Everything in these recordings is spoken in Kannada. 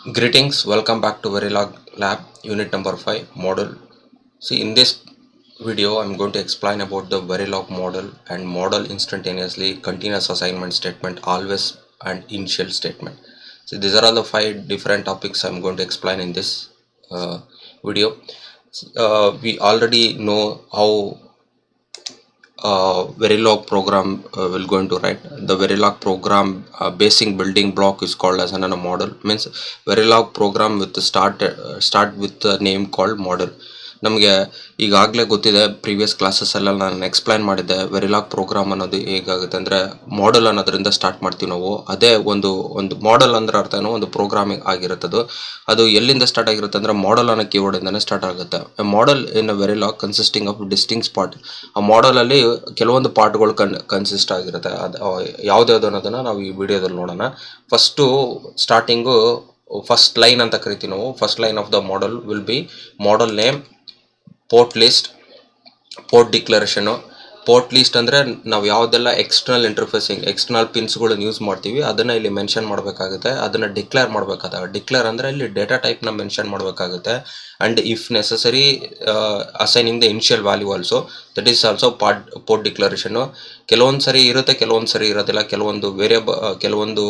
Greetings, welcome back to Verilog Lab, unit number 5, model. See, in this video, I'm going to explain about the Verilog model and model instantaneously, continuous assignment statement, always and initial statement. So, these are all the 5 different topics I'm going to explain in this video. We already know how Verilog program will going to write. The Verilog program basic building block is called as another model. Means Verilog program with the start with the name called model. ನಮಗೆ ಈಗಾಗಲೇ ಗೊತ್ತಿದೆ ಪ್ರೀವಿಯಸ್ ಕ್ಲಾಸಸ್ಸೆಲ್ಲ ನಾನು ಎಕ್ಸ್ಪ್ಲೈನ್ ಮಾಡಿದ್ದೆ ವೆರಿಲಾಗ್ ಪ್ರೋಗ್ರಾಮ್ ಅನ್ನೋದು ಹೇಗಾಗುತ್ತೆ ಅಂದರೆ ಮಾಡಲ್ ಅನ್ನೋದ್ರಿಂದ ಸ್ಟಾರ್ಟ್ ಮಾಡ್ತೀವಿ ನಾವು. ಅದೇ ಒಂದು ಮಾಡಲ್ ಅಂದ್ರೆ ಅರ್ಥ ಏನೋ ಒಂದು ಪ್ರೋಗ್ರಾಮಿಂಗ್ ಆಗಿರುತ್ತದು. ಅದು ಎಲ್ಲಿಂದ ಸ್ಟಾರ್ಟ್ ಆಗಿರುತ್ತೆ ಅಂದರೆ ಮಾಡಲ್ ಅನ್ನೋ ಕೀವರ್ಡಿಂದನೇ ಸ್ಟಾರ್ಟ್ ಆಗುತ್ತೆ. ಮಾಡಲ್ ಇನ್ Verilog consisting of distinct part. ಆ ಮಾಡಲಲ್ಲಿ ಕೆಲವೊಂದು ಪಾರ್ಟ್ಗಳು ಕನ್ಸಿಸ್ಟ್ ಆಗಿರುತ್ತೆ. ಅದು ಯಾವ್ದ್ಯಾವ್ದು ಅನ್ನೋದನ್ನು ನಾವು ಈ ವಿಡಿಯೋದಲ್ಲಿ ನೋಡೋಣ. ಫಸ್ಟು ಸ್ಟಾರ್ಟಿಂಗು ಫಸ್ಟ್ ಲೈನ್ ಅಂತ ಕರಿತೀವಿ ನಾವು. First line of the model will be model name, port list, port ಡಿಕ್ಲರೇಷನು. Port list ಅಂದರೆ ನಾವು ಯಾವುದೆಲ್ಲ ಎಕ್ಸ್ಟರ್ನಲ್ ಇಂಟರ್ಫೇಸಿಂಗ್ ಎಕ್ಸ್ಟರ್ನಲ್ ಪಿನ್ಸ್ಗಳನ್ನ ಯೂಸ್ ಮಾಡ್ತೀವಿ ಅದನ್ನು ಇಲ್ಲಿ ಮೆನ್ಷನ್ ಮಾಡಬೇಕಾಗುತ್ತೆ. ಅದನ್ನು ಡಿಕ್ಲೇರ್ ಮಾಡಬೇಕಾದಾಗ ಡಿಕ್ಲೇರ್ ಅಂದರೆ ಇಲ್ಲಿ ಡೇಟಾ ಟೈಪ್ನ ಮೆನ್ಷನ್ ಮಾಡಬೇಕಾಗುತ್ತೆ. And if necessary assigning the initial value also, that is also port ಡಿಕ್ಲರೇಷನ್ನು. ಕೆಲವೊಂದು ಸರಿ ಇರುತ್ತೆ, ಕೆಲವೊಂದು ಸರಿ ಇರೋದಿಲ್ಲ. ಕೆಲವೊಂದು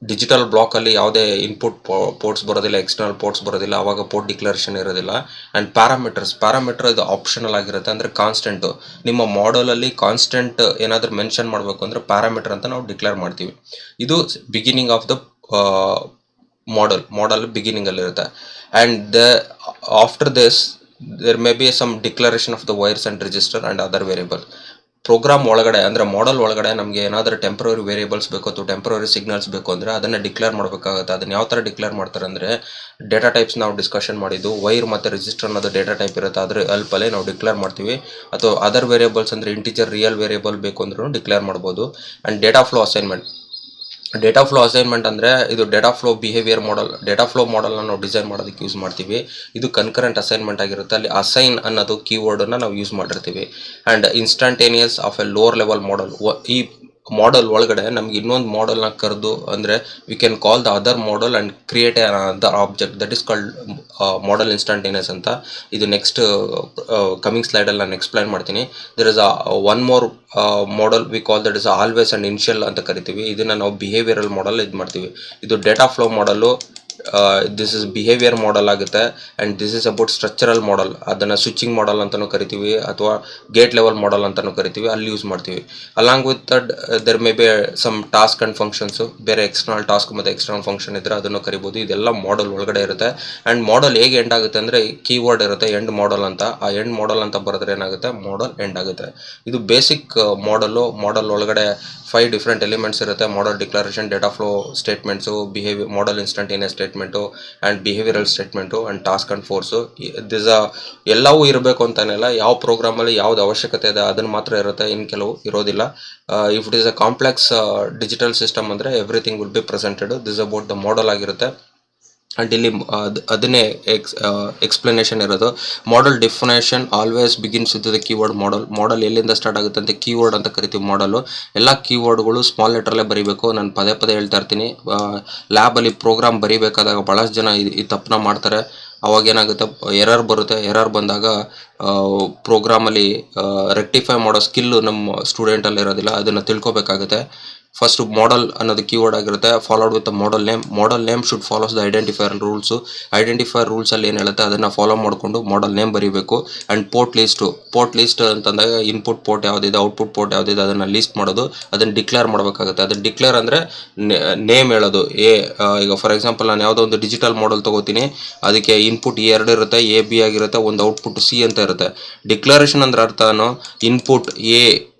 ಡಿಜಿಟಲ್ ಬ್ಲಾಕಲ್ಲಿ ಯಾವುದೇ ಇನ್ಪುಟ್ ಪೋರ್ಟ್ಸ್ ಬರೋದಿಲ್ಲ, ಎಕ್ಸ್ಟರ್ನಲ್ ಪೋರ್ಟ್ಸ್ ಬರೋದಿಲ್ಲ, ಆವಾಗ ಪೋರ್ಟ್ ಡಿಕ್ಲರೇಷನ್ ಇರೋದಿಲ್ಲ. ಆ್ಯಂಡ್ ಪ್ಯಾರಾಮೀಟರ್ ಇದು ಆಪ್ಷನಲ್ ಆಗಿರುತ್ತೆ. ಅಂದರೆ ಕಾನ್ಸ್ಟೆಂಟು ನಿಮ್ಮ ಮಾಡಲಲ್ಲಿ ಕಾನ್ಸ್ಟೆಂಟ್ ಏನಾದರೂ ಮೆನ್ಷನ್ ಮಾಡಬೇಕು ಅಂದರೆ ಪ್ಯಾರಾಮೀಟರ್ ಅಂತ ನಾವು ಡಿಕ್ಲೇರ್ ಮಾಡ್ತೀವಿ. ಇದು ಬಿಗಿನಿಂಗ್ ಆಫ್ ದ ಮಾಡಲ್ ಬಿಗಿನಿಂಗಲ್ಲಿರುತ್ತೆ. And after this there may be some declaration of the wires and register and other variable. Program ಒಳಗಡೆ ಅಂದರೆ ಮಾಡಲ್ ಒಳಗಡೆ ನಮಗೆ ಏನಾದರೂ ಟೆಂಪ್ರರಿ ವೇರಿಯಬಲ್ಸ್ ಬೇಕು ಅಥವಾ ಟೆಂಪ್ರರಿ ಸಿಗ್ನಲ್ಸ್ ಬೇಕು ಅಂದರೆ ಅದನ್ನು ಡಿಕ್ಲೇರ್ ಮಾಡಬೇಕಾಗುತ್ತೆ. ಅದನ್ನು ಯಾವ ಥರ ಡಿಕ್ಲೇರ್ ಮಾಡ್ತಾರೆ ಅಂದರೆ ಡೇಟಾ ಟೈಪ್ಸ್ ನಾವು ಡಿಸ್ಕಷನ್ ಮಾಡಿದ್ದು ವೈರ್ ಮತ್ತು ರಿಜಿಸ್ಟರ್ ಅನ್ನೋದು ಡೇಟಾ ಟೈಪ್ ಇರುತ್ತೆ, ಅದ್ರ ಹೆಲ್ಪಲ್ಲೇ ನಾವು ಡಿಕ್ಲೇರ್ ಮಾಡ್ತೀವಿ. ಅಥವಾ ಅದರ್ ವೇರಿಯಬಲ್ಸ್ ಅಂದರೆ ಇಂಟಿಜರ್ ರಿಯಲ್ ವೇರಿಯಬಲ್ ಬೇಕು ಅಂದ್ರೂ ಡಿಕ್ಲೇರ್ ಮಾಡ್ಬೋದು. ಆ್ಯಂಡ್ ಡೇಟಾ ಫ್ಲೋ ಅಸೈನ್ಮೆಂಟ್ ಅಂದರೆ ಇದು ಡೇಟಾ ಫ್ಲೋ ಬಿಹೇವಿಯರ್ ಮಾಡಲ್. ಡೇಟಾ ಫ್ಲೋ ಮಾಡಲ್ನ ನಾವು ಡಿಸೈನ್ ಮಾಡೋದಕ್ಕೆ ಯೂಸ್ ಮಾಡ್ತೀವಿ. ಇದು ಕನ್ಕರೆಂಟ್ ಅಸೈನ್ಮೆಂಟ್ ಆಗಿರುತ್ತೆ. ಅಲ್ಲಿ ಅಸೈನ್ ಅನ್ನೋದು ಕೀವರ್ಡನ್ನು ನಾವು ಯೂಸ್ ಮಾಡಿರ್ತೀವಿ. And instantaneous of a lower level model. ಈ ಮಾಡಲ್ ಒಳಗಡೆ ನಮ್ಗೆ ಇನ್ನೊಂದು ಮಾಡಲ್ನ ಕರೆದು ಅಂದರೆ we can call the other model and create other object that is called model instantaneous ಅಂತ. ಇದು ನೆಕ್ಸ್ಟ್ ಕಮಿಂಗ್ ಸ್ಲೈಡಲ್ಲಿ ನಾನು ಎಕ್ಸ್ಪ್ಲೈನ್ ಮಾಡ್ತೀನಿ. There is one more model we call that is always and initial ಅಂತ ಕರಿತೀವಿ. ಇದನ್ನು ನಾವು ಬಿಹೇವಿಯರಲ್ ಮಾಡಲ್ ಇದು ಮಾಡ್ತೀವಿ. ಇದು data flow model. This is behaviour ಮಾಡಲ್ ಆಗುತ್ತೆ. And this is about structural model. ಅದನ್ನು ಸ್ವಿಚಿಂಗ್ ಮಾಡಲ್ ಅಂತಲೂ ಕರಿತೀವಿ ಅಥವಾ ಗೇಟ್ ಲೆವೆಲ್ ಮಾಡಲ್ ಅಂತಲೂ ಕರಿತೀವಿ, ಅಲ್ಲಿ ಯೂಸ್ ಮಾಡ್ತೀವಿ. Along with that there may be some task and functions. ಬೇರೆ ಎಕ್ಸ್ಟರ್ನಲ್ ಟಾಸ್ಕ್ ಮತ್ತು ಎಕ್ಸ್ಟರ್ನಲ್ ಫಂಕ್ಷನ್ ಇದ್ದರೆ ಅದನ್ನು ಕರಿಬೋದು. ಇದೆಲ್ಲ ಮಾಡಲ್ ಒಳಗಡೆ ಇರುತ್ತೆ. ಆ್ಯಂಡ್ ಮಾಡಲ್ ಹೇಗೆ ಎಂಡ್ ಆಗುತ್ತೆ ಅಂದರೆ ಕೀವರ್ಡ್ ಇರುತ್ತೆ ಎಂಡ್ ಮಾಡಲ್ ಅಂತ. ಆ ಎಂಡ್ ಮಾಡಲ್ ಅಂತ ಬರೆದ್ರೆ ಏನಾಗುತ್ತೆ, ಮಾಡಲ್ ಎಂಡ್ ಆಗುತ್ತೆ. ಇದು ಬೇಸಿಕ್ ಮಾಡಲ್ ಒಳಗಡೆ 5 ಡಿಫ್ರೆಂಟ್ ಎಲಿಮೆಂಟ್ಸ್ ಇರುತ್ತೆ. Model declaration, data flow statements, model instantaneous statement and behavioural statement and task and force. ಎಲ್ಲವೂ ಇರಬೇಕು ಅಂತಾನೆಲ್ಲ. ಯಾವ ಪ್ರೋಗ್ರಾಮಲ್ಲಿ ಯಾವ್ದು ಅವಶ್ಯಕತೆ ಇದೆ ಅದನ್ನು ಮಾತ್ರ ಇರುತ್ತೆ, ಇನ್ನು ಕೆಲವು ಇರೋದಿಲ್ಲ. If it is a complex digital system ಅಂದರೆ everything will be presented. This about the model ಆಗಿರುತ್ತೆ. ಆ್ಯಂಡ್ ಇಲ್ಲಿ ಅದನ್ನೇ ಎಕ್ಸ್ಪ್ಲನೇಷನ್ ಇರೋದು. Model definition always begins with the keyword model ಎಲ್ಲಿಂದ ಸ್ಟಾರ್ಟ್ ಆಗುತ್ತೆ ಅಂತ ಕೀವರ್ಡ್ ಅಂತ ಕರಿತೀವಿ. ಮಾಡಲು ಎಲ್ಲ ಕೀವರ್ಡ್ಗಳು ಸ್ಮಾಲ್ ಲೆಟ್ರಲ್ಲೇ ಬರೀಬೇಕು. ನಾನು ಪದೇ ಹೇಳ್ತಾ ಇರ್ತೀನಿ. ಲ್ಯಾಬಲ್ಲಿ ಪ್ರೋಗ್ರಾಮ್ ಬರೀಬೇಕಾದಾಗ ಭಾಳಷ್ಟು ಜನ ಈ ತಪ್ಪನ್ನ ಮಾಡ್ತಾರೆ. ಅವಾಗೇನಾಗುತ್ತೆ, ಎರರ್ ಬರುತ್ತೆ. ಎರರ್ ಬಂದಾಗ ಪ್ರೋಗ್ರಾಮಲ್ಲಿ ರೆಕ್ಟಿಫೈ ಮಾಡೋ ಸ್ಕಿಲ್ಲು ನಮ್ಮ ಸ್ಟೂಡೆಂಟಲ್ಲಿ ಇರೋದಿಲ್ಲ. ಅದನ್ನು ತಿಳ್ಕೊಬೇಕಾಗುತ್ತೆ. ಫಸ್ಟ್ ಮಾಡಲ್ ಅನ್ನೋದು ಕೀವರ್ಡ್ ಆಗಿರುತ್ತೆ, followed with model name. Model name should follows the identifier rules. Identifier ರೂಲ್ಸಲ್ಲಿ ಏನು ಹೇಳುತ್ತೆ ಅದನ್ನು ಫಾಲೋ ಮಾಡಿಕೊಂಡು ಮಾಡಲ್ ನೇಮ್ ಬರೀಬೇಕು. ಆ್ಯಂಡ್ ಪೋರ್ಟ್ ಲಿಸ್ಟ್ ಅಂತಂದಾಗ ಇನ್ಪುಟ್ ಪೋರ್ಟ್ ಯಾವುದಿದೆ, ಔಟ್ಪುಟ್ ಪೋರ್ಟ್ ಯಾವುದಿದೆ ಅದನ್ನು ಲಿಸ್ಟ್ ಮಾಡೋದು, ಅದನ್ನು ಡಿಕ್ಲೇರ್ ಮಾಡಬೇಕಾಗುತ್ತೆ. ಅದನ್ನು ಡಿಕ್ಲೇರ್ ಅಂದರೆ ನೇಮ್ ಹೇಳೋದು. ಈಗ ಫಾರ್ ಎಕ್ಸಾಂಪಲ್ ನಾನು ಯಾವುದೋ ಒಂದು ಡಿಜಿಟಲ್ ಮಾಡಲ್ ತೊಗೋತೀನಿ, ಅದಕ್ಕೆ ಇನ್ಪುಟ್ 2 ಇರುತ್ತೆ, ಎ ಬಿ ಆಗಿರುತ್ತೆ, ಒಂದು ಔಟ್ಪುಟ್ ಸಿ ಅಂತ ಇರುತ್ತೆ. ಡಿಕ್ಲರೇಷನ್ ಅಂದ್ರೆ ಅರ್ಥನೋ ಇನ್ಪುಟ್ ಎ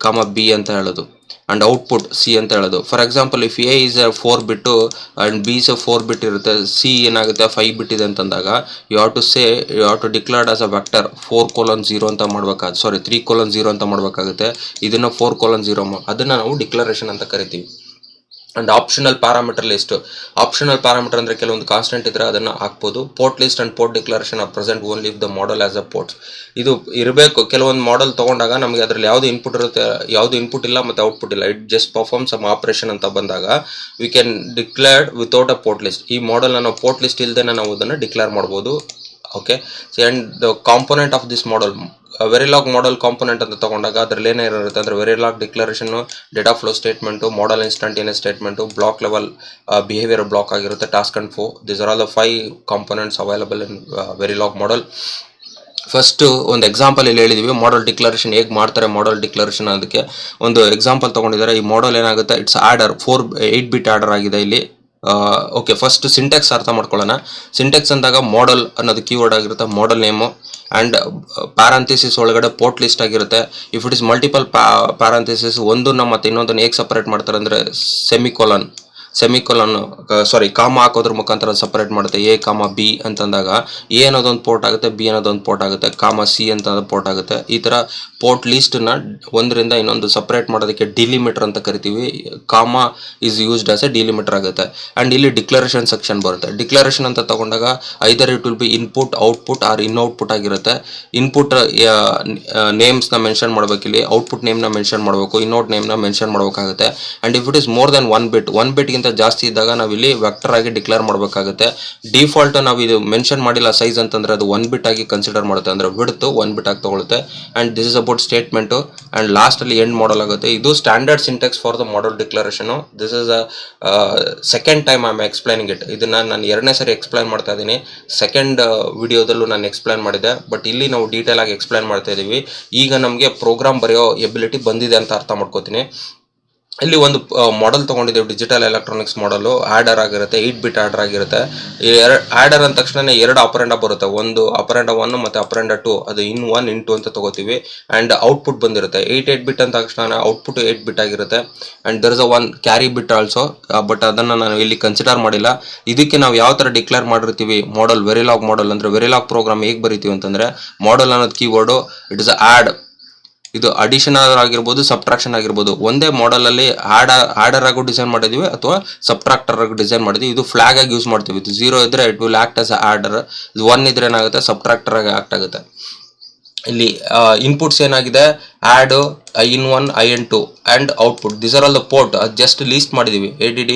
ಬಿ ಅಂತ ಹೇಳೋದು ಆ್ಯಂಡ್ ಔಟ್ಪುಟ್ ಸಿ ಅಂತ ಹೇಳೋದು. For example if A is 4 ಬಿಟ್ಟು ಆ್ಯಂಡ್ ಬಿ ಇಸ್ 4 ಬಿಟ್ ಇರುತ್ತೆ, ಸಿ ಏನಾಗುತ್ತೆ 5 ಬಿಟ್ ಇದೆ ಅಂತಂದಾಗ you have to declared as a vector 4:0 ಅಂತ ಮಾಡಬೇಕಾಗುತ್ತೆ. 3:0 ಅಂತ ಮಾಡಬೇಕಾಗುತ್ತೆ. ಇದನ್ನು 4:0 ಅದನ್ನು ನಾವು ಡಿಕ್ಲರೇಷನ್ ಅಂತ ಕರಿತೀವಿ. And optional parameter list. Optional parameter ಅಂದ್ರೆ ಕೆಲವೊಂದು ಕಾನ್ಸ್ಟೆಂಟ್ ಇದ್ರೆ ಅದನ್ನ ಹಾಕ್ಬೋದು. Port list and port declaration are present only if the model as a ports. ಇದು ಇರಬೇಕು. ಕೆಲವೊಂದು ಮಾಡೆಲ್ ತಗೊಂಡಾಗ ನಮಗೆ ಅದರಲ್ಲಿ ಯಾವ್ದು ಇನ್ಪುಟ್ ಇರುತ್ತೆ, ಯಾವ್ದು ಇನ್ಪುಟ್ ಇಲ್ಲ ಮತ್ತೆ ಔಟ್ಪುಟ್ ಇಲ್ಲ, it just perform some operation ಅಂತ ಬಂದಾಗ we can declared without a port list. ಈ ಮಾಡೆಲ್ ನಾವು ಪೋರ್ಟ್ ಲಿಸ್ಟ್ ಇಲ್ಲದೆ ನಾವು ಅದನ್ನು ಡಿಕ್ಲೇರ್ ಮಾಡ್ಬೋದು. Okay, and the component of this model, Verilog model component ಅಂತ ತಗೊಂಡಾಗ ಅದರಲ್ಲಿ ಏನಿರುತ್ತೆ ಅಂದರೆ Verilog declaration, data flow statement, model instantaneous statement, block level behaviour block ಆಗಿರುತ್ತೆ, task and flow. This are all the 5 components available in Verilog model. First ಒಂದು ಎಕ್ಸಾಂಪಲ್ ಇಲ್ಲಿ ಹೇಳಿದೀವಿ, ಮಾಡೆಲ್ ಡಿಕ್ಲರೇಷನ್ ಹೇಗೆ ಮಾಡ್ತಾರೆ. ಮಾಡೆಲ್ ಡಿಕ್ಲರೇಷನ್ ಅದಕ್ಕೆ ಒಂದು ಎಕ್ಸಾಂಪಲ್ ತಗೊಂಡಿದ್ದಾರೆ. ಈ ಮಾಡೆಲ್ ಏನಾಗುತ್ತೆ, ಇಟ್ಸ್ ಆಡರ್ 8 ಬಿಟ್ ಆಡರ್ ಆಗಿದೆ ಇಲ್ಲಿ. ಓಕೆ, ಫಸ್ಟ್ ಸಿಂಟೆಕ್ಸ್ ಅರ್ಥ ಮಾಡ್ಕೊಳ್ಳೋಣ. ಸಿಂಟೆಕ್ಸ್ ಅಂದಾಗ ಮಾಡೆಲ್ ಅನ್ನೋದು ಕೀವರ್ಡ್ ಆಗಿರುತ್ತೆ, ಮಾಡೆಲ್ ನೇಮು ಆ್ಯಂಡ್ ಪ್ಯಾರಂಥಿಸಿಸ್ ಒಳಗಡೆ ಪೋರ್ಟ್ ಲಿಸ್ಟ್ ಆಗಿರುತ್ತೆ. If it is multiple parenthesis ಒಂದನ್ನ ಮತ್ತೆ ಇನ್ನೊಂದನ್ನು ಹೇಗೆ ಸಪರೇಟ್ ಮಾಡ್ತಾರೆ ಅಂದರೆ ಸೆಮಿಕೋಲನ್ ಕಾಮ ಹಾಕೋದ್ರ ಮುಖಾಂತರ ಸಪರೇಟ್ ಮಾಡುತ್ತೆ. ಎ ಕಾಮ ಬಿ ಅಂತಂದಾಗ ಎ ಅನ್ನೋದೊಂದು ಪೋರ್ಟ್ ಆಗುತ್ತೆ, ಬಿ ಅನ್ನೋದೊಂದು ಪೋರ್ಟ್ ಆಗುತ್ತೆ, ಕಾಮ ಸಿ ಅಂತ ಪೋರ್ಟ್ ಆಗುತ್ತೆ. ಈ ಥರ ಪೋರ್ಟ್ ಲೀಸ್ಟನ್ನ ಒಂದರಿಂದ ಇನ್ನೊಂದು ಸಪರೇಟ್ ಮಾಡೋದಕ್ಕೆ ಡಿಲಿಮಿಟರ್ ಅಂತ ಕರಿತೀವಿ. Comma is used as a delimiter ಆಗುತ್ತೆ. ಆ್ಯಂಡ್ ಇಲ್ಲಿ ಡಿಕ್ಲರೇಷನ್ ಸೆಕ್ಷನ್ ಬರುತ್ತೆ. ಡಿಕ್ಲರೇಷನ್ ಅಂತ ತಗೊಂಡಾಗ either it will be input, output or output ಆಗಿರುತ್ತೆ. ಇನ್ಪುಟ್ ನೇಮ್ಸ್ನ ಮೆನ್ಷನ್ ಮಾಡಬೇಕು, ಇಲ್ಲಿ ಔಟ್ಪುಟ್ ನೇಮ್ನ ಮೆನ್ಷನ್ ಮಾಡಬೇಕು, ಇನ್ಔಟ್ ನೇಮ್ನ ಮೆನ್ಷನ್ ಮಾಡಬೇಕಾಗುತ್ತೆ. And if it is more than one ಬಿಟ್ಗಿಂತ ಜಾಸ್ತಿ ಇದ್ದಾಗ ನಾವು ಇಲ್ಲಿ ವೆಕ್ಟರ್ ಆಗಿ ಡಿಕ್ಲೇರ್ ಮಾಡಬೇಕಾಗುತ್ತೆ. ಡಿಫಾಲ್ಟ್ ನಾವು ಇದು ಮೆನ್ಷನ್ ಮಾಡಿಲ್ಲ ಸೈಜ್ ಅಂತಂದ್ರೆ ಅದು 1 ಬಿಟ್ ಆಗಿ ಕನ್ಸಿಡರ್ ಮಾಡುತ್ತೆ, ಅಂದ್ರೆ ವಿಡ್ತ್ 1 ಬಿಟ್ ಆಗಿ ತಗೊಳುತ್ತೆ. And this is about statement. And last ಅಲ್ಲಿ ಎಂಡ್ ಮಾಡಲ್ ಆಗುತ್ತೆ. ಇದು standard syntax for the model declaration. This is a second time I am explaining it. ಇದನ್ನ ನಾನು 2ನೇ ಸರಿ ಎಕ್ಸ್ಪ್ಲೈನ್ ಮಾಡ್ತಾ ಇದ್ದೀನಿ. ಸೆಕೆಂಡ್ ವಿಡಿಯೋದಲ್ಲೂ ನಾನು ಎಕ್ಸ್ಪ್ಲೈನ್ ಮಾಡಿದೆ, ಬಟ್ ಇಲ್ಲಿ ನಾವು ಡೀಟೇಲ್ ಆಗಿ ಎಕ್ಸ್ಪ್ಲೈನ್ ಮಾಡ್ತಾ ಇದ್ದೀವಿ. ಈಗ ನಮಗೆ ಪ್ರೋಗ್ರಾಮ್ ಬರೆಯೋ ಎಬಿಲಿಟಿ ಬಂದಿದೆ ಅಂತ ಅರ್ಥ ಮಾಡ್ಕೋತೀನಿ. ಇಲ್ಲಿ ಒಂದು ಮಾಡೆಲ್ ತೊಗೊಂಡಿದ್ದೇವೆ, ಡಿಜಿಟಲ್ ಎಲೆಕ್ಟ್ರಾನಿಕ್ಸ್ ಮಾಡಲು. ಆ್ಯಡರ್ ಆಗಿರುತ್ತೆ, 8 ಬಿಟ್ ಆ್ಯಡರ್ ಆಗಿರುತ್ತೆ. ಆ್ಯಡರ್ ಅಂದ ತಕ್ಷಣ 2 ಆಪರೆಂಡ ಬರುತ್ತೆ, ಒಂದು ಆಪರೆಂಡ 1 ಮತ್ತು ಆಪರೆಂಡ 2. ಅದು ಇನ್ 1 ಇನ್ 2 ಅಂತ ತಗೋತೀವಿ. ಆ್ಯಂಡ್ ಔಟ್ಪುಟ್ ಬಂದಿರುತ್ತೆ 8 ಬಿಟ್ ಅಂತ ತಕ್ಷಣ ಔಟ್ಪುಟ್ 8 ಬಿಟ್ ಆಗಿರುತ್ತೆ. And there is a 1 carry bit also, but ಅದನ್ನು ನಾನು ಇಲ್ಲಿ ಕನ್ಸಿಡರ್ ಮಾಡಿಲ್ಲ. ಇದಕ್ಕೆ ನಾವು ಯಾವ ಥರ ಡಿಕ್ಲೇರ್ ಮಾಡಿರ್ತೀವಿ ಮಾಡೆಲ್, ವೆರಿಲಾಗ್ ಮಾಡೆಲ್ ಅಂದರೆ ವೆರಿಲಾಗ್ ಪ್ರೋಗ್ರಾಮ್ ಹೇಗೆ ಬರೀತೀವಿ ಅಂತಂದರೆ, ಮಾಡೆಲ್ ಅನ್ನೋದು ಕೀವರ್ಡು, ಇಟ್ ಇಸ್ ಆ್ಯಡ್. ಇದು ಅಡಿಷನ್ ಆಗಿರ್ಬೋದು, ಸಬ್ಟ್ರಾಕ್ಷನ್ ಆಗಿರ್ಬೋದು. ಒಂದೇ ಮಾಡೆಲ್ ಅಲ್ಲಿ ಆಡರ್ ಆಗೋ ಡಿಸೈನ್ ಮಾಡಿದೀವಿ ಅಥವಾ ಸಬ್ಟ್ರಾಕ್ಟರ್ ಆಗಿ ಡಿಸೈನ್ ಮಾಡಿದ್ವಿ. ಇದು ಫ್ಲಾಗ್ ಆಗಿ ಯೂಸ್ ಮಾಡ್ತೀವಿ. ಇದು 0 ಇದ್ರೆ it will act as order, 1 ಇದ್ರೆ ಏನಾಗುತ್ತೆ ಸಬ್ಟ್ರಾಕ್ಟರ್ ಆಗಿ ಆಕ್ಟ್ ಆಗುತ್ತೆ. ಇಲ್ಲಿ ಇನ್ಪುಟ್ಸ್ ಏನಾಗಿದೆ, add in1 in2 and output. This are all the port. Just list ಮಾಡಿದೀವಿ, ADD,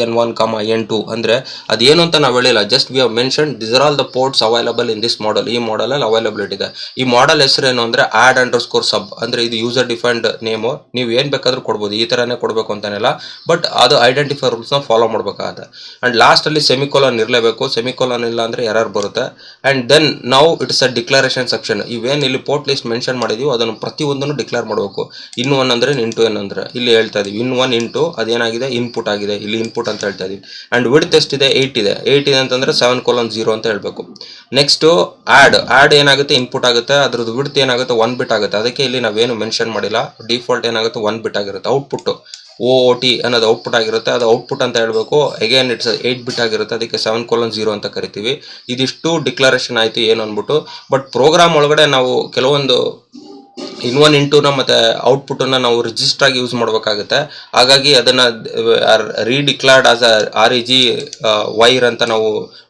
in1, in2 ಅಂದ್ರೆ ಅದೇನು ಅಂತ ನಾವು ಹೇಳಿಲ್ಲ, just we have mention this are all the ports available in this model. ಈ ಮಾಡೆಲ್ ಅಲ್ಲಿ ಅವೈಲಬಿಲಿಟಿ ಇದೆ. ಈ ಮಾಡೆಲ್ ಹೆಸರೇನು ಅಂದ್ರೆ add_sub ಅಂದ್ರೆ ಇದು ಯೂಸರ್ ಡಿಫೈನ್ಡ್ ನೇಮು. ನೀವು ಏನ್ ಬೇಕಾದ್ರೂ ಕೊಡ್ಬೋದು, ಈ ತರನೇ ಕೊಡಬೇಕು ಅಂತಾನೆಲ್ಲ, ಬಟ್ ಅದು ಐಡೆಂಟಿಫೈ ರೂಲ್ಸ್ ನ ಫಾಲೋ ಮಾಡ್ಬೇಕಾಗುತ್ತೆ. ಅಂಡ್ ಲಾಸ್ಟ್ ಅಲ್ಲಿ ಸೆಮಿಕೋಲನ್ ಇರಲೇಬೇಕು, ಸೆಮಿಕೋಲನ್ ಇಲ್ಲ ಅಂದ್ರೆ ಎರರ್ ಬರುತ್ತೆ. ಅಂಡ್ ದೆನ್ ನಾವು ಇಟ್ಸ್ ಅ ಡಿಕ್ಲರೇಷನ್ ಸೆಕ್ಷನ್. ಇವೇನ್ ಇಲ್ಲಿ ಪೋರ್ಟ್ ಲಿಸ್ಟ್ ಮೆನ್ಷನ್ ಮಾಡಿದೀವಿ ಅದನ್ನು ಪ್ರತಿಯೊಂದನ್ನು ಡಿಕ್ಲೇರ್ ಮಾಡಬೇಕು. ಇನ್ 1 ಅಂದ್ರೆ in2 ಏನಂದ್ರೆ ಇಲ್ಲಿ ಹೇಳ್ತಾ ಇದೀವಿ, in 1 in2 ಅದೇನಾಗಿದೆ ಇನ್ಪುಟ್ ಆಗಿದೆ, ಇಲ್ಲಿ ಇನ್ಪುಟ್ ಅಂತ ಹೇಳ್ತಾ ಇದೀವಿ. ಅಂಡ್ ವಿಡ್ತ್ ಎಷ್ಟಿದೆ, 8 ಇದೆ. 8 ಇದೆ ಅಂತಂದ್ರೆ 7:0 ಅಂತ ಹೇಳ್ಬೇಕು. ನೆಕ್ಸ್ಟ್ ಆಡ್ ಏನಾಗುತ್ತೆ, ಇನ್ಪುಟ್ ಆಗುತ್ತೆ. ಅದ್ರದ್ದು ವಿಡ್ತ್ ಏನಾಗುತ್ತೆ 1 ಬಿಟ್ ಆಗುತ್ತೆ. ಅದಕ್ಕೆ ಇಲ್ಲಿ ನಾವೇನು ಮೆನ್ಷನ್ ಮಾಡಿಲ್ಲ. ಡಿಫಾಲ್ಟ್ ಏನಾಗುತ್ತೆ 1 ಬಿಟ್ ಆಗಿರುತ್ತೆ. ಔಟ್ಪುಟ್ OOT ಅನ್ನೋದು ಔಟ್ಪುಟ್ ಆಗಿರುತ್ತೆ, ಅದು ಔಟ್ಪುಟ್ ಅಂತ ಹೇಳ್ಬೇಕು. ಅಗೇನ್ ಇಟ್ಸ್ 8 ಬಿಟ್ ಆಗಿರುತ್ತೆ, ಅದಕ್ಕೆ 7:0 ಅಂತ ಕರಿತೀವಿ. ಇದಿಷ್ಟು ಡಿಕ್ಲರೇಷನ್ ಆಯ್ತು ಏನು ಅಂದ್ಬಿಟ್ಟು. ಬಟ್ ಪ್ರೋಗ್ರಾಮ್ ಒಳಗಡೆ ನಾವು ಕೆಲವೊಂದು in1 in2 ಮತ್ತೆ ಔಟ್ಪುಟನ್ನು ನಾವು ರಿಜಿಸ್ಟರ್ ಆಗಿ ಯೂಸ್ ಮಾಡಬೇಕಾಗುತ್ತೆ. ಹಾಗಾಗಿ ಅದನ್ನು ರೀಡಿಕ್ಲೇರ್ಡ್ ಆಸ್ REG ವೈರ್ ಅಂತ ನಾವು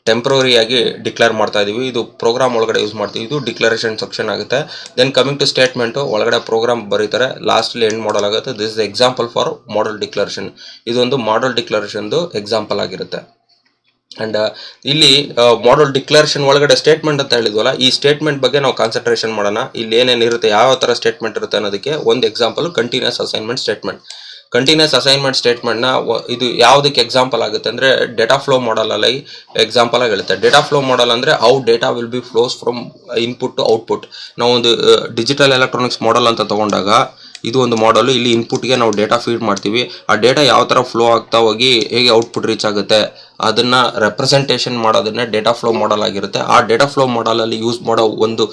ಟೆಂಪ್ರರಿ ಆಗಿ ಡಿಕ್ಲೇರ್ ಮಾಡ್ತಾ ಇದೀವಿ. ಇದು ಪ್ರೋಗ್ರಾಮ್ ಒಳಗಡೆ ಯೂಸ್ ಮಾಡ್ತೀವಿ. ಇದು ಡಿಕ್ಲರೇಷನ್ ಸೆಕ್ಷನ್ ಆಗುತ್ತೆ. ದೆನ್ ಕಮಿಂಗ್ ಟು ಸ್ಟೇಟ್ಮೆಂಟ್, ಒಳಗಡೆ ಪ್ರೋಗ್ರಾಮ್ ಬರೀತಾರೆ, ಲಾಸ್ಟ್ಲಿ ಎಂಡ್ ಮಾಡಲ್ ಆಗುತ್ತೆ. This is example for model declaration. ಇದೊಂದು ಮಾಡೆಲ್ ಡಿಕ್ಲರೇಷನ್ದು ಎಕ್ಸಾಂಪಲ್ ಆಗಿರುತ್ತೆ. ಅಂಡ್ ಇಲ್ಲಿ ಮಾಡೆಲ್ ಡಿಕ್ಲರೇಷನ್ ಒಳಗಡೆ ಸ್ಟೇಟ್ಮೆಂಟ್ ಅಂತ ಹೇಳಿದ್ವಲ್ಲ, ಈ ಸ್ಟೇಟ್ಮೆಂಟ್ ಬಗ್ಗೆ ನಾವು ಕಾನ್ಸಂಟ್ರೇಷನ್ ಮಾಡೋಣ. ಇಲ್ಲಿ ಏನೇನಿರುತ್ತೆ, ಯಾವ ಥರ ಸ್ಟೇಟ್ಮೆಂಟ್ ಇರುತ್ತೆ ಅನ್ನೋದಕ್ಕೆ ಒಂದು example continuous assignment statement. Continuous assignment ಸ್ಟೇಟ್ಮೆಂಟ್ನ ಇದು ಯಾವುದಕ್ಕೆ ಎಕ್ಸಾಂಪಲ್ ಆಗುತ್ತೆ ಅಂದರೆ ಡೇಟಾ ಫ್ಲೋ ಮಾಡೆಲ್ ಅಲ್ಲಿ ಎಕ್ಸಾಂಪಲ್ ಆಗಿ ಹೇಳುತ್ತೆ. ಡೇಟಾ ಫ್ಲೋ ಮಾಡೆಲ್ ಅಂದರೆ how data will be flows from input to output. ನಾವು ಒಂದು ಡಿಜಿಟಲ್ ಎಲೆಕ್ಟ್ರಾನಿಕ್ಸ್ ಮಾಡೆಲ್ ಅಂತ ತಗೊಂಡಾಗ ಇದು ಒಂದು ಮಾಡೆಲ್. ಇಲ್ಲಿ ಇನ್ಪುಟ್ಗೆ ನಾವು ಡೇಟಾ ಫೀಡ್ ಮಾಡ್ತೀವಿ. ಆ ಡೇಟಾ ಯಾವ ಥರ ಫ್ಲೋ ಆಗ್ತಾ ಹೋಗಿ ಹೇಗೆ ಔಟ್ಪುಟ್ ರೀಚ್ ಆಗುತ್ತೆ ಅದನ್ನ ರೆಪ್ರೆಸೆಂಟೇಷನ್ ಮಾಡೋದನ್ನೇ ಡೇಟಾ ಫ್ಲೋ ಮಾಡೆಲ್ ಆಗಿರುತ್ತೆ. ಆ ಡೇಟಾ ಫ್ಲೋ ಮಾಡೆಲ್ ಅಲ್ಲಿ ಯೂಸ್ ಮಾಡೋ ಒಂದು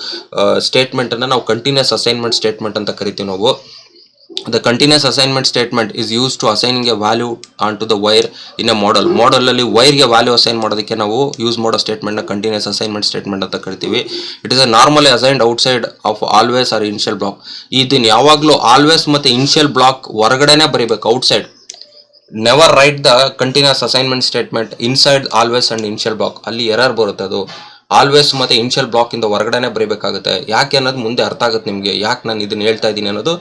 ಸ್ಟೇಟ್ಮೆಂಟ್ ಅನ್ನ ನಾವು ಕಂಟಿನ್ಯೂಸ್ ಅಸೈನ್ಮೆಂಟ್ ಸ್ಟೇಟ್ಮೆಂಟ್ ಅಂತ ಕರಿತೀವಿ ನಾವು. The continuous assignment statement is used to assigning a value onto the wire in a model. Model ಅಲ್ಲಿ wire ಗೆ ವ್ಯಾಲ್ಯೂ ಅಸೈನ್ ಮಾಡೋದಕ್ಕೆ ನಾವು ಯೂಸ್ ಮಾಡೋ ಸ್ಟೇಟ್ಮೆಂಟ್ ನ ಕಂಟಿನ್ಯೂಸ್ ಅಸೈನ್ಮೆಂಟ್ ಸ್ಟೇಟ್ಮೆಂಟ್ ಅಂತ ಕರಿತೀವಿ. It is a normally assigned outside of always or initial block. ಇದನ್ನ ಯಾವಾಗಲೂ ಆಲ್ವೇಸ್ ಮತ್ತೆ ಇನಿಷಿಯಲ್ ಬ್ಲಾಕ್ ಹೊರಗಡೆನೆ ಬರೀಬೇಕು, outside. Never write the continuous assignment statement inside always and initial block. ಅಲ್ಲಿ ಎರರ್ ಬರುತ್ತೆ, ಅದು ಆಲ್ವೇಸ್ ಮತ್ತೆ ಇನಿಷಿಯಲ್ ಬ್ಲಾಕ್ ಇಂದ ಹೊರಗಡೆನೆ ಬರೀಬೇಕಾಗುತ್ತೆ. ಯಾಕೆ ಅನ್ನೋದು ಮುಂದೆ ಅರ್ಥ ಆಗುತ್ತೆ ನಿಮಗೆ, ಯಾಕೆ ನಾನು ಇದನ್ನ ಹೇಳ್ತಾ ಇದ್ದೀನಿ ಅನ್ನೋದು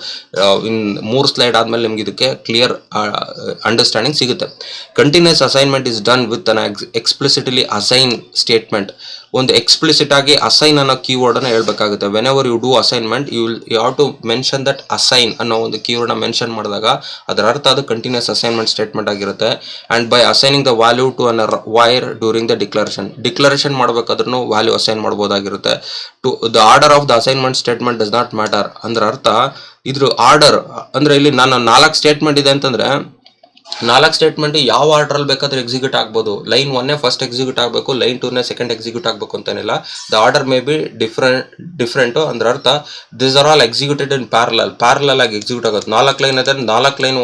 ಇನ್ 3 ಸ್ಲೈಡ್ ಆದ್ಮೇಲೆ ನಿಮ್ಗೆ ಇದಕ್ಕೆ ಕ್ಲಿಯರ್ ಅಂಡರ್ಸ್ಟ್ಯಾಂಡಿಂಗ್ ಸಿಗುತ್ತೆ. Continuous assignment is done with an explicitly assign statement. ಒಂದು ಎಕ್ಸ್ಪ್ಲಿಸಿಟ್ ಆಗಿ ಅಸೈನ್ ಅನ್ನೋ ಕೀವರ್ಡ್ ಅನ್ನ ಹೇಳ್ಬೇಕಾಗುತ್ತೆ. Whenever you do assignment you have to mention that assign ಅನ್ನೋ ಒಂದು ಕೀವರ್ಡ್ ನ ಮೆನ್ಷನ್ ಮಾಡಿದಾಗ ಅದರ ಅರ್ಥ ಅದು ಕಂಟಿನ್ಯೂಸ್ ಅಸೈನ್ಮೆಂಟ್ ಸ್ಟೇಟ್ಮೆಂಟ್ ಆಗಿರುತ್ತೆ. And by assigning the value to an wire during the declaration ಮಾಡಬೇಕಾದ್ರೂ ವ್ಯಾಲ್ಯೂ ಅಸೈನ್ ಮಾಡಬಹುದಾಗಿರುತ್ತೆ. To the order of the assignment statement does not matter. ಅಂದ್ರೆ ಅರ್ಥ ಇದ್ರ ಆರ್ಡರ್ ಅಂದ್ರೆ ಇಲ್ಲಿ ನಾನು 4 ಸ್ಟೇಟ್ಮೆಂಟ್ ಇದೆ ಅಂತಂದ್ರೆ 4 ಸ್ಟೇಟ್ಮೆಂಟ್ ಯಾವ ಆರ್ಡರ್ ಅಲ್ಲಿ ಬೇಕಾದ್ರೆ ಎಕ್ಸಿಕ್ಯೂಟ್ ಆಗ್ಬೋದು. ಲೈನ್ 1 ಫಸ್ಟ್ ಎಕ್ಸಿಕ್ಯೂಟ್ ಆಗಬೇಕು, ಲೈನ್ 2 ಸೆಕೆಂಡ್ ಎಕ್ಸಿಕ್ಯೂಟ್ ಆಗಬೇಕು ಅಂತಾನಿಲ್ಲ. The order may be different. ಅಂದ್ರೆ ಅರ್ಥ this are all executed in parallel ಆಗಿ ಎಕ್ಸಿಕ್ಯೂಟ್ ಆಗುತ್ತೆ. 4 ಲೈನ್ ಅದ 4 line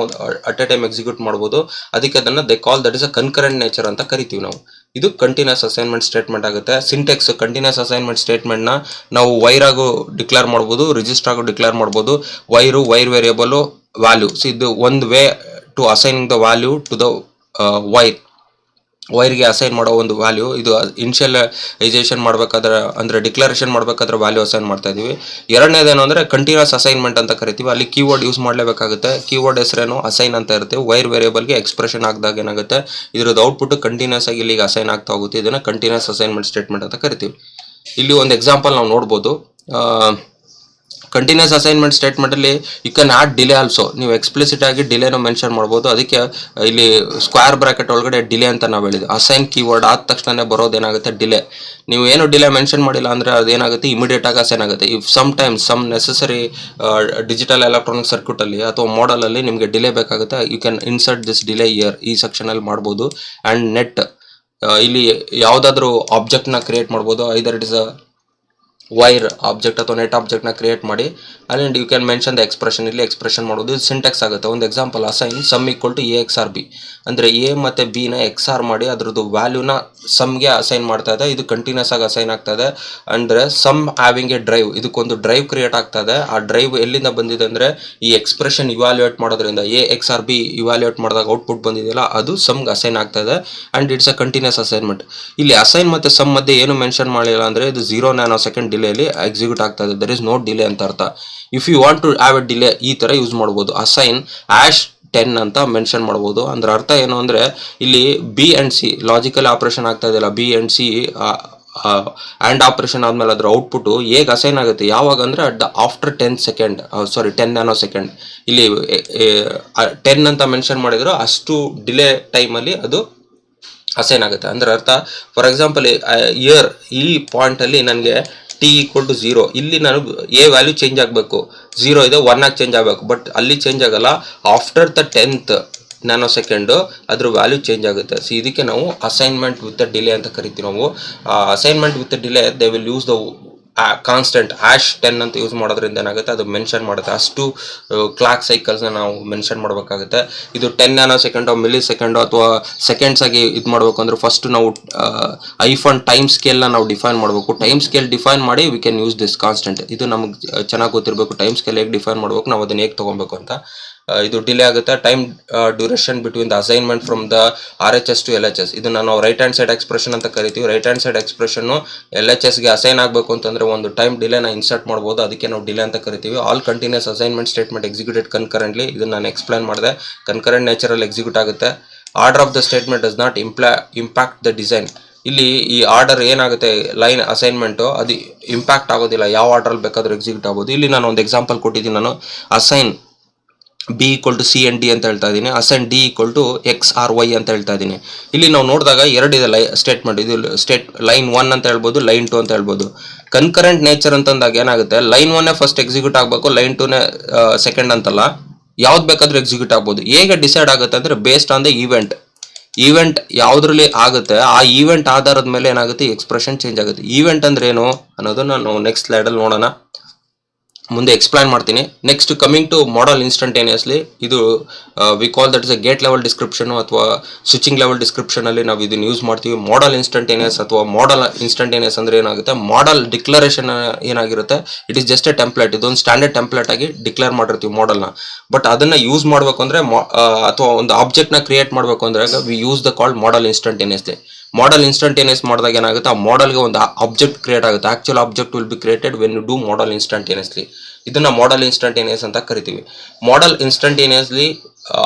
at a time execute ಮಾಡ್ಬೋದು. ಅದಕ್ಕೆ ಅದನ್ನ they call that is a concurrent nature ಅಂತ ಕರಿತೀವಿ ನಾವು. ಇದು ಕಂಟಿನ್ಯೂಸ್ ಅಸೈನ್ಮೆಂಟ್ ಸ್ಟೇಟ್ಮೆಂಟ್ ಆಗುತ್ತೆ. ಸಿಂಟೆಕ್ಸ್ ಕಂಟಿನ್ಯೂಸ್ ಅಸೈನ್ಮೆಂಟ್ ಸ್ಟೇಟ್ಮೆಂಟ್ ನ ನಾವು ವೈರ್ ಆಗು ಡಿಕ್ಲೇರ್ ಮಾಡ್ಬೋದು, ರಿಜಿಸ್ಟರ್ ಆಗು ಡಿಕ್ಲೇರ್ ಮಾಡ್ಬೋದು. ವೈರ್ ವೇರಿಯಬಲ್ ವ್ಯಾಲ್ಯೂ ಇದು ಒಂದು way to assigning the value to the ವೈರ್ಗೆ ಅಸೈನ್ ಮಾಡೋ ಒಂದು ವ್ಯಾಲ್ಯೂ. ಇದು ಇನಿಷಿಯಲೈಸೇಷನ್ ಮಾಡ್ಬೇಕಾದ್ರೆ ಅಂದ್ರೆ ಡಿಕ್ಲರೇಷನ್ ಮಾಡ್ಬೇಕಾದ್ರೆ ವ್ಯಾಲ್ಯೂ ಅಸೈನ್ ಮಾಡ್ತಾ ಇದೀವಿ. ಎರಡನೇದೇನು ಅಂದ್ರೆ ಕಂಟಿನ್ಯೂಸ್ ಅಸೈನ್ಮೆಂಟ್ ಅಂತ ಕರಿತೀವಿ. ಅಲ್ಲಿ ಕೀವರ್ಡ್ ಯೂಸ್ ಮಾಡಲೇಬೇಕಾಗುತ್ತೆ. ಕೀವರ್ಡ್ ಹೆಸರೇನು ಅಸೈನ್ ಅಂತ ಇರುತ್ತೆ. ವೈರ್ ವೇರಿಯಬಲ್ಗೆ ಎಕ್ಸ್ಪ್ರೆಷನ್ ಆಗಿದಾಗ ಏನಾಗುತ್ತೆ, ಇದ್ರದ್ದು ಔಟ್ಪುಟ್ ಕಂಟಿನ್ಯೂಸ್ ಆಗಿ ಇಲ್ಲಿಗೆ ಅಸೈನ್ ಆಗ್ತಾ ಹೋಗುತ್ತೆ. ಇದನ್ನ ಕಂಟಿನ್ಯೂಸ್ ಅಸೈನ್ಮೆಂಟ್ ಸ್ಟೇಟ್ಮೆಂಟ್ ಅಂತ ಕರಿತೀವಿ. ಇಲ್ಲಿ ಒಂದು ಎಕ್ಸಾಂಪಲ್ ನಾವು ನೋಡ್ಬೋದು. ಕಂಟಿನ್ಯೂಸ್ ಅಸೈನ್ಮೆಂಟ್ ಸ್ಟೇಟ್ಮೆಂಟ್ ಅಲ್ಲಿ you can add delay also. ನೀವು ಎಕ್ಸ್ಪ್ಲಿಸಿಟ್ ಆಗಿ ಡಿಲೇನ ಮೆನ್ಷನ್ ಮಾಡ್ಬೋದು. ಅದಕ್ಕೆ ಇಲ್ಲಿ ಸ್ಕ್ವೇರ್ ಬ್ರಾಕೆಟ್ ಒಳಗಡೆ ಡಿಲೇ ಅಂತ ನಾವು ಹೇಳಿದ್ವಿ. ಅಸೈನ್ ಕೀವರ್ಡ್ ಆದ ತಕ್ಷಣ ಬರೋದೇನಾಗುತ್ತೆ ಡಿಲೇ. ನೀವು ಏನು ಡಿಲೇ ಮೆನ್ಷನ್ ಮಾಡಿಲ್ಲ ಅಂದ್ರೆ ಅದೇನಾಗುತ್ತೆ ಇಮಿಡಿಯೇಟ್ ಆಗಿ ಅಸೈನ್ ಆಗುತ್ತೆ. If some necessary digital electronic circuit ಅಲ್ಲಿ ಅಥವಾ ಮಾಡಲ್ ಅಲ್ಲಿ ನಿಮಗೆ ಡಿಲೇ ಬೇಕಾಗುತ್ತೆ, you can insert this delay here, ಈ ಸೆಕ್ಷನ್ ಅಲ್ಲಿ ಮಾಡ್ಬೋದು. ಅಂಡ್ ನೆಟ್ ಇಲ್ಲಿ ಯಾವ್ದಾದ್ರು ಆಬ್ಜೆಕ್ಟ್ ನ ಕ್ರಿಯೇಟ್ ಮಾಡ್ಬೋದು. Either it is a wire object ಅಥವಾ ನೆಟ್ ಆಬ್ಜೆಕ್ಟ್ ನ ಕ್ರಿಯೇಟ್ ಮಾಡಿ and you can mention the expression. ಇಲ್ಲಿ ಎಕ್ಸ್ಪ್ರೆಷನ್ ಮಾಡೋದು ಇದು ಸಿಂಟೆಕ್ಸ್ ಆಗುತ್ತೆ. ಒಂದು example assign sum equal to A XOR B ಅಂದ್ರೆ ಎ ಮತ್ತೆ ಬಿ ನ ಎಕ್ಸ್ ಆರ್ ಮಾಡಿ ಅದ್ರದ್ದು ವ್ಯಾಲ್ಯೂನ ಸಮ್ಗೆ ಅಸೈನ್ ಮಾಡ್ತಾ ಇದೆ. ಇದು ಕಂಟಿನ್ಯೂಸ್ ಆಗಿ ಅಸೈನ್ ಆಗ್ತಾ ಇದೆ. ಅಂದ್ರೆ ಸಮ್ ಹ್ಯಾವಿಂಗ್ ಎ ಡ್ರೈವ್, ಇದಕ್ಕೊಂದು ಡ್ರೈವ್ ಕ್ರಿಯೇಟ್ ಆಗ್ತಾ ಇದೆ. ಆ ಡ್ರೈವ್ ಎಲ್ಲಿಂದ ಬಂದಿದೆ ಅಂದ್ರೆ ಈ ಎಕ್ಸ್ಪ್ರೆಷನ್ ಇವ್ಯಾಲ್ಯೂಯೇಟ್ ಮಾಡೋದ್ರಿಂದ A XOR B evaluate ಮಾಡಿದಾಗ ಔಟ್ಪುಟ್ ಬಂದಿದೆಯಲ್ಲ ಅದು ಸಮ್ಗೆ ಅಸೈನ್ ಆಗ್ತಾ ಇದೆ. And it's a continuous assignment. ಇಲ್ಲಿ ಅಸೈನ್ ಮತ್ತೆ ಸಮ್ ಮಧ್ಯೆ ಏನು ಮೆನ್ಷನ್ ಮಾಡಿಲ್ಲ ಅಂದ್ರೆ ಇದು 0 ನ್ಯಾನೋ ಸೆಕೆಂಡ್ ಡಿಲೇಲಿ ಎಕ್ಸಿಕ್ಯೂಟ್ ಆಗ್ತಾ ಇದೆ. ದರ್ ಇಸ್ ನೋ ಡಿಲೇ ಅಂತ ಅರ್ಥ. If you want to have a delay ಈ ತರ ಯೂಸ್ ಮಾಡಬಹುದು. ಅಸೈನ್ ಆಶ್ 10 ಅಂತ ಮೆನ್ಷನ್ ಮಾಡಬಹುದು. ಅಂದ್ರೆ ಅರ್ಥ ಏನು ಅಂದ್ರೆ ಇಲ್ಲಿ B and C logical operation ಆಗ್ತಾ ಇದೆಯಲ್ಲ, B and C and operation ಆದ್ಮೇಲೆ ಅದ್ರ ಔಟ್ಪುಟ್ ಹೇಗೆ ಅಸೈನ್ ಆಗುತ್ತೆ ಯಾವಾಗ ಅಂದ್ರೆ ಆಫ್ಟರ್ 10 ನ್ಯಾನೋ ಸೆಕೆಂಡ್. ಇಲ್ಲಿ 10 ಅಂತ ಮೆನ್ಷನ್ ಮಾಡಿದ್ರು ಅಷ್ಟು ಡಿಲೇ ಟೈಮ್ ಅಲ್ಲಿ ಅದು ಅಸೈನ್ ಆಗುತ್ತೆ. ಅಂದ್ರೆ ಅರ್ಥ ಫಾರ್ ಎಕ್ಸಾಂಪಲ್ ಇಯರ್ ಈ ಪಾಯಿಂಟ್ ಅಲ್ಲಿ ನನಗೆ ಟಿ ಈಕ್ವಲ್ ಟು 0, ಇಲ್ಲಿ ನಾನು ಎ ವ್ಯಾಲ್ಯೂ ಚೇಂಜ್ ಆಗಬೇಕು. 0 ಇದೆ 1 ಆಗಿ ಚೇಂಜ್ ಆಗಬೇಕು. ಬಟ್ ಅಲ್ಲಿ ಚೇಂಜ್ ಆಗಲ್ಲ. After the 10th nanosecond ಅದ್ರ ವ್ಯಾಲ್ಯೂ ಚೇಂಜ್ ಆಗುತ್ತೆ. ಸೊ ಇದಕ್ಕೆ ನಾವು ಅಸೈನ್ಮೆಂಟ್ ವಿತ್ ದ ಡಿಲೇ ಅಂತ ಕರಿತೀವಿ ನಾವು. Assignment with delay they will use the constant hash 10 ಅಂತ ಯೂಸ್ ಮಾಡೋದ್ರಿಂದ ಏನಾಗುತ್ತೆ ಅದು ಮೆನ್ಷನ್ ಮಾಡುತ್ತೆ. ಅಷ್ಟು ಕ್ಲಾಕ್ ಸೈಕಲ್ಸ್ನ ನಾವು ಮೆನ್ಷನ್ ಮಾಡಬೇಕಾಗುತ್ತೆ. ಇದು 10 ನ್ಯಾನೋ ಸೆಕೆಂಡ್ ಮಿಲಿ ಸೆಕೆಂಡ್ ಅಥವಾ ಸೆಕೆಂಡ್ಸ್ ಆಗಿ ಇದು ಮಾಡಬೇಕು ಅಂದ್ರೆ ಫಸ್ಟ್ ನಾವು ಐಫೋನ್ ಟೈಮ್ ಸ್ಕೇಲ್ನ ನಾವು ಡಿಫೈನ್ ಮಾಡಬೇಕು. ಟೈಮ್ ಸ್ಕೇಲ್ ಡಿಫೈನ್ ಮಾಡಿ we can use this constant. ಇದು ನಮಗೆ ಚೆನ್ನಾಗಿ ಗೊತ್ತಿರಬೇಕು. ಟೈಮ್ ಸ್ಕೇಲ್ ಹೇಗೆ ಡಿಫೈನ್ ಮಾಡಬೇಕು, ನಾವು ಅದನ್ನ ಹೇಗೆ ತಗೊಬೇಕು ಅಂತ. ಇದು ಡಿಲೇ ಆಗುತ್ತೆ. Time duration between the assignment from the R H S to L H S. ಇದನ್ನ ನಾವು ರೈಟ್ ಹ್ಯಾಂಡ್ ಸೈಡ್ ಎಕ್ಸ್ಪ್ರೆಷನ್ ಅಂತ ಕರಿತೀವಿ. Right hand side expression L H ಎಸ್ಗೆ ಅಸೈನ್ ಆಗಬೇಕು ಅಂತಂದ್ರೆ ಒಂದು ಟೈಮ್ ಡಿಲೇನ ಇನ್ಸರ್ಟ್ ಮಾಡಬಹುದು. ಅದಕ್ಕೆ ನಾವು ಡಿಲೇ ಅಂತ ಕರಿತೀವಿ. All continuous assignment statement executed concurrently. ಇದನ್ನ ನಾನು ಎಕ್ಸ್ಪ್ಲೈನ್ ಮಾಡಿದೆ. ಕನ್ಕರೆಂಟ್ ನೇಚರಲ್ಲಿ ಎಕ್ಸಿಕ್ಯೂಟ್ ಆಗುತ್ತೆ. Order of the statement does not impact the design. ಇಲ್ಲಿ ಈ ಆರ್ಡರ್ ಏನಾಗುತ್ತೆ ಲೈನ್ ಅಸೈನ್ಮೆಂಟ್ ಅದು ಇಂಪ್ಯಾಕ್ಟ್ ಆಗೋದಿಲ್ಲ. ಯಾವ ಆರ್ಡರ್ ಬೇಕಾದ್ರೂ ಎಕ್ಸಿಕ್ಯೂಟ್ ಆಗ್ಬೋದು. ಇಲ್ಲಿ ನಾನು ಒಂದು ಎಕ್ಸಾಂಪಲ್ ಕೊಟ್ಟಿದ್ದೀನಿ. ನಾನು assign B equal to C and D ಅಂತ ಹೇಳ್ತಾ ಇದ್ದೀನಿ. Assign D equal to X or Y ಅಂತ ಹೇಳ್ತಾ ಇದ್ದೀನಿ. ಇಲ್ಲಿ ನಾವು ನೋಡಿದಾಗ ಎರಡಿದೆ ಸ್ಟೇಟ್ಮೆಂಟ್. ಇದು ಲೈನ್ 1 ಅಂತ ಹೇಳ್ಬೋದು, ಲೈನ್ 2 ಅಂತ ಹೇಳ್ಬೋದು. ಕನ್ಕರೆಂಟ್ ನೇಚರ್ ಅಂತಂದಾಗ ಏನಾಗುತ್ತೆ ಲೈನ್ 1 ಫಸ್ಟ್ ಎಕ್ಸಿಕ್ಯೂಟ್ ಆಗಬೇಕು, ಲೈನ್ 2 ಸೆಕೆಂಡ್ ಅಂತಲ್ಲ. ಯಾವ್ದು ಬೇಕಾದ್ರೂ ಎಕ್ಸಿಕ್ಯೂಟ್ ಆಗ್ಬೋದು. ಹೇಗೆ ಡಿಸೈಡ್ ಆಗುತ್ತೆ ಅಂದ್ರೆ ಬೇಸ್ಡ್ ಆನ್ ದ ಈವೆಂಟ್ ಯಾವ್ದ್ರಲ್ಲಿ ಆಗುತ್ತೆ ಆ ಈವೆಂಟ್ ಆಧಾರದ ಮೇಲೆ ಏನಾಗುತ್ತೆ ಎಕ್ಸ್ಪ್ರೆಷನ್ ಚೇಂಜ್ ಆಗುತ್ತೆ. ಈವೆಂಟ್ ಅಂದ್ರೆ ಏನು ಅನ್ನೋದನ್ನ ನಾವು ನೆಕ್ಸ್ಟ್ ಸ್ಲೈಡ್ ಅಲ್ಲಿ ನೋಡೋಣ. ಮುಂದೆ ಎಕ್ಸ್ಪ್ಲೈನ್ ಮಾಡ್ತೀನಿ. Next coming to model instantaneously, ಇದು V call that is a gate level description ಅಥವಾ ಸ್ವಿಚಿಂಗ್ ಲೆವೆಲ್ ಡಿಸ್ಕ್ರಿಪ್ಷನ್ ಅಲ್ಲಿ ನಾವು ಇದನ್ನ ಯೂಸ್ ಮಾಡ್ತೀವಿ. ಮಾಡಲ್ ಇನ್ಸ್ಟಂಟೇನಿಯಸ್ ಅಥವಾ ಮಾಡಲ್ ಇನ್ಸ್ಟಂಟೇನಿಯಸ್ ಅಂದ್ರೆ ಏನಾಗುತ್ತೆ, ಮಾಡಲ್ ಡಿಕ್ಲರೇಷನ್ ಏನಾಗಿರುತ್ತೆ, it is just A template. ಇದೊಂದು ಸ್ಟ್ಯಾಂಡರ್ಡ್ ಟೆಂಪ್ಲೇಟ್ ಆಗಿ ಡಿಕ್ಲೇರ್ ಮಾಡಿರ್ತೀವಿ ಮಾಡಲ್ನ. ಬಟ್ ಅದನ್ನ ಯೂಸ್ ಮಾಡಬೇಕು ಅಂದ್ರೆ ಅಥವಾ ಒಂದು ಆಬ್ಜೆಕ್ಟ್ ನ ಕ್ರಿಯೇಟ್ ಮಾಡಬೇಕು ಅಂದ್ರೆ we use the called model instantaneously. Model instantaneous ಮಾಡಿದಾಗ ಏನಾಗುತ್ತೆ, ಆ ಮಾಡಲ್ಗೆ ಒಂದು ಆಬ್ಜೆಕ್ಟ್ ಕ್ರಿಯೇಟ್ ಆಗುತ್ತೆ. Actual object will be created when you do model instantaneously. ಇದನ್ನ ಮಾಡಲ್ ಇನ್ಸ್ಟಂಟೇನಿಯಸ್ ಅಂತ ಕರಿತೀವಿ. Model instantaneously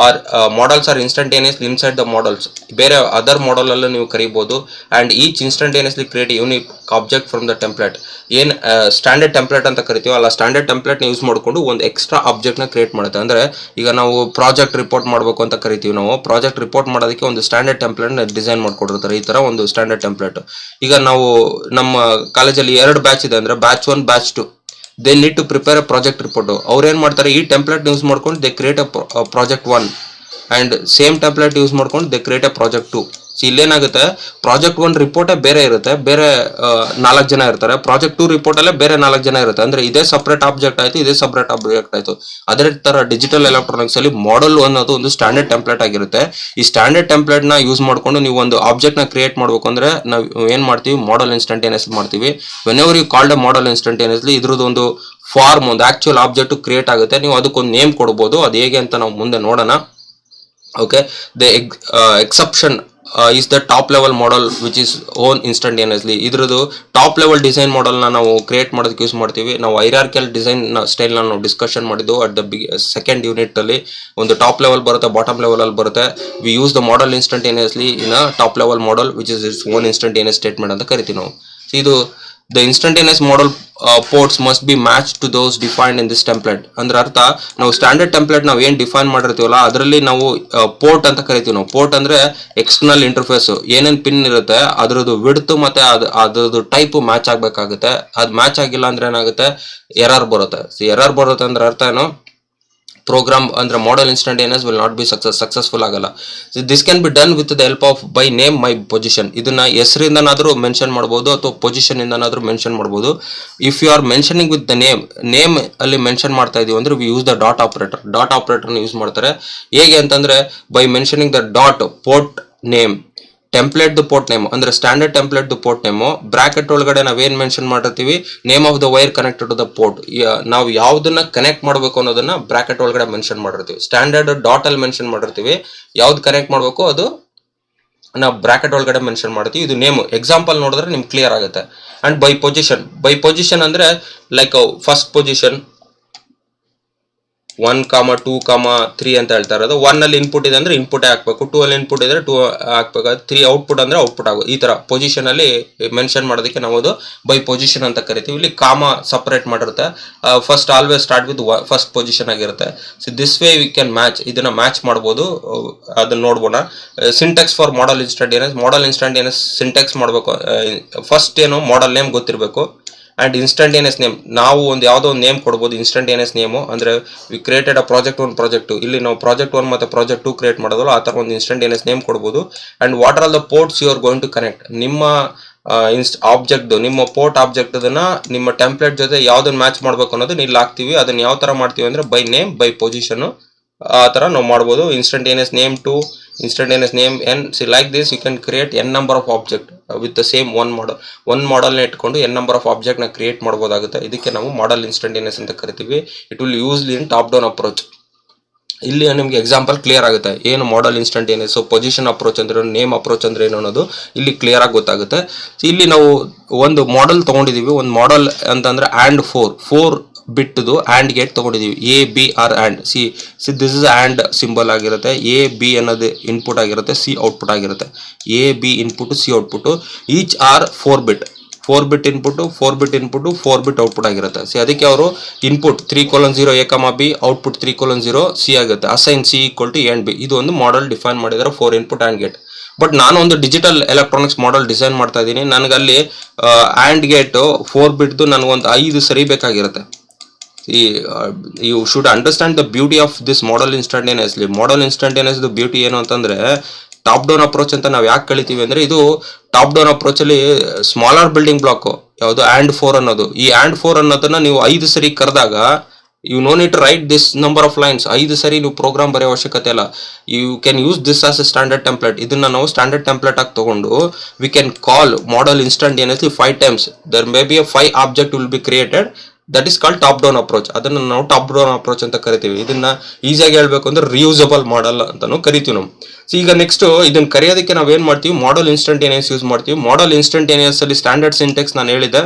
or models R instantaneously inside the models. ಬೇರೆ ಅದರ್ ಮಾಡಲ್ ಅಲ್ಲೂ ನೀವು ಕರಿಬಹುದು. And each instantaneously create unique object from the template. ಏನ್ ಸ್ಟ್ಯಾಂಡರ್ಡ್ ಟೆಂಪ್ಲೇಟ್ ಅಂತ ಕರಿತೀವಿ ಅಲ್ಲ, ಸ್ಟ್ಯಾಂಡರ್ಡ್ ಟೆಂಪ್ಲೇಟ್ ಯೂಸ್ ಮಾಡಿಕೊಂಡು ಒಂದು ಎಕ್ಸ್ಟ್ರಾ ಆಬ್ಜೆಕ್ಟ್ ನ ಕ್ರಿಯೇಟ್ ಮಾಡುತ್ತೆ. ಅಂದ್ರೆ ಈಗ ನಾವು ಪ್ರಾಜೆಕ್ಟ್ ರಿಪೋರ್ಟ್ ಮಾಡಬೇಕು ಅಂತ ಕರಿತೀವಿ. ನಾವು ಪ್ರಾಜೆಕ್ಟ್ ರಿಪೋರ್ಟ್ ಮಾಡೋದಕ್ಕೆ ಒಂದು ಸ್ಟ್ಯಾಂಡರ್ಡ್ ಟೆಂಪ್ಲೇಟ್ ಡಿಸೈನ್ ಮಾಡ್ಕೊಂಡಿರ್ತಾರೆ. ಈ ತರ ಒಂದು ಸ್ಟ್ಯಾಂಡರ್ಡ್ ಟೆಂಪ್ಲೇಟ್. ಈಗ ನಾವು ನಮ್ಮ ಕಾಲೇಜಲ್ಲಿ 2 ಬ್ಯಾಚ್ ಇದೆ ಅಂದ್ರೆ batch 1 batch 2 they need to prepare a project report. ಅವ್ರು ಏನ್ ಮಾಡ್ತಾರೆ, ಈ ಟೆಂಪ್ಲೇಟ್ ಯೂಸ್ ಮಾಡ್ಕೊಂಡು they create a project 1 and same template use ಮಾಡ್ಕೊಂಡು ದೇ ಕ್ರಿಯೇಟ್ ಅ ಪ್ರಾಜೆಕ್ಟ್ 2. ಇಲ್ಲೇನಾಗುತ್ತೆ, ಪ್ರಾಜೆಕ್ಟ್ 1 ರಿಪೋರ್ಟೇ ಬೇರೆ ಇರುತ್ತೆ, ಬೇರೆ 4 ಜನ ಇರ್ತಾರೆ. ಪ್ರಾಜೆಕ್ಟ್ 2 ರಿಪೋರ್ಟ್ ಅಲ್ಲೇ ಬೇರೆ 4 ಜನ ಇರುತ್ತೆ. ಅಂದ್ರೆ ಇದೇ ಸಪರೇಟ್ ಆಬ್ಜೆಕ್ಟ್ ಆಯ್ತು, ಇದೇ ಸಪರೇಟ್ ಆಬ್ಜೆಕ್ಟ್ ಆಯ್ತು. ಅದೇ ತರ ಡಿಜಿಟಲ್ ಎಲೆಕ್ಟ್ರಾನಿಕ್ಸ್ ಅಲ್ಲಿ ಮಾಡಲ್ ಅನ್ನೋದು ಒಂದು ಸ್ಟ್ಯಾಂಡರ್ಡ್ ಟೆಂಪ್ಲೇಟ್ ಆಗಿರುತ್ತೆ. ಈ ಸ್ಟ್ಯಾಂಡರ್ಡ್ ಟೆಂಪ್ಲೇಟ್ ನ ಯೂಸ್ ಮಾಡ್ಕೊಂಡು ನೀವು ಒಂದು ಆಬ್ಜೆಕ್ಟ್ ನ ಕ್ರಿಯೇಟ್ ಮಾಡ್ಬೇಕು ಅಂದ್ರೆ ನಾವು ಏನ್ ಮಾಡ್ತೀವಿ, ಮಾಡಲ್ ಇನ್ಸ್ಟಂಟೇನಿಯಸ್ ಮಾಡ್ತೀವಿ. Whenever you called a model instantaneously, ಇದ್ರದ್ದು ಒಂದು ಫಾರ್ಮ್, ಒಂದು ಆಕ್ಚುಯಲ್ ಆಬ್ಜೆಕ್ಟ್ ಕ್ರಿಯೇಟ್ ಆಗುತ್ತೆ. ನೀವು ಅದಕ್ಕೊಂದು ನೇಮ್ ಕೊಡಬಹುದು. ಅದು ಹೇಗೆ ಅಂತ ನಾವು ಮುಂದೆ ನೋಡೋಣ. Okay, the exception is the top level model which is own instantaneously. ಇದ್ರದ್ದು ಟಾಪ್ ಲೆವೆಲ್ ಡಿಸೈನ್ ಮಾಡೆಲ್ ನಾವು ಕ್ರಿಯೇಟ್ ಮಾಡೋದಕ್ಕೆ ಯೂಸ್ ಮಾಡ್ತೀವಿ. ನಾವು ಹೈರಾರ್ಕಿಯಲ್ ಡಿಸೈನ್ ಸ್ಟೈಲ್ ನಾವು ಡಿಸ್ಕಷನ್ ಮಾಡಿದ್ದು ಅಟ್ ದ ಸೆಕೆಂಡ್ ಯೂನಿಟ್ ಅಲ್ಲಿ. ಒಂದು ಟಾಪ್ ಲೆವೆಲ್ ಬರುತ್ತೆ, ಬಾಟಮ್ ಲೆವೆಲ್ ಅಲ್ಲಿ ಬರುತ್ತೆ. We use the model instantaneously in a top level model which is its own instantaneous statement ಅಂತ ಕರಿತೀವಿ ನಾವು. ಇದು the instantaneous model ports must be matched to those defined in this template. ಅಂದ್ರೆ ಅರ್ಥ, ನಾವು ಸ್ಟ್ಯಾಂಡರ್ಡ್ ಟೆಂಪ್ಲೇಟ್ ನಾವು ಏನ್ ಡಿಫೈನ್ ಮಾಡಿರ್ತೀವಲ್ಲ ಅದರಲ್ಲಿ ನಾವು ಪೋರ್ಟ್ ಅಂತ ಕರಿತೀವಿ. ನಾವು ಪೋರ್ಟ್ ಅಂದ್ರೆ ಎಕ್ಸ್ಟರ್ನಲ್ ಇಂಟರ್ಫೇಸ್, ಏನೇನ್ ಪಿನ್ ಇರುತ್ತೆ ಅದ್ರದ್ದು ವಿಡ್ತ್ ಮತ್ತೆ ಅದ್ರದ್ದು ಟೈಪ್ ಮ್ಯಾಚ್ ಆಗ್ಬೇಕಾಗುತ್ತೆ. ಅದ್ ಮ್ಯಾಚ್ ಆಗಿಲ್ಲ ಅಂದ್ರೆ ಏನಾಗುತ್ತೆ, ಎರರ್ ಬರುತ್ತೆ. ಎರರ್ ಬರುತ್ತೆ ಅಂದ್ರೆ ಅರ್ಥ ಏನು, ಪ್ರೋಗ್ರಾಮ್ ಅಂದ್ರೆ model instantaneous will not be successful ಆಗಲ್ಲ. This can be done with the help of by name my position. ಇದನ್ನ ಹೆಸರಿಂದನಾದ್ರೂ ಮೆನ್ಷನ್ ಮಾಡಬಹುದು ಅಥವಾ ಪೊಸಿಷನ್ ಇಂದನಾದ್ರೂ ಮೆನ್ಷನ್ ಮಾಡಬಹುದು. If you are mentioning with the name ಅಲ್ಲಿ ಮೆನ್ಷನ್ ಮಾಡ್ತಾ ಇದೀವಿ ಅಂದ್ರೆ we use the dot operator. Dot operator use ಮಾಡ್ತಾರೆ. ಹೇಗೆ ಅಂತಂದ್ರೆ by mentioning the dot port name, template the port name ಅಂದ್ರೆ standard template the port name, bracket ಒಳಗಡೆ ನಾವೇನ್ ಮೆನ್ಷನ್ ಮಾಡಿರ್ತೀವಿ, name of the wire connected to the port. ನಾವು ಯಾವ್ದನ್ನ ಕನೆಕ್ಟ್ ಮಾಡಬೇಕು ಅನ್ನೋದನ್ನ ಬ್ರಾಕೆಟ್ ಒಳಗಡೆ ಮೆನ್ಷನ್ ಮಾಡಿರ್ತೀವಿ. ಸ್ಟ್ಯಾಂಡರ್ಡ್ ಡಾಟ್ ಅಲ್ಲಿ ಮೆನ್ಷನ್ ಮಾಡಿರ್ತೀವಿ, ಯಾವ್ದು ಕನೆಕ್ಟ್ ಮಾಡಬೇಕು ಅದು ನಾವು ಬ್ರಾಕೆಟ್ ಒಳಗಡೆ ಮೆನ್ಷನ್ ಮಾಡ್ತೀವಿ. ಇದು ನೇಮ್. ಎಕ್ಸಾಂಪಲ್ ನೋಡಿದ್ರೆ ನಿಮ್ಗೆ ಕ್ಲಿಯರ್ ಆಗುತ್ತೆ. ಅಂಡ್ ಬೈ ಪೊಸಿಷನ್ ಅಂದ್ರೆ ಲೈಕ್ ಫಸ್ಟ್ ಪೊಸಿಷನ್ 1, 2, 3 ಅಂತ ಹೇಳ್ತಾ ಇರೋದು. 1 ಅಲ್ಲಿ ಇನ್ಪುಟ್ ಇದೆ ಅಂದ್ರೆ ಇನ್ಪುಟ್ ಹಾಕ್ಬೇಕು, 2 ಅಲ್ಲಿ ಇನ್ಪುಟ್ ಇದ್ರೆ 2 ಹಾಕ್ಬೇಕು, 3 ಔಟ್ಪುಟ್ ಅಂದ್ರೆ ಔಟ್ಪುಟ್ ಆಗೋ. ಈ ತರ ಪೊಸಿಷನ್ ಅಲ್ಲಿ ಮೆನ್ಷನ್ ಮಾಡೋದಕ್ಕೆ ನಾವು ಅದು ಬೈ ಪೊಸಿಷನ್ ಅಂತ ಕರಿತೀವಿ. ಇಲ್ಲಿ ಕಾಮ ಸಪರೇಟ್ ಮಾಡಿರುತ್ತೆ. First always start with first position ಆಗಿರುತ್ತೆ. So this way we can match, ಇದನ್ನ ಮ್ಯಾಚ್ ಮಾಡಬಹುದು. ಅದನ್ನ ನೋಡ್ಬೋಣ. Syntax for model instantaneous syntax ಮಾಡಬೇಕು. ಫಸ್ಟ್ ಏನು, ಮಾಡಲ್ ನೇಮ್ ಗೊತ್ತಿರಬೇಕು. ಅಂಡ್ ಇನ್ಸ್ಟಂಟೇನಿಯಸ್ ನೇಮ್, ನಾವು ಒಂದು ಯಾವುದೋ ಒಂದು ನೇಮ್ ಕೊಡ್ಬೋದು. ಇನ್ಸ್ಟಂಟೇನಿಯಸ್ ನೇಮು ಅಂದ್ರೆ we created a project 1 project 2. ಇಲ್ಲಿ ನಾವು ಪ್ರಾಜೆಕ್ಟ್ 1 ಮತ್ತೆ ಪ್ರಾಜೆಕ್ಟ್ 2 ಕ್ರಿಯೇಟ್ ಮಾಡೋದಲ್ಲ, ಆ ತರ ಒಂದು ಇನ್ಸ್ಟಂಟೇನಿಯಸ್ ನೇಮ್ ಕೊಡ್ಬೋದು. And what are the ports you are going to connect, ನಿಮ್ಮ ಆಬ್ಜೆಕ್ಟ್, ನಿಮ್ಮ ಪೋರ್ಟ್ ಆಬ್ಜೆಕ್ಟ್ ಅದನ್ನ ನಿಮ್ಮ ಟೆಂಪ್ಲೇಟ್ ಜೊತೆ ಯಾವ್ದನ್ನ ಮ್ಯಾಚ್ ಮಾಡ್ಬೇಕು ಅನ್ನೋದನ್ನ ಇಲ್ಲಿ ಹಾಕ್ತಿವಿ. ಅದನ್ನ ಯಾವ ತರ ಮಾಡ್ತೀವಿ ಅಂದ್ರೆ ಬೈ ನೇಮ್ ಬೈ ಪೊಸಿಷನ್, ಆ ತರ ನಾವು ಮಾಡ್ಬೋದು. Instantaneous name to instantaneous name n. See, like this you can create n number of object with the same one model ನ ಇಟ್ಕೊಂಡು n number of object ನ ಕ್ರಿಯೇಟ್ ಮಾಡಬಹುದಾಗುತ್ತೆ. ಇದಕ್ಕೆ ನಾವು ಮಾಡಲ್ ಇನ್ಸ್ಟಂಟೇನಿಯಸ್ ಅಂತ ಕರಿತೀವಿ. It will usually in top down approach. ಇಲ್ಲಿ ನಿಮ್ಗೆ ಎಕ್ಸಾಂಪಲ್ ಕ್ಲಿಯರ್ ಆಗುತ್ತೆ ಏನು ಮಾಡಲ್ ಇನ್ಸ್ಟಂಟೇನಿಯಸ್, ಪೊಸಿಷನ್ ಅಪ್ರೋಚ್ ಅಂದ್ರೆ, ನೇಮ್ ಅಪ್ರೋಚ್ ಅಂದ್ರೆ ಏನು ಅನ್ನೋದು ಇಲ್ಲಿ ಕ್ಲಿಯರ್ ಆಗಿ ಗೊತ್ತಾಗುತ್ತೆ. ಇಲ್ಲಿ ನಾವು ಒಂದು ಮಾಡೆಲ್ ತಗೊಂಡಿದೀವಿ. ಒಂದು ಮಾಡೆಲ್ ಅಂತಂದ್ರೆ ಆ್ಯಂಡ್ 4 ಬಿಟ್ದು ಆ್ಯಂಡ್ ಗೇಟ್ ತಗೊಂಡಿದೀವಿ. A B are and C this is and symbol ಆಗಿರುತ್ತೆ. ಎ ಬಿ ಅನ್ನೋದು ಇನ್ಪುಟ್ ಆಗಿರುತ್ತೆ, ಸಿ ಔಟ್ಪುಟ್ ಆಗಿರುತ್ತೆ. A B input, C output. Each are 4 bit input, 4 bit output ಆಗಿರುತ್ತೆ. ಸಿ ಅದಕ್ಕೆ ಅವರು input 3:0 A, B, output 3:0 C ಆಗುತ್ತೆ. Assign C equal to A and B. ಇದು ಒಂದು ಮಾಡೆಲ್ ಡಿಫೈನ್ ಮಾಡಿದರೆ 4 ಇನ್ಪುಟ್ ಆ್ಯಂಡ್ ಗೇಟ್. ಬಟ್ ನಾನು ಒಂದು ಡಿಜಿಟಲ್ ಎಲೆಕ್ಟ್ರಾನಿಕ್ಸ್ ಮಾಡೆಲ್ ಡಿಸೈನ್ ಮಾಡ್ತಾ ಇದ್ದೀನಿ. ನನಗಲ್ಲಿ ಆ್ಯಂಡ್ ಗೇಟ್ 4 ಬಿಟ್ದು ನನಗೊಂದು 5 ಸರಿ ಬೇಕಾಗಿರುತ್ತೆ. You should understand the beauty of this model instantaneously. Model instantaneous beauty ಏನು ಅಂತಂದ್ರೆ, ಟಾಪ್ ಡೌನ್ ಅಪ್ರೋಚ್ ಅಂತ ನಾವು ಯಾಕೆ ಕಳಿತೀವಿ ಅಂದ್ರೆ, ಇದು ಟಾಪ್ ಡೌನ್ ಅಪ್ರೋಚ್ ಅಲ್ಲಿ ಸ್ಮಾಲರ್ ಬಿಲ್ಡಿಂಗ್ ಬ್ಲಾಕ್ ಯಾವುದು ಆ್ಯಂಡ್ 4 ಅನ್ನೋದು. ಈ ಆ್ಯಂಡ್ 4 ಅನ್ನೋದನ್ನ ನೀವು 5 ಸರಿ ಕರೆದಾಗ you know need to write this number of lines. 5 ಸರಿ ನೀವು ಪ್ರೋಗ್ರಾಮ್ ಬರೆಯೋ ಅವಶ್ಯಕತೆ ಇಲ್ಲ. You can use this as a standard template. ಇದನ್ನ ನಾವು ಸ್ಟ್ಯಾಂಡರ್ಡ್ ಟೆಂಪ್ಲೇಟ್ ಆಗಿ ತಗೊಂಡು we can call model instantaneously 5 times. There may be 5 object will be created. That is called top down approach. ಅದನ್ನ ನಾವು ಟಾಪ್ ಡೌನ್ ಅಪ್ರೋಚ್ ಅಂತ ಕರಿತೀವಿ. ಇದನ್ನ ಈಸಿಯಾಗಿ ಹೇಳ್ಬೇಕು ಅಂದ್ರೆ ರಿಯೂಸಬಲ್ ಮಾಡಲ್ ಅಂತಾನು ಕರಿತೀವಿ ನಾವು. ಸೊ ಈಗ ನೆಕ್ಸ್ಟ್ ಇದನ್ನ ಕರೆಯೋದಕ್ಕೆ ನಾವೇನ್ ಮಾಡ್ತೀವಿ, ಮಾಡಲ್ ಇನ್ಸ್ಟಂಟೇನಿಯಸ್ ಯೂಸ್ ಮಾಡ್ತೀವಿ. ಮಾಡಲ್ ಇನ್ಸ್ಟಂಟೇನಿಯಸ್ ಅಲ್ಲಿ ಸ್ಟ್ಯಾಂಡರ್ಡ್ ಸಿಂಟೆಕ್ಸ್ ನಾನು ಹೇಳಿದೆ.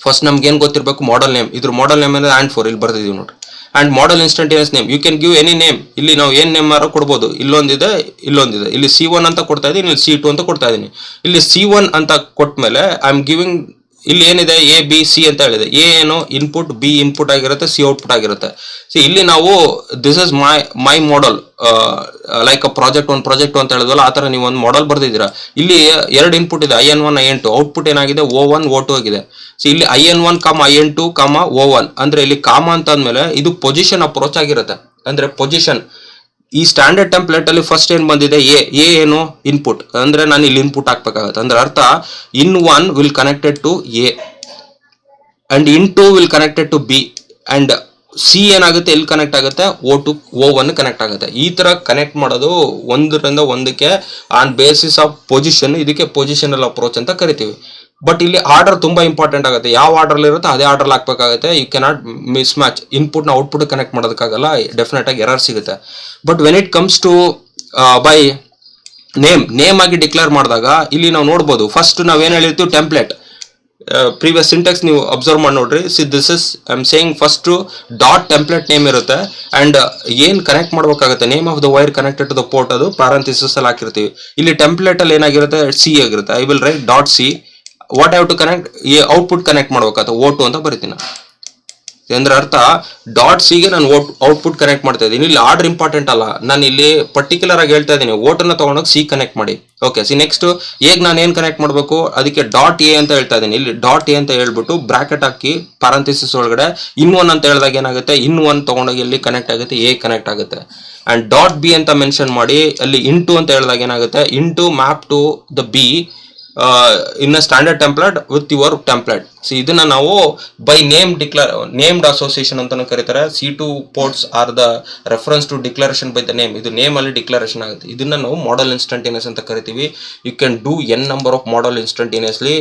ಫಸ್ಟ್ ನಮ್ಗೆ ಏನ್ ಗೊತ್ತಿರಬೇಕು, ಮಾಡಲ್ ನೇಮ್. ಇದ್ರ ಮಾಡಲ್ ನೇಮ್ ಅಂದ್ರೆ ಆ್ಯಂಡ್ 4 ಇಲ್ಲಿ ಬರ್ದಿದೀವಿ ನೋಡ್ರಿ. And model instantaneous name you can give any name. ಇಲ್ಲಿ ನಾವು ಏನ್ ನೇಮ್ ಆರೋ ಕೊಡ್ಬೋದು. ಇಲ್ಲೊಂದಿದೆ, ಇಲ್ಲೊಂದಿದೆ. ಇಲ್ಲಿ C1 ಅಂತ ಕೊಡ್ತಾ ಇದೀನಿ, ಇಲ್ಲಿ C2 ಅಂತ ಕೊಡ್ತಾ ಇದೀನಿ. ಇಲ್ಲಿ C1 ಅಂತ ಕೊಟ್ಮೇಲೆ ಐ ಆಮ್ ಗಿವಿಂಗ್, ಇಲ್ಲಿ ಏನಿದೆ ಎ ಬಿ ಸಿ ಅಂತ ಹೇಳಿದೆ. ಎ ಏನು ಇನ್ಪುಟ್, ಬಿ ಇನ್ಪುಟ್ ಆಗಿರುತ್ತೆ, ಸಿ ಔಟ್ಪುಟ್ ಆಗಿರುತ್ತೆ. ಸೊ ಇಲ್ಲಿ ನಾವು this is my model like a project 1 project 2 ಅಂತ ಹೇಳಿದ್ವಲ್ಲ, ಆ ತರ ನೀವು ಒಂದು ಮಾಡಲ್ ಬರ್ದಿದ್ದೀರಾ. ಇಲ್ಲಿ 2 ಇನ್ಪುಟ್ ಇದೆ, IN1 IN2. ಔಟ್ಪುಟ್ ಏನಾಗಿದೆ O1 O2 ಆಗಿದೆ. ಸೊ ಇಲ್ಲಿ IN1 IN2 O1 ಅಂದ್ರೆ ಇಲ್ಲಿ ಕಾಮ ಅಂತ ಅಂದ್ಮೇಲೆ ಇದು ಪೊಸಿಷನ್ ಅಪ್ರೋಚ್ ಆಗಿರುತ್ತೆ. ಅಂದ್ರೆ ಪೊಸಿಷನ್ ಈ ಸ್ಟ್ಯಾಂಡರ್ಡ್ ಟೆಂಪ್ಲೇಟ್ ಅಲ್ಲಿ ಫಸ್ಟ್ ಏನ್ ಬಂದಿದೆ, ಎ ಏನು ಇನ್ಪುಟ್ ಅಂದ್ರೆ ನಾನು ಇಲ್ಲಿ ಇನ್ಪುಟ್ ಹಾಕ್ಬೇಕಾಗತ್ತೆ. ಅಂದ್ರೆ ಅರ್ಥ IN1 will connected to A and IN2 will connected to B and C ಏನಾಗುತ್ತೆ ಇಲ್ಲಿ ಕನೆಕ್ಟ್ ಆಗುತ್ತೆ, O2 O1 ಕನೆಕ್ಟ್ ಆಗುತ್ತೆ. ಈ ತರ ಕನೆಕ್ಟ್ ಮಾಡೋದು ಒಂದರಿಂದ ಒಂದಕ್ಕೆ ಆನ್ ಬೇಸಿಸ್ ಆಫ್ ಪೊಸಿಷನ್. ಇದಕ್ಕೆ ಪೊಸಿಷನಲ್ ಅಪ್ರೋಚ್ ಅಂತ ಕರಿತೀವಿ. ಬಟ್ ಇಲ್ಲಿ ಆರ್ಡರ್ ತುಂಬಾ ಇಂಪಾರ್ಟೆಂಟ್ ಆಗುತ್ತೆ. ಯಾವ ಆರ್ಡರ್ ಇರುತ್ತೆ ಅದೇ ಆರ್ಡರ್ ಹಾಕ್ಬೇಕಾಗುತ್ತೆ. You cannot mismatch. Input ನ ಔಟ್ಪುಟ್ ಕನೆಕ್ಟ್ ಮಾಡೋದಕ್ಕಾಗಲ್ಲ, ಡೆಫಿನೆಟ್ ಆಗಿ ಎರರ್ ಸಿಗುತ್ತೆ. But when it comes to by name ಆಗಿ ಡಿಕ್ಲೇರ್ ಮಾಡಿದಾಗ ಇಲ್ಲಿ ನಾವು ನೋಡ್ಬೋದು. ಫಸ್ಟ್ ನಾವೇನ್ ಹೇಳಿರ್ತೀವಿ, ಟೆಂಪ್ಲೇಟ್ ಪ್ರೀವಿಯಸ್ ಸಿಂಟೆಕ್ಸ್ ನೀವು ಅಬ್ಸರ್ವ್ ಮಾಡಿ ನೋಡ್ರಿ. See this is I am saying first dot template name ಇರುತ್ತೆ ಅಂಡ್ ಏನ್ ಕನೆಕ್ಟ್ ಮಾಡ್ಬೇಕಾಗುತ್ತೆ, name of the wire connected to the port, ಅದು ಪ್ಯಾರಂಥಿಸಿಸ್ ಅಲ್ಲಿ ಹಾಕಿರ್ತೀವಿ. ಇಲ್ಲಿ ಟೆಂಪ್ಲೇಟ್ ಅಲ್ಲಿ ಏನಾಗಿರುತ್ತೆ, ಸಿ ಆಗಿರುತ್ತೆ. I will write dot C. What have to connect, output connect ಮಾಡ್ಬೇಕಾಗುತ್ತೆ, O2 ಅಂತ ಬರೀತೀನಿ. ಅಂದ್ರೆ ಅರ್ಥ ಡಾಟ್ ಸಿಗೆ ನಾನು ಔಟ್ಪುಟ್ ಕನೆಕ್ಟ್ ಮಾಡ್ತಾ ಇದ್ದೀನಿ. ಇಲ್ಲಿ ಆರ್ಡರ್ ಇಂಪಾರ್ಟೆಂಟ್ ಅಲ್ಲ, ನಾನು ಇಲ್ಲಿ ಪರ್ಟಿಕ್ಯುಲರ್ ಆಗಿ ಹೇಳ್ತಾ ಇದ್ದೀನಿ. O2ನ ತಗೊಂಡೋಗಿ ಸಿ ಕನೆಕ್ಟ್ ಮಾಡಿ. ಓಕೆ, ಸಿ ನೆಕ್ಸ್ಟ್ ಈಗ ನಾನು ಏನ್ ಕನೆಕ್ಟ್ ಮಾಡಬೇಕು, ಅದಕ್ಕೆ ಡಾಟ್ ಎ ಅಂತ ಹೇಳ್ತಾ ಇದ್ದೀನಿ. ಇಲ್ಲಿ ಡಾಟ್ ಎ ಅಂತ ಹೇಳ್ಬಿಟ್ಟು ಬ್ರಾಕೆಟ್ ಹಾಕಿ ಪ್ಯಾರಂಥಿಸಿಸ್ ಒಳಗಡೆ IN1 ಅಂತ ಹೇಳಿದಾಗ ಏನಾಗುತ್ತೆ, IN1 ತಗೊಂಡೋಗಿ ಇಲ್ಲಿ ಕನೆಕ್ಟ್ ಆಗುತ್ತೆ, ಎ ಕನೆಕ್ಟ್ ಆಗುತ್ತೆ. ಅಂಡ್ ಡಾಟ್ ಬಿ ಅಂತ ಮೆನ್ಷನ್ ಮಾಡಿ ಅಲ್ಲಿ IN2 ಅಂತ ಹೇಳಿದಾಗ ಏನಾಗುತ್ತೆ, IN2 map to the B in standard template with your template. So ಇದನ್ನ ನಾವು ಬೈ ನೇಮ್ಡ್ ಅಸೋಸಿಯೇಷನ್ ಅಂತಾನು ಕರೀತಾರೆ. C2 ports are the reference to declaration by the name. ಇದು ನೇಮ್ ಅಲ್ಲಿ ಡಿಕ್ಲರೇಷನ್ ಆಗುತ್ತೆ. ಇದನ್ನ ನಾವು ಮಾಡಲ್ ಇನ್ಸ್ಟಂಟೇನಿಯಸ್ ಅಂತ ಕರಿತೀವಿ. You can do n number of model instantaneously.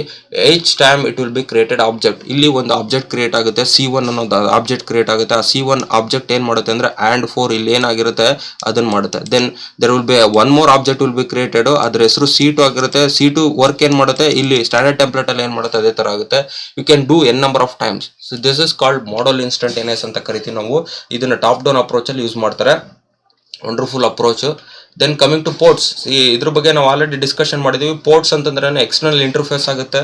Each time it will be created object. ಇಲ್ಲಿ ಒಂದು ಆಬ್ಜೆಕ್ಟ್ ಕ್ರಿಯೇಟ್ ಆಗುತ್ತೆ, C1 ಅನ್ನೋದು ಆಬ್ಜೆಕ್ಟ್ ಕ್ರಿಯೇಟ್ ಆಗುತ್ತೆ. ಆ C1 ಆಬ್ಜೆಕ್ಟ್ ಏನ್ ಮಾಡುತ್ತೆ ಅಂದ್ರೆ AND 4 ಇಲ್ಲಿ ಏನಾಗಿರುತ್ತೆ ಅದನ್ನ ಮಾಡುತ್ತೆ. Then there will be one more object will be created. ಅದ್ರ ಹೆಸರು C2 ಆಗಿರುತ್ತೆ. C2 ವರ್ಕ್ ಏನ್ ಮಾಡುತ್ತೆ, ಇಲ್ಲಿ ಸ್ಟ್ಯಾಂಡರ್ಡ್ ಟೆಂಪ್ಲೇಟ್ ಅಲ್ಲಿ ಏನ್ ಮಾಡುತ್ತೆ ಅದೇ ತರ ಆಗುತ್ತೆ. You can do n number of times. So this is called model instantaneous ಅಂತ ಕರಿತೀವಿ ನಾವು. ಇದನ್ನ ಟಾಪ್ ಡೌನ್ ಅಪ್ರೋಚ್ ಅಲ್ಲಿ ಯೂಸ್ ಮಾಡ್ತಾರೆ. Wonderful approach. Then coming to ports, ಇದ್ರ ಬಗ್ಗೆ ನಾವು ಆಲ್ರೆಡಿ ಡಿಸ್ಕಷನ್ ಮಾಡಿದೀವಿ. ಪೋರ್ಟ್ಸ್ ಅಂತಂದ್ರೆ ಎಕ್ಸ್ಟರ್ನಲ್ ಇಂಟರ್ಫೇಸ್ ಆಗುತ್ತೆ.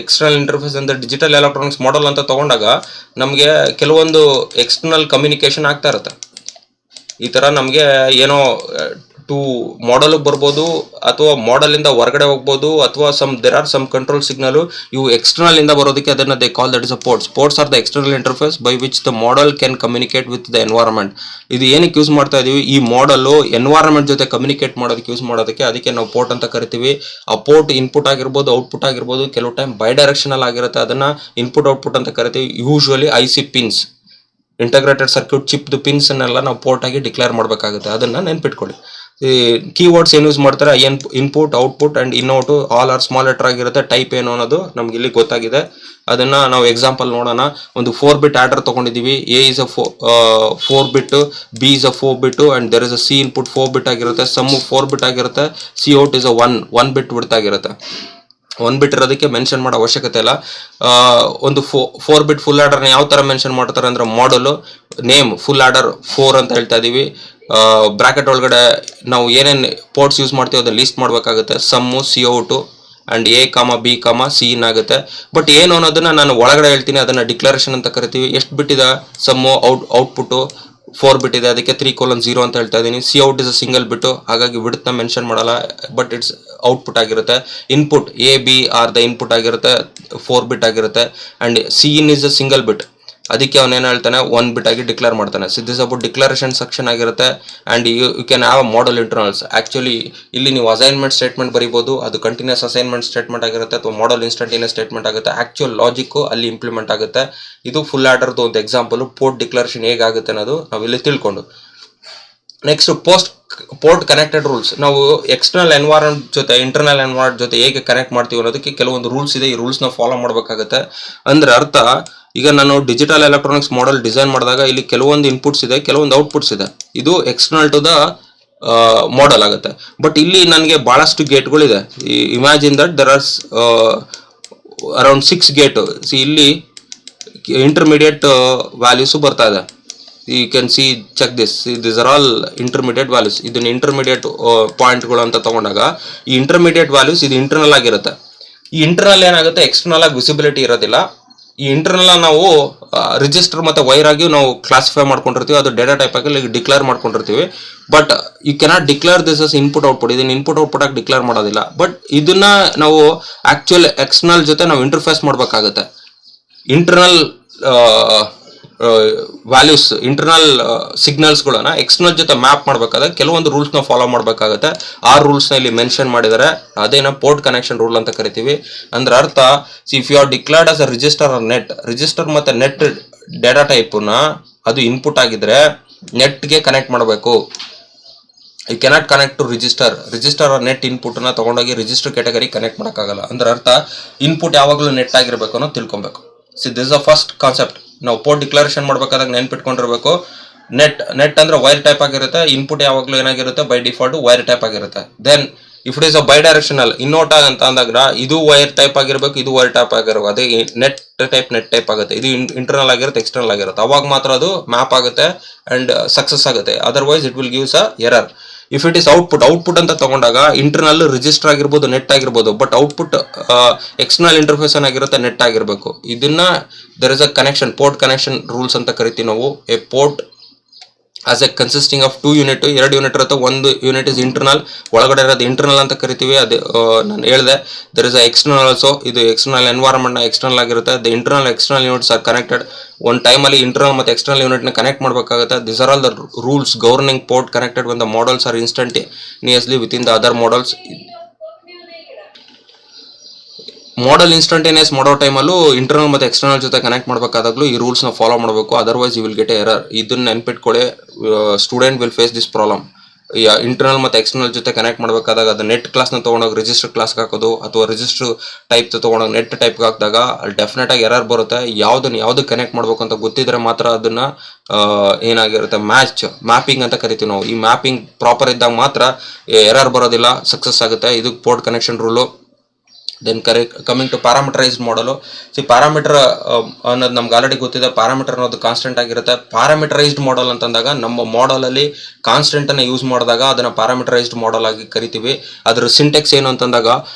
ಎಕ್ಸ್ಟರ್ನಲ್ ಇಂಟರ್ಫೇಸ್ ಅಂದ್ರೆ ಡಿಜಿಟಲ್ ಎಲೆಕ್ಟ್ರಾನಿಕ್ಸ್ ಮಾಡಲ್ ಅಂತ ತಗೊಂಡಾಗ ನಮಗೆ ಕೆಲವೊಂದು ಎಕ್ಸ್ಟರ್ನಲ್ ಕಮ್ಯುನಿಕೇಶನ್ ಆಗ್ತಾ ಇರುತ್ತೆ. ಈ ತರ ನಮಗೆ ಏನೋ ಟು ಮಾಡಲ್ ಬರ್ಬೋದು, ಅಥವಾ ಮಾಡಲ್ ಇಂದ ಹೊರಗಡೆ ಹೋಗ್ಬೋದು, ಅಥವಾ there are some control signal ಇವು ಎಕ್ಸ್ಟರ್ನಲ್ ಇಂದ ಬರೋದಕ್ಕೆ ಅದನ್ನ they call that is a ports. Ports are the external interface by which the model can communicate with the environment. ಇದು ಏನಕ್ಕೆ ಯೂಸ್ ಮಾಡ್ತಾ ಇದೀವಿ, ಈ ಮಾಡಲ್ ಎನ್ವೈರನ್ಮೆಂಟ್ ಜೊತೆ ಕಮ್ಯುನಿಕೇಟ್ ಮಾಡೋದಕ್ಕೆ ಯೂಸ್ ಮಾಡೋದಕ್ಕೆ. ಅದಕ್ಕೆ ನಾವು ಪೋರ್ಟ್ ಅಂತ ಕರಿತೀವಿ. ಆ ಪೋರ್ಟ್ ಇನ್ಪುಟ್ ಆಗಿರ್ಬೋದು, ಔಟ್ಪುಟ್ ಆಗಿರ್ಬೋದು, ಕೆಲವು ಟೈಮ್ ಬೈ ಡೈರೆಕ್ಷನಲ್ ಆಗಿರುತ್ತೆ. ಅದನ್ನ ಇನ್ಪುಟ್ ಔಟ್ಪುಟ್ ಅಂತ ಕರಿತೀವಿ. Usually IC pins, integrated circuit chip pins ಅನ್ನೆಲ್ಲ ನಾವು ಪೋರ್ಟ್ ಆಗಿ ಡಿಕ್ಲೇರ್ ಮಾಡಬೇಕಾಗುತ್ತೆ. ಅದನ್ನ ನೆನ್ಪಿಟ್ಕೊಳ್ಳಿ. ಕೀವರ್ಡ್ಸ್ ಏನು ಯೂಸ್ ಮಾಡ್ತಾರೆ, input, output and inout all are small letter ಆಗಿರುತ್ತೆ. ಟೈಪ್ ಏನು ಅನ್ನೋದು ನಮ್ಗೆ ಇಲ್ಲಿ ಗೊತ್ತಾಗಿದೆ. ಅದನ್ನ ನಾವು ಎಕ್ಸಾಂಪಲ್ ನೋಡೋಣ. ಒಂದು 4 ಬಿಟ್ ಆರ್ಡರ್ ತಗೊಂಡಿದೀವಿ. A is a 4 bit, B is a 4 bit and there is a C input 4 bit ಆಗಿರುತ್ತೆ. ಸಮ್ 4 ಬಿಟ್ ಆಗಿರುತ್ತೆ. C out is a 1 bit ಬಿಡ್ತಾ ಆಗಿರುತ್ತೆ. 1 ಬಿಟ್ ಇರೋದಕ್ಕೆ ಮೆನ್ಷನ್ ಮಾಡೋ ಅವಶ್ಯಕತೆ ಇಲ್ಲ. ಒಂದು 4 ಬಿಟ್ ಫುಲ್ ಆರ್ಡರ್ನ ಯಾವ ತರ ಮೆನ್ಷನ್ ಮಾಡ್ತಾರೆ ಅಂದ್ರೆ, ಮಾಡಲು ನೇಮ್ ಫುಲ್ ಆರ್ಡರ್ 4 ಅಂತ ಹೇಳ್ತಾ ಇದೀವಿ. ಬ್ರಾಕೆಟ್ ಒಳಗಡೆ ನಾವು ಏನೇನು ಪೋರ್ಟ್ಸ್ ಯೂಸ್ ಮಾಡ್ತೀವಿ ಅದನ್ನ ಲಿಸ್ಟ್ ಮಾಡಬೇಕಾಗುತ್ತೆ. Sum, C out and A, B, C ಇನ್ ಆಗುತ್ತೆ. ಬಟ್ ಏನು ಅನ್ನೋದನ್ನ ನಾನು ಒಳಗಡೆ ಹೇಳ್ತೀನಿ, ಅದನ್ನ ಡಿಕ್ಲರೇಷನ್ ಅಂತ ಕರಿತೀವಿ. ಎಷ್ಟು ಬಿಟ್ ಇದೆ ಸಮ್ಮು, ಔಟ್ಪುಟ್ 4 ಬಿಟ್ ಇದೆ, ಅದಕ್ಕೆ 3:0 ಅಂತ ಹೇಳ್ತಾ ಇದೀನಿ. C out is a single bit, ಹಾಗಾಗಿ ಬಿಡ್ತ ಮೆನ್ಷನ್ ಮಾಡಲ್ಲ, ಬಟ್ ಇಟ್ಸ್ ಔಟ್ಪುಟ್ ಆಗಿರುತ್ತೆ. Input A, B are the input ಆಗಿರುತ್ತೆ, 4 ಬಿಟ್ ಆಗಿರುತ್ತೆ. And C in is a single bit, ಅದಕ್ಕೆ ಅವನೇನು ಹೇಳ್ತಾನೆ 1 ಬಿಟ್ ಆಗಿ ಡಿಕ್ಲೇರ್ ಮಾಡ್ತಾನೆ. So this about declaration section ಆಗಿರುತ್ತೆ. And you can have module internals. Actually ಇಲ್ಲಿ ನೀವು ಅಸೈನ್ಮೆಂಟ್ ಸ್ಟೇಟ್ಮೆಂಟ್ ಬರೀಬೋದು, ಅದು ಕಂಟಿನ್ಯೂಸ್ ಅಸೈನ್ಮೆಂಟ್ ಸ್ಟೇಟ್ಮೆಂಟ್ ಆಗಿರುತ್ತೆ ಅಥವಾ ಮಾಡಲ್ ಇನ್ಸ್ಟಂಟೇನಿಯಸ್ ಸ್ಟೇಟ್ಮೆಂಟ್ ಆಗುತ್ತೆ. ಆ್ಯಕ್ಚುಯಲ್ ಲಾಜಿಕ್ಕು ಅಲ್ಲಿ ಇಂಪ್ಲಿಮೆಂಟ್ ಆಗುತ್ತೆ. ಇದು ಫುಲ್ ಆರ್ಡರ್ದು ಒಂದು ಎಕ್ಸಾಂಪಲ್. ಪೋರ್ಟ್ ಡಿಕ್ಲರೇಷನ್ ಹೇಗಾಗುತ್ತೆ ಅನ್ನೋದು ನಾವು ಇಲ್ಲಿ ತಿಳ್ಕೊಂಡು, ನೆಕ್ಸ್ಟ್ ಪೋರ್ಟ್ ಕನೆಕ್ಟೆಡ್ ರೂಲ್ಸ್. ನಾವು ಎಕ್ಸ್ಟರ್ನಲ್ ಎನ್ವೈರನ್ಮೆಂಟ್ ಜೊತೆ ಇಂಟರ್ನಲ್ ಎನ್ವೈರನ್ಮೆಂಟ್ ಜೊತೆ ಹೇಗೆ ಕನೆಕ್ಟ್ ಮಾಡ್ತೀವಿ ಅನ್ನೋದಕ್ಕೆ ಕೆಲವೊಂದು ರೂಲ್ಸ್ ಇದೆ. ಈ ರೂಲ್ಸ್ನ ಫಾಲೋ ಮಾಡಬೇಕಾಗುತ್ತೆ. ಅಂದ್ರೆ ಅರ್ಥ, ಈಗ ನಾನು ಡಿಜಿಟಲ್ ಎಲೆಕ್ಟ್ರಾನಿಕ್ಸ್ ಮಾಡೆಲ್ ಡಿಸೈನ್ ಮಾಡಿದಾಗ ಇಲ್ಲಿ ಕೆಲವೊಂದು ಇನ್ಪುಟ್ಸ್ ಇದೆ, ಕೆಲವೊಂದು ಔಟ್ಪುಟ್ಸ್ ಇದೆ. ಇದು ಎಕ್ಸ್ಟರ್ನಲ್ ಟು ದ ಮಾಡೆಲ್ ಆಗುತ್ತೆ. ಬಟ್ ಇಲ್ಲಿ ನನಗೆ ಭಾಳಷ್ಟು ಗೇಟ್ಗಳಿದೆ. Imagine that there are around 6 gate. ಇಲ್ಲಿ ಇಂಟರ್ಮೀಡಿಯೇಟ್ ವ್ಯಾಲ್ಯೂಸು ಬರ್ತಾ ಇದೆ. You can see, check this are all intermediate values. ಇದನ್ನ ಇಂಟರ್ಮೀಡಿಯೇಟ್ ಪಾಯಿಂಟ್ಗಳು ಅಂತ ತಗೊಂಡಾಗ ಈ ಇಂಟರ್ಮೀಡಿಯೇಟ್ ವ್ಯಾಲ್ಯೂಸ್ ಇದು ಇಂಟರ್ನಲ್ ಆಗಿರುತ್ತೆ. ಈ ಇಂಟರ್ನಲ್ ಏನಾಗುತ್ತೆ, ಎಕ್ಸ್ಟರ್ನಲ್ ಆಗಿ ವಿಸಿಬಿಲಿಟಿ ಇರೋದಿಲ್ಲ. ಈ ಇಂಟರ್ನಲ್ ನಾವು ರಿಜಿಸ್ಟರ್ ಮತ್ತು ವೈರ್ ಆಗಿ ನಾವು ಕ್ಲಾಸಿಫೈ ಮಾಡ್ಕೊಂಡಿರ್ತೀವಿ. ಅದು ಡೇಟಾ ಟೈಪ್ ಆಗಿ ಡಿಕ್ಲೇರ್ ಮಾಡ್ಕೊಂಡಿರ್ತೀವಿ. But you cannot declare this as input output. ಇದನ್ನ ಇನ್ಪುಟ್ ಔಟ್ಪುಟ್ ಆಗಿ ಡಿಕ್ಲೇರ್ ಮಾಡೋದಿಲ್ಲ. ಬಟ್ ಇದನ್ನ ನಾವು ಆಕ್ಚುಯಲ್ ಎಕ್ಸ್ಟರ್ನಲ್ ಜೊತೆ ನಾವು ಇಂಟರ್ಫೇಸ್ ಮಾಡಬೇಕಾಗುತ್ತೆ. ಇಂಟರ್ನಲ್ ವ್ಯಾಲ್ಯೂಸ್, ಇಂಟರ್ನಲ್ ಸಿಗ್ನಲ್ಸ್ಗಳನ್ನ ಎಕ್ಸ್ಟರ್ನಲ್ ಜೊತೆ ಮ್ಯಾಪ್ ಮಾಡಬೇಕಾದ್ರೆ ಕೆಲವೊಂದು ರೂಲ್ಸ್ನ ಫಾಲೋ ಮಾಡಬೇಕಾಗುತ್ತೆ. ಆ ರೂಲ್ಸ್ನ ಇಲ್ಲಿ ಮೆನ್ಷನ್ ಮಾಡಿದ್ದಾರೆ. ಅದೇನ ಪೋರ್ಟ್ ಕನೆಕ್ಷನ್ ರೂಲ್ ಅಂತ ಕರಿತೀವಿ. ಅಂದ್ರೆ ಅರ್ಥ, if you are declared as a register or net, register ಮತ್ತು ನೆಟ್ ಡೇಟಾ ಟೈಪ್ನ ಅದು ಇನ್ಪುಟ್ ಆಗಿದ್ರೆ ನೆಟ್ಗೆ ಕನೆಕ್ಟ್ ಮಾಡಬೇಕು. You cannot connect to register or net ಇನ್ಪುಟ್ನ ತಗೊಂಡೋಗಿ ರಿಜಿಸ್ಟರ್ ಕ್ಯಾಟಗರಿ ಕನೆಕ್ಟ್ ಮಾಡೋಕ್ಕಾಗಲ್ಲ. ಅಂದ್ರೆ ಅರ್ಥ, ಇನ್ಪುಟ್ ಯಾವಾಗಲೂ ನೆಟ್ ಆಗಿರಬೇಕು ಅನ್ನೋ ತಿಳ್ಕೊಬೇಕು. See this a first concept. ನಾವು ಪೋರ್ಟ್ ಡಿಕ್ಲರೇಷನ್ ಮಾಡ್ಬೇಕಾದಾಗ ನೆನ್ಪಿಟ್ಕೊಂಡಿರ್ಬೇಕು. ನೆಟ್ ಅಂದ್ರೆ ವೈರ್ ಟೈಪ್ ಆಗಿರುತ್ತೆ. ಇನ್ಪುಟ್ ಯಾವಾಗಲೂ ಏನಾಗಿರುತ್ತೆ, ಬೈ ಡಿಫಾಲ್ಟ್ ವೈರ್ ಟೈಪ್ ಆಗಿರುತ್ತೆ. Then if it is a bidirectional ಇನ್ನೋಟ ಅಂತ ಅಂದಾಗ ಇದು ವೈರ್ ಟೈಪ್ ಆಗಿರ್ಬೇಕು, ಇದು ವೈರ್ ಟೈಪ್ ಆಗಿರ್ಬೇಕು. ಅದೇ ನೆಟ್ ಟೈಪ್ ಆಗುತ್ತೆ. ಇದು ಇಂಟರ್ನಲ್ ಆಗಿರುತ್ತೆ, ಎಕ್ಸ್ಟರ್ನಲ್ ಆಗಿರುತ್ತೆ. ಅವಾಗ ಮಾತ್ರ ಅದು ಮ್ಯಾಪ್ ಆಗುತ್ತೆ ಅಂಡ್ ಸಕ್ಸಸ್ ಆಗುತ್ತೆ. Otherwise it will gives a error. If it is output ಅಂತ ತಗೊಂಡಾಗ ಇಂಟರ್ನಲ್ ರಿಜಿಸ್ಟರ್ ಆಗಿರ್ಬೋದು, ನೆಟ್ ಆಗಿರ್ಬೋದು. ಬಟ್ ಔಟ್ಪುಟ್ ಎಕ್ಸ್ಟರ್ನಲ್ ಇಂಟರ್ಫೇಸ್ ಆಗಿರುತ್ತೆ, ನೆಟ್ ಆಗಿರ್ಬೇಕು. ಇದನ್ನ there is a connection, port connection rules ಅಂತ ಕರಿತೀವಿ ನಾವು. A port as a consisting of 2 unit, 2 unit ಇರುತ್ತೆ. ಒಂದು ಯೂನಿಟ್ ಇಸ್ ಇಂಟರ್ನಲ್, ಒಳಗಡೆ ಇರೋದು ಇಂಟರ್ನಲ್ ಅಂತ ಕರಿತೀವಿ. ಅದು ನಾನು ಹೇಳಿದೆ. There is a external also. ಇದು ಎಕ್ಸ್ಟರ್ನಲ್ ಎನ್ವೈರನ್ಮೆಂಟ್ ಎಕ್ಸ್ಟರ್ನಲ್ ಆಗಿರುತ್ತೆ. The internal external units are connected. ಒಂದು ಟೈಮಲ್ಲಿ ಇಂಟರ್ನಲ್ ಮತ್ತು ಎಕ್ಸ್ಟರ್ನಲ್ ಯೂನಿಟ್ನ ಕನೆಕ್ಟ್ ಮಾಡಬೇಕಾಗುತ್ತೆ. This are all the rules governing port connected when the modules R instantaneously within the other modules. Module instantaneous ಮಾಡೋ ಟೈಮಲ್ಲೂ ಇಂಟರ್ನಲ್ ಮತ್ತು ಎಕ್ಸ್ಟರ್ನಲ್ ಜೊತೆ ಕನೆಕ್ಟ್ ಮಾಡಬೇಕಾದಾಗಲೂ ಈ ರೂಲ್ಸ್ನ ಫಾಲೋ ಮಾಡಬೇಕು. Otherwise you will get error. ಇದನ್ನ ನೆನ್ಪಿಟ್ಕೊಳ್ಳಿ. Student will face this problem. Internal ಮತ್ತು ಎಕ್ಸ್ಟರ್ನಲ್ ಜೊತೆ ಕನೆಕ್ಟ್ ಮಾಡಬೇಕಾದಾಗ ಅದು ನೆಟ್ ಕ್ಲಾಸ್ನ ತೊಗೊಂಡೋಗಿ ರಿಜಿಸ್ಟರ್ ಕ್ಲಾಸ್ಗೆ ಹಾಕೋದು, ಅಥವಾ ರಿಜಿಸ್ಟರ್ ಟೈಪ್ ತೊಗೊಂಡೋಗಿ ನೆಟ್ ಟೈಪ್ಗೆ ಹಾಕಿದಾಗ ಅಲ್ಲಿ ಡೆಫಿನೆಟ್ ಆಗಿ ಎರರ್ ಬರುತ್ತೆ. ಯಾವ್ದು ಕನೆಕ್ಟ್ ಮಾಡಬೇಕು ಅಂತ ಗೊತ್ತಿದ್ರೆ ಮಾತ್ರ ಅದನ್ನ ಏನಾಗಿರುತ್ತೆ, ಮ್ಯಾಪಿಂಗ್ ಅಂತ ಕರಿತೀವಿ ನಾವು. ಈ ಮ್ಯಾಪಿಂಗ್ ಪ್ರಾಪರ್ ಇದ್ದಾಗ ಮಾತ್ರ ಎರರ್ ಬರೋದಿಲ್ಲ, ಸಕ್ಸಸ್ ಆಗುತ್ತೆ. ಇದು port connection rule. Then coming to parameterized model. Parameter ಅನ್ನೋದು ನಮ್ಗೆ ಆಲ್ರೆಡಿ ಗೊತ್ತಿದೆ. ಪ್ಯಾರಾಮೀಟರ್ ಅನ್ನೋದು ಕಾನ್ಸ್ಟೆಂಟ್ ಆಗಿರುತ್ತೆ. ಪ್ಯಾರಾಮೀಟರೈಸ್ಡ್ ಮಾಡಲ್ ಅಂತಂದಾಗ ನಮ್ಮ ಮಾಡಲಲ್ಲಿ ಕಾನ್ಸ್ಟೆಂಟನ್ನು ಯೂಸ್ ಮಾಡಿದಾಗ ಅದನ್ನು ಪ್ಯಾರಾಮೀಟರೈಸ್ಡ್ ಮಾಡಲ್ ಆಗಿ ಕರಿತೀವಿ. ಅದರ ಸಿಂಟೆಕ್ಸ್ ಏನು ಅಂತಂದಾಗ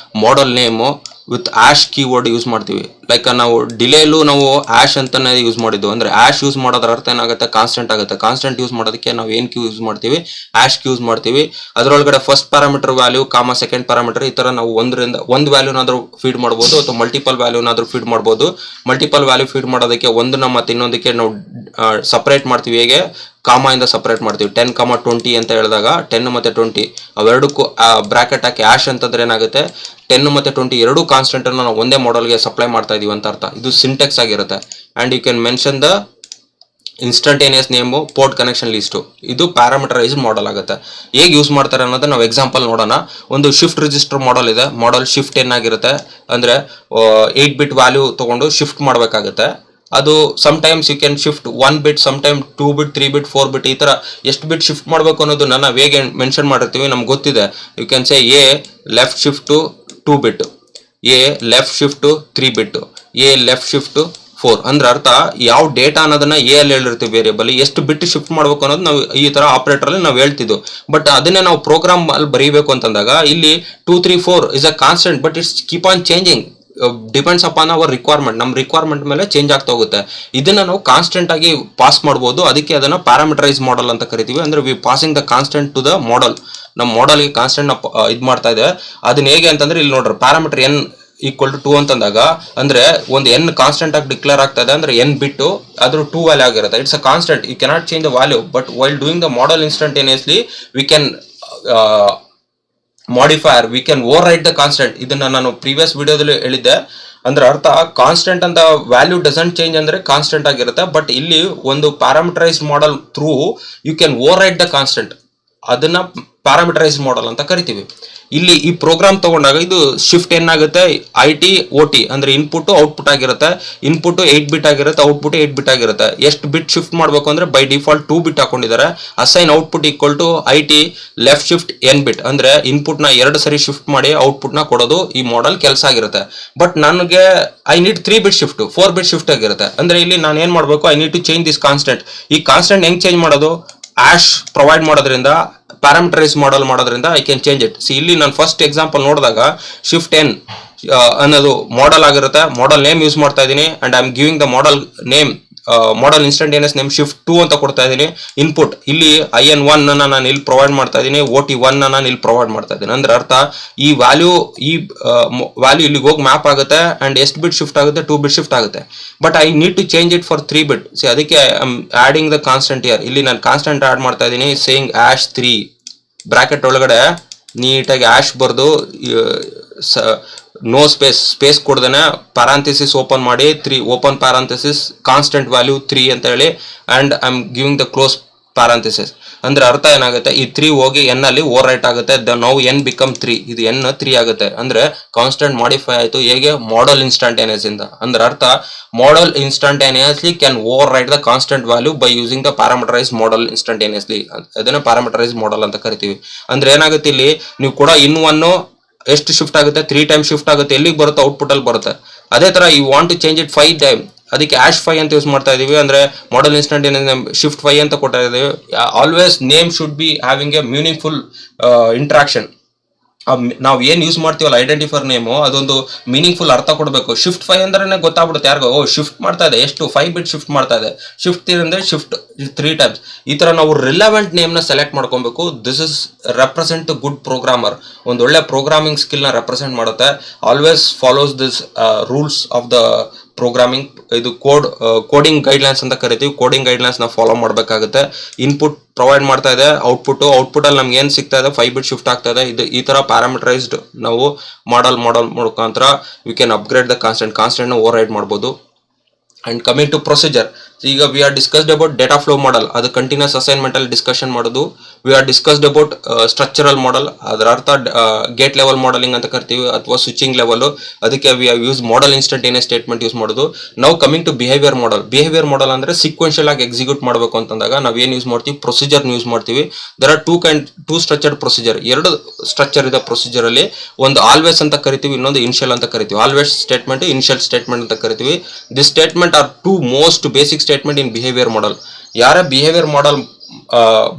ಮಾಡಲ್ ನೇಮು ವಿತ್ ಆಶ್ ಕೀವರ್ಡ್ ಯೂಸ್ ಮಾಡ್ತೀವಿ. ಲೈಕ್ ನಾವು ಡಿಲೇಲು ನಾವು ಆಶ್ ಅಂತಾನೆ ಯೂಸ್ ಮಾಡಿದ್ದು. ಅಂದರೆ ಆಶ್ ಯೂಸ್ ಮಾಡೋದ್ರ ಅರ್ಥ ಏನಾಗುತ್ತೆ, ಕಾನ್ಸ್ಟೆಂಟ್ ಆಗುತ್ತೆ. ಕಾನ್ಸ್ಟೆಂಟ್ ಯೂಸ್ ಮಾಡೋದಕ್ಕೆ ನಾವು ಏನು ಕ್ಯೂ ಯೂಸ್ ಮಾಡ್ತೀವಿ, ಆಶ್ ಕ್ಯೂ ಯೂಸ್ ಮಾಡ್ತೀವಿ. ಅದರೊಳಗಡೆ first parameter value second parameter, ಈ ಥರ ನಾವು ಒಂದು ವ್ಯಾಲ್ಯೂನಾದರೂ ಫೀಡ್ ಮಾಡ್ಬೋದು ಅಥವಾ ಮಲ್ಟಿಪಲ್ ವ್ಯಾಲ್ಯೂನಾದರೂ ಫೀಡ್ ಮಾಡ್ಬೋದು. ಮಲ್ಟಿಪಲ್ ವ್ಯಾಲ್ಯೂ ಫೀಡ್ ಮಾಡೋದಕ್ಕೆ ಒಂದನ್ನ ಮತ್ತು ಇನ್ನೊಂದಕ್ಕೆ ನಾವು ಸಪ್ರೇಟ್ ಮಾಡ್ತೀವಿ. ಹೇಗೆ, ಕಾಮ ಇಂದ ಸಪ್ರೇಟ್ ಮಾಡ್ತೀವಿ. 10, 20 ಅಂತ ಹೇಳಿದಾಗ 10 ಮತ್ತು 20 ಅವೆರಡಕ್ಕೂ ಬ್ರಾಕೆಟ್ ಹಾಕಿ ಆಶ್ ಅಂತಂದ್ರೆ ಏನಾಗುತ್ತೆ, 10 ಮತ್ತು 20 ಎರಡೂ ಕಾನ್ಸ್ಟೆಂಟ್ ಅನ್ನು ನಾವು ಒಂದೇ ಮಾಡಲ್ಗೆ ಸಪ್ಲೈ ಮಾಡ್ತಾ ಇದೀವಿ ಅಂತ ಅರ್ಥ. ಇದು ಸಿಂಟೆಕ್ಸ್ ಆಗಿರುತ್ತೆ. And you can mention the instantaneous name, port connection list. ಇದು ಪ್ಯಾರಾಮೀಟರೈಸ್ಡ್ ಮಾಡಲ್ ಆಗುತ್ತೆ. ಹೇಗೆ ಯೂಸ್ ಮಾಡ್ತಾರೆ ಅನ್ನೋದು ನಾವು ಎಕ್ಸಾಂಪಲ್ ನೋಡೋಣ. ಒಂದು ಶಿಫ್ಟ್ ರಿಜಿಸ್ಟರ್ ಮಾಡಲ್ ಇದೆ. ಮಾಡಲ್ ಶಿಫ್ಟ್ ಏನಾಗಿರುತ್ತೆ ಅಂದರೆ 8 ಬಿಟ್ ವ್ಯಾಲ್ಯೂ ತಗೊಂಡು ಶಿಫ್ಟ್ ಮಾಡಬೇಕಾಗುತ್ತೆ. ಅದು sometimes you can shift 1 bit, sometime 2 bit, 3 bit, 4 bit, ಈ ಥರ ಎಷ್ಟು ಬಿಟ್ ಶಿಫ್ಟ್ ಮಾಡಬೇಕು ಅನ್ನೋದು ನಾವು ಹೇಗೆ ಮೆನ್ಷನ್ ಮಾಡಿರ್ತೀವಿ ನಮ್ಗೆ ಗೊತ್ತಿದೆ. You can say a left shift to 2 bit, a left shift to 3 bit, a left shift to 4. ಅಂದ್ರೆ ಅರ್ಥ ಯಾವ ಡೇಟಾ ಅನ್ನೋದನ್ನ ಎ ಅಲ್ಲಿ ಹೇಳಿರ್ತೀವಿ ವೇರಿಯಬಲ್, ಎಷ್ಟು ಬಿಟ್ ಶಿಫ್ಟ್ ಮಾಡ್ಬೇಕು ಅನ್ನೋದು ನಾವು ಈ ತರ ಆಪರೇಟರ್ ಅಲ್ಲಿ ನಾವು ಹೇಳ್ತಿದ್ವು. ಬಟ್ ಅದನ್ನೇ ನಾವು ಪ್ರೋಗ್ರಾಮ್ ಅಲ್ಲಿ ಬರೀಬೇಕು ಅಂತಂದಾಗ ಇಲ್ಲಿ 2, 3, 4 is a constant, but it's keep on changing, depends upon our requirement. ನಮ್ಮ ರಿಕ್ವೈರ್ಮೆಂಟ್ ಮೇಲೆ ಚೇಂಜ್ ಆಗ್ತಾ ಹೋಗುತ್ತೆ. ಇದನ್ನ ನಾವು ಕಾನ್ಸ್ಟೆಂಟ್ ಆಗಿ ಪಾಸ್ ಮಾಡ್ಬೋದು. ಅದಕ್ಕೆ ಅದನ್ನ ಪ್ಯಾರಾಮೀಟರೈಸ್ ಮಾಡಲ್ ಅಂತ ಕರಿತೀವಿ. ಅಂದ್ರೆ we passing the constant to the model. ನಮ್ಮ ಮಾಡಲ್ಗೆ ಕಾನ್ಸ್ಟೆಂಟ್ ಇದು ಮಾಡ್ತಾ ಇದೆ. ಅದನ್ನ ಹೇಗೆ ಅಂತಂದ್ರೆ ಇಲ್ಲಿ ನೋಡ್ರಿ, ಪ್ಯಾರಾಮೀಟರ್ ಎನ್ ಈಕ್ವಲ್ ಟು 2 ಅಂತಂದಾಗ ಅಂದ್ರೆ ಒಂದು n ಕಾನ್ಸ್ಟೆಂಟ್ ಆಗಿ ಡಿಕ್ಲೇರ್ ಆಗ್ತದೆ ಅಂದ್ರೆ n ಬಿಟ್ಟು ಅದ್ರ 2 ವ್ಯಾಲ್ಯೂ ಆಗಿರುತ್ತೆ. It's a constant, you cannot change the value, but while doing the model instantaneously we can modifier, we can overwrite the constant. ಇದನ್ನ ನಾನು ಪ್ರೀವಿಯಸ್ ವಿಡಿಯೋದಲ್ಲಿ ಹೇಳಿದ್ದೆ. ಅಂದ್ರೆ ಅರ್ಥ ಕಾನ್ಸ್ಟೆಂಟ್ ಅಂತ ವ್ಯಾಲ್ಯೂ ಡಸಂಟ್ ಚೇಂಜ್ ಅಂದ್ರೆ ಕಾನ್ಸ್ಟೆಂಟ್ ಆಗಿರುತ್ತೆ, ಬಟ್ ಇಲ್ಲಿ ಒಂದು parameterize module through you can overwrite the constant, ಅದನ್ನ ಪ್ಯಾರಾಮೀಟರೈಸ್ ಮಾಡಲ್ ಅಂತ ಕರಿತೀವಿ. ಇಲ್ಲಿ ಈ ಪ್ರೋಗ್ರಾಮ್ ತಗೊಂಡಾಗ ಇದು ಶಿಫ್ಟ್ ಏನಾಗುತ್ತೆ, IT/OT ಅಂದ್ರೆ ಇನ್ಪುಟ್ ಔಟ್ಪುಟ್ ಆಗಿರುತ್ತೆ. ಇನ್ಪುಟ್ 8 ಬಿಟ್ ಆಗಿರುತ್ತೆ, ಔಟ್ಪುಟ್ 8 ಬಿಟ್ ಆಗಿರುತ್ತೆ. ಎಷ್ಟು ಬಿಟ್ ಶಿಫ್ಟ್ ಮಾಡಬೇಕು ಅಂದ್ರೆ ಬೈ ಡಿಫಾಲ್ಟ್ 2 ಬಿಟ್ ಹಾಕೊಂಡಿದ್ದಾರೆ. Assign output equal to IT left shift n bit ಅಂದ್ರೆ ಇನ್ಪುಟ್ ನ 2 ಸರಿ ಶಿಫ್ಟ್ ಮಾಡಿ ಔಟ್ಪುಟ್ ನ ಕೊಡೋದು ಈ ಮಾಡೆಲ್ ಕೆಲಸ ಆಗಿರುತ್ತೆ. ಬಟ್ ನನಗೆ I need 3 bit shift, 4 bit shift ಆಗಿರುತ್ತೆ. ಅಂದ್ರೆ ಇಲ್ಲಿ ನಾನು ಏನ್ ಮಾಡ್ಬೇಕು, I need to change this constant. ಈ ಕಾನ್ಸ್ಟೆಂಟ್ ಹೆಂಗ್ ಚೇಂಜ್ ಮಾಡೋದು, ಆಶ್ ಪ್ರೊವೈಡ್ ಮಾಡೋದ್ರಿಂದ, ಪ್ಯಾರಾಮೀಟರೈಸ್ ಮಾಡಲ್ ಮಾಡೋದ್ರಿಂದ I can change it. See ಇಲ್ಲಿ ನಾನು ಫಸ್ಟ್ ಎಕ್ಸಾಂಪಲ್ ನೋಡಿದಾಗ ಶಿಫ್ಟ್ n ಅನ್ನೋದು ಮಾಡಲ್ ಆಗಿರುತ್ತೆ. ಮಾಡಲ್ ನೇಮ್ ಯೂಸ್ ಮಾಡ್ತಾ ಇದ್ದೀನಿ and I am giving the model name, model instantaneous name shift 2 ಅಂತ ಕೊಡ್ತಾ ಇದ್ದೀನಿ. ಇನ್ಪುಟ್ ಇಲ್ಲಿ IN1 ಅನ್ನ ನಾನು ಇಲ್ಲಿ ಪ್ರೊವೈಡ್ ಮಾಡ್ತಾ ಇದ್ದೀನಿ, OT1 ಅನ್ನ ನಾನು ಇಲ್ಲಿ ಪ್ರೊವೈಡ್ ಮಾಡ್ತಾ ಇದ್ದೀನಿ. ಅಂದ್ರೆ ಅರ್ಥ ಈ ವ್ಯಾಲ್ಯೂ ಇಲ್ಲಿಗೆ ಹೋಗಿ ಮ್ಯಾಪ್ ಆಗುತ್ತೆ ಅಂಡ್ ಎಷ್ಟು ಬಿಟ್ ಶಿಫ್ಟ್ ಆಗುತ್ತೆ, 2 ಬಿಟ್ ಶಿಫ್ಟ್ ಆಗುತ್ತೆ. But I need to change it for 3 bit. See ಅದಕ್ಕೆ I am adding the constant here. ಇಲ್ಲಿ ನಾನು ಕಾನ್ಸ್ಟೆಂಟ್ ಆಡ್ ಮಾಡ್ತಾ ಇದ್ದೀನಿ, ಸೇಯಿಂಗ್ ಆಶ್ 3 ಬ್ರಾಕೆಟ್ ಒಳಗಡೆ ನೀಟಾಗಿ ಆಶ್ ಬರ್ದು ನೋ ಸ್ಪೇಸ್ ಕೊಡ್ದೇನೆ ಪ್ಯಾರಾಂಥೆಸಿಸ್ ಓಪನ್ ಮಾಡಿ 3 ಓಪನ್ ಪ್ಯಾರಾಂಥೆಸಿಸ್ ಕಾನ್ಸ್ಟೆಂಟ್ ವ್ಯಾಲ್ಯೂ 3 ಅಂತ ಹೇಳಿ and I am giving the close parenthesis. ಅಂದ್ರೆ ಅರ್ಥ ಏನಾಗುತ್ತೆ, ಈ 3 ಹೋಗಿ n ಅಲ್ಲಿ ಓವರ್ ರೈಟ್ ಆಗುತ್ತೆ. ನೌ n ಬಿಕಮ್ 3, ಇದು n 3 ಆಗುತ್ತೆ. ಅಂದ್ರೆ ಕಾನ್ಸ್ಟೆಂಟ್ ಮಾಡಿಫೈ ಆಯ್ತು. ಹೇಗೆ, ಮಾಡಲ್ ಇನ್ಸ್ಟಂಟೇನಿಯಸ್ ಇಂದ. ಅಂದ್ರೆ ಅರ್ಥ module instantaneously can overwrite the constant value by using the parameterize module instantaneously. ಅದನ್ನ ಪ್ಯಾರಾಮೀಟರೈಸ್ ಮಾಡಲ್ ಅಂತ ಕರಿತೀವಿ. ಅಂದ್ರೆ ಏನಾಗುತ್ತೆ, ಇಲ್ಲಿ ನೀವು ಕೂಡ ಇನ್ನು ಎಷ್ಟು ಶಿಫ್ಟ್ ಆಗುತ್ತೆ, 3 ಟೈಮ್ ಶಿಫ್ಟ್ ಆಗುತ್ತೆ, ಎಲ್ಲಿಗೆ ಬರುತ್ತೆ, ಔಟ್ಪುಟ್ ಅಲ್ಲಿ ಬರುತ್ತೆ. ಅದೇ ತರ you want to change it 5 time, ಅದಕ್ಕೆ ಆಶ್ 5 ಅಂತ ಯೂಸ್ ಮಾಡ್ತಾ ಇದೀವಿ. ಅಂದ್ರೆ ಮಾಡಲ್ ಇನ್ಸ್ಟಂಟೇನಿಯಸ್ ಶಿಫ್ಟ್ 5 ಅಂತ ಕೊಡ್ತಾ ಇದೀವಿ. Always name should be having A meaningful interaction. ನಾವು ಏನ್ ಯೂಸ್ ಮಾಡ್ತೀವಲ್ಲ ಐಡೆಂಟಿಫೈರ್ ನೇಮು, ಅದೊಂದು ಮೀನಿಂಗ್ಫುಲ್ ಅರ್ಥ ಕೊಡಬೇಕು. ಶಿಫ್ಟ್ 5 ಅಂದ್ರೆ ಗೊತ್ತಾಗ್ಬಿಡುತ್ತೆ ಯಾರಿಗೋ, ಶಿಫ್ಟ್ ಮಾಡ್ತಾ ಇದೆ, ಎಷ್ಟು 5 ಬಿಟ್ ಶಿಫ್ಟ್ ಮಾಡ್ತಾ ಇದೆ. ಶಿಫ್ಟ್ ಅಂದ್ರೆ ಶಿಫ್ಟ್ 3 ಟೈಮ್ಸ್. ಈ ತರ ನಾವು ರಿಲೆವೆಂಟ್ ನೇಮ್ ನ ಸೆಲೆಕ್ಟ್ ಮಾಡ್ಕೊಬೇಕು. This is represent good programmer. ಒಂದು ಒಳ್ಳೆ ಪ್ರೋಗ್ರಾಮಿಂಗ್ ಸ್ಕಿಲ್ ನ ರೆಪ್ರೆಸೆಂಟ್ ಮಾಡುತ್ತೆ. Always follows this rules of the programming. ಇದು ಕೋಡಿಂಗ್ ಗೈಡ್ಲೈನ್ಸ್ ಅಂತ ಕರಿತೀವಿ. ಕೋಡಿಂಗ್ ಗೈಡ್ಲೈನ್ಸ್ ನ ಫಾಲೋ ಮಾಡಬೇಕಾಗುತ್ತೆ. ಇನ್ಪುಟ್ ಪ್ರೊವೈಡ್ ಮಾಡ್ತಾ ಇದೆ, ಔಟ್ಪುಟ್ ಅಲ್ಲಿ ನಮ್ಗೆ ಏನ್ ಸಿಗ್ತಾ ಇದೆ, 5 ಬಿಟ್ ಶಿಫ್ಟ್ ಆಗ್ತಾ ಇದೆ. ಈ ತರ ಪ್ಯಾರಾಮೀಟರೈಸ್ಡ್ ನಾವು ಮಾಡಲ್ ಮುಖಾಂತರ we can upgrade the constant ನ ಓವರ್ ರೈಡ್ ಮಾಡಬಹುದು. ಅಂಡ್ ಕಮಿಂಗ್ ಟು ಪ್ರೊಸೀಜರ್, ಈಗ we are discussed about data flow model, ಅದು ಕಂಟಿನ್ಯೂಸ್ ಅಸೈನ್ಮೆಂಟ್ ಅಲ್ಲಿ ಡಿಸ್ಕಷನ್ ಮಾಡೋದು. We are discussed about structural model, ಅದರ ಅರ್ಥ ಗೇಟ್ ಲೆವೆಲ್ ಮಾಡಲಿಂಗ್ ಅಂತ ಕರಿತೀವಿ ಅಥವಾ ಸ್ವಿಚಿಂಗ್ ಲೆವೆಲ್. ಅದಕ್ಕೆ we have use module instantaneous statement use ಮಾಡೋದು. ನಾವು ಕಮಿಂಗ್ ಟು ಬಿಹೇವಿಯರ್ ಮಾಡಲ್ ಅಂದ್ರೆ ಸೀಕ್ವೆನ್ಷಿಯಲ್ ಆಗಿ ಎಕ್ಸಿಕ್ಯೂಟ್ ಮಾಡಬೇಕು ಅಂತಂದಾಗ ನಾವು ಏನ್ ಯೂಸ್ ಮಾಡ್ತೀವಿ, ಪ್ರೊಸೀಜರ್ ಯೂಸ್ ಮಾಡ್ತೀವಿ. There are two structured procedure. 2 structure ಇದೆ ಪ್ರೊಸೀಜರ್ ಅಲ್ಲಿ. ಒಂದು ಆಲ್ವೇಸ್ ಅಂತ ಕರಿತೀವಿ, ಇನ್ನೊಂದು ಇನಿಷಿಯಲ್ ಅಂತ ಕರಿತೀವಿ. ಆಲ್ವೇಸ್ ಸ್ಟೇಟ್ಮೆಂಟ್, ಇನಿಷಿಯಲ್ ಸ್ಟೇಟ್ಮೆಂಟ್ ಅಂತ ಕರಿತೀವಿ. This statement are 2 most basic statement in behaviour model. ಯಾರ ಬಿಹೇವಿಯರ್ ಮಾಡಲ್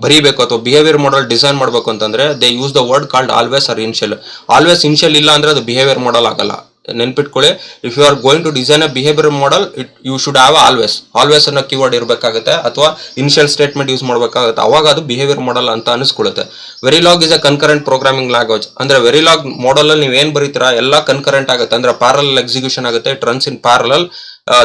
ಬರೀಬೇಕು ಅಥವಾ ಬಿಹೇವಿಯರ್ ಮಾಡಲ್ ಡಿಸೈನ್ ಮಾಡಬೇಕು ಅಂತಂದ್ರೆ they use the word called always or initial. Always initial ಇಲ್ಲ ಅಂದ್ರೆ ಅದು ಬಿಹೇವಿಯರ್ ಮಾಡಲ್ ಆಗಲ್ಲ. ನೆನ್ಪಿಟ್ಕೊಳ್ಳಿ, if you are going to design a behaviour model, you should have always ಅನ್ನೋ ಕೀವರ್ಡ್ ಇರಬೇಕಾಗುತ್ತೆ ಅಥವಾ ಇನಿಷಿಯಲ್ ಸ್ಟೇಟ್ಮೆಂಟ್ ಯೂಸ್ ಮಾಡಬೇಕಾಗುತ್ತೆ. ಅವಾಗ ಅದು ಬಿಹೇವಿಯರ್ ಮಾಡಲ್ ಅಂತ ಅನಿಸ್ಕೊಳ್ಳುತ್ತೆ. Verilog is a concurrent programming language. ಅಂದ್ರೆ ವೆರಿಲಾಗ್ ಮಾಡಲ್ ಅಲ್ಲಿ ನೀವು ಏನ್ ಬರೀತೀರಾ ಎಲ್ಲ ಕನ್ಕರೆಂಟ್ ಆಗುತ್ತೆ. ಅಂದ್ರೆ ಪ್ಯಾರಲಲ್ ಎಕ್ಸಿಕ್ಯೂಷನ್ ಆಗುತ್ತೆ. It runs in parallel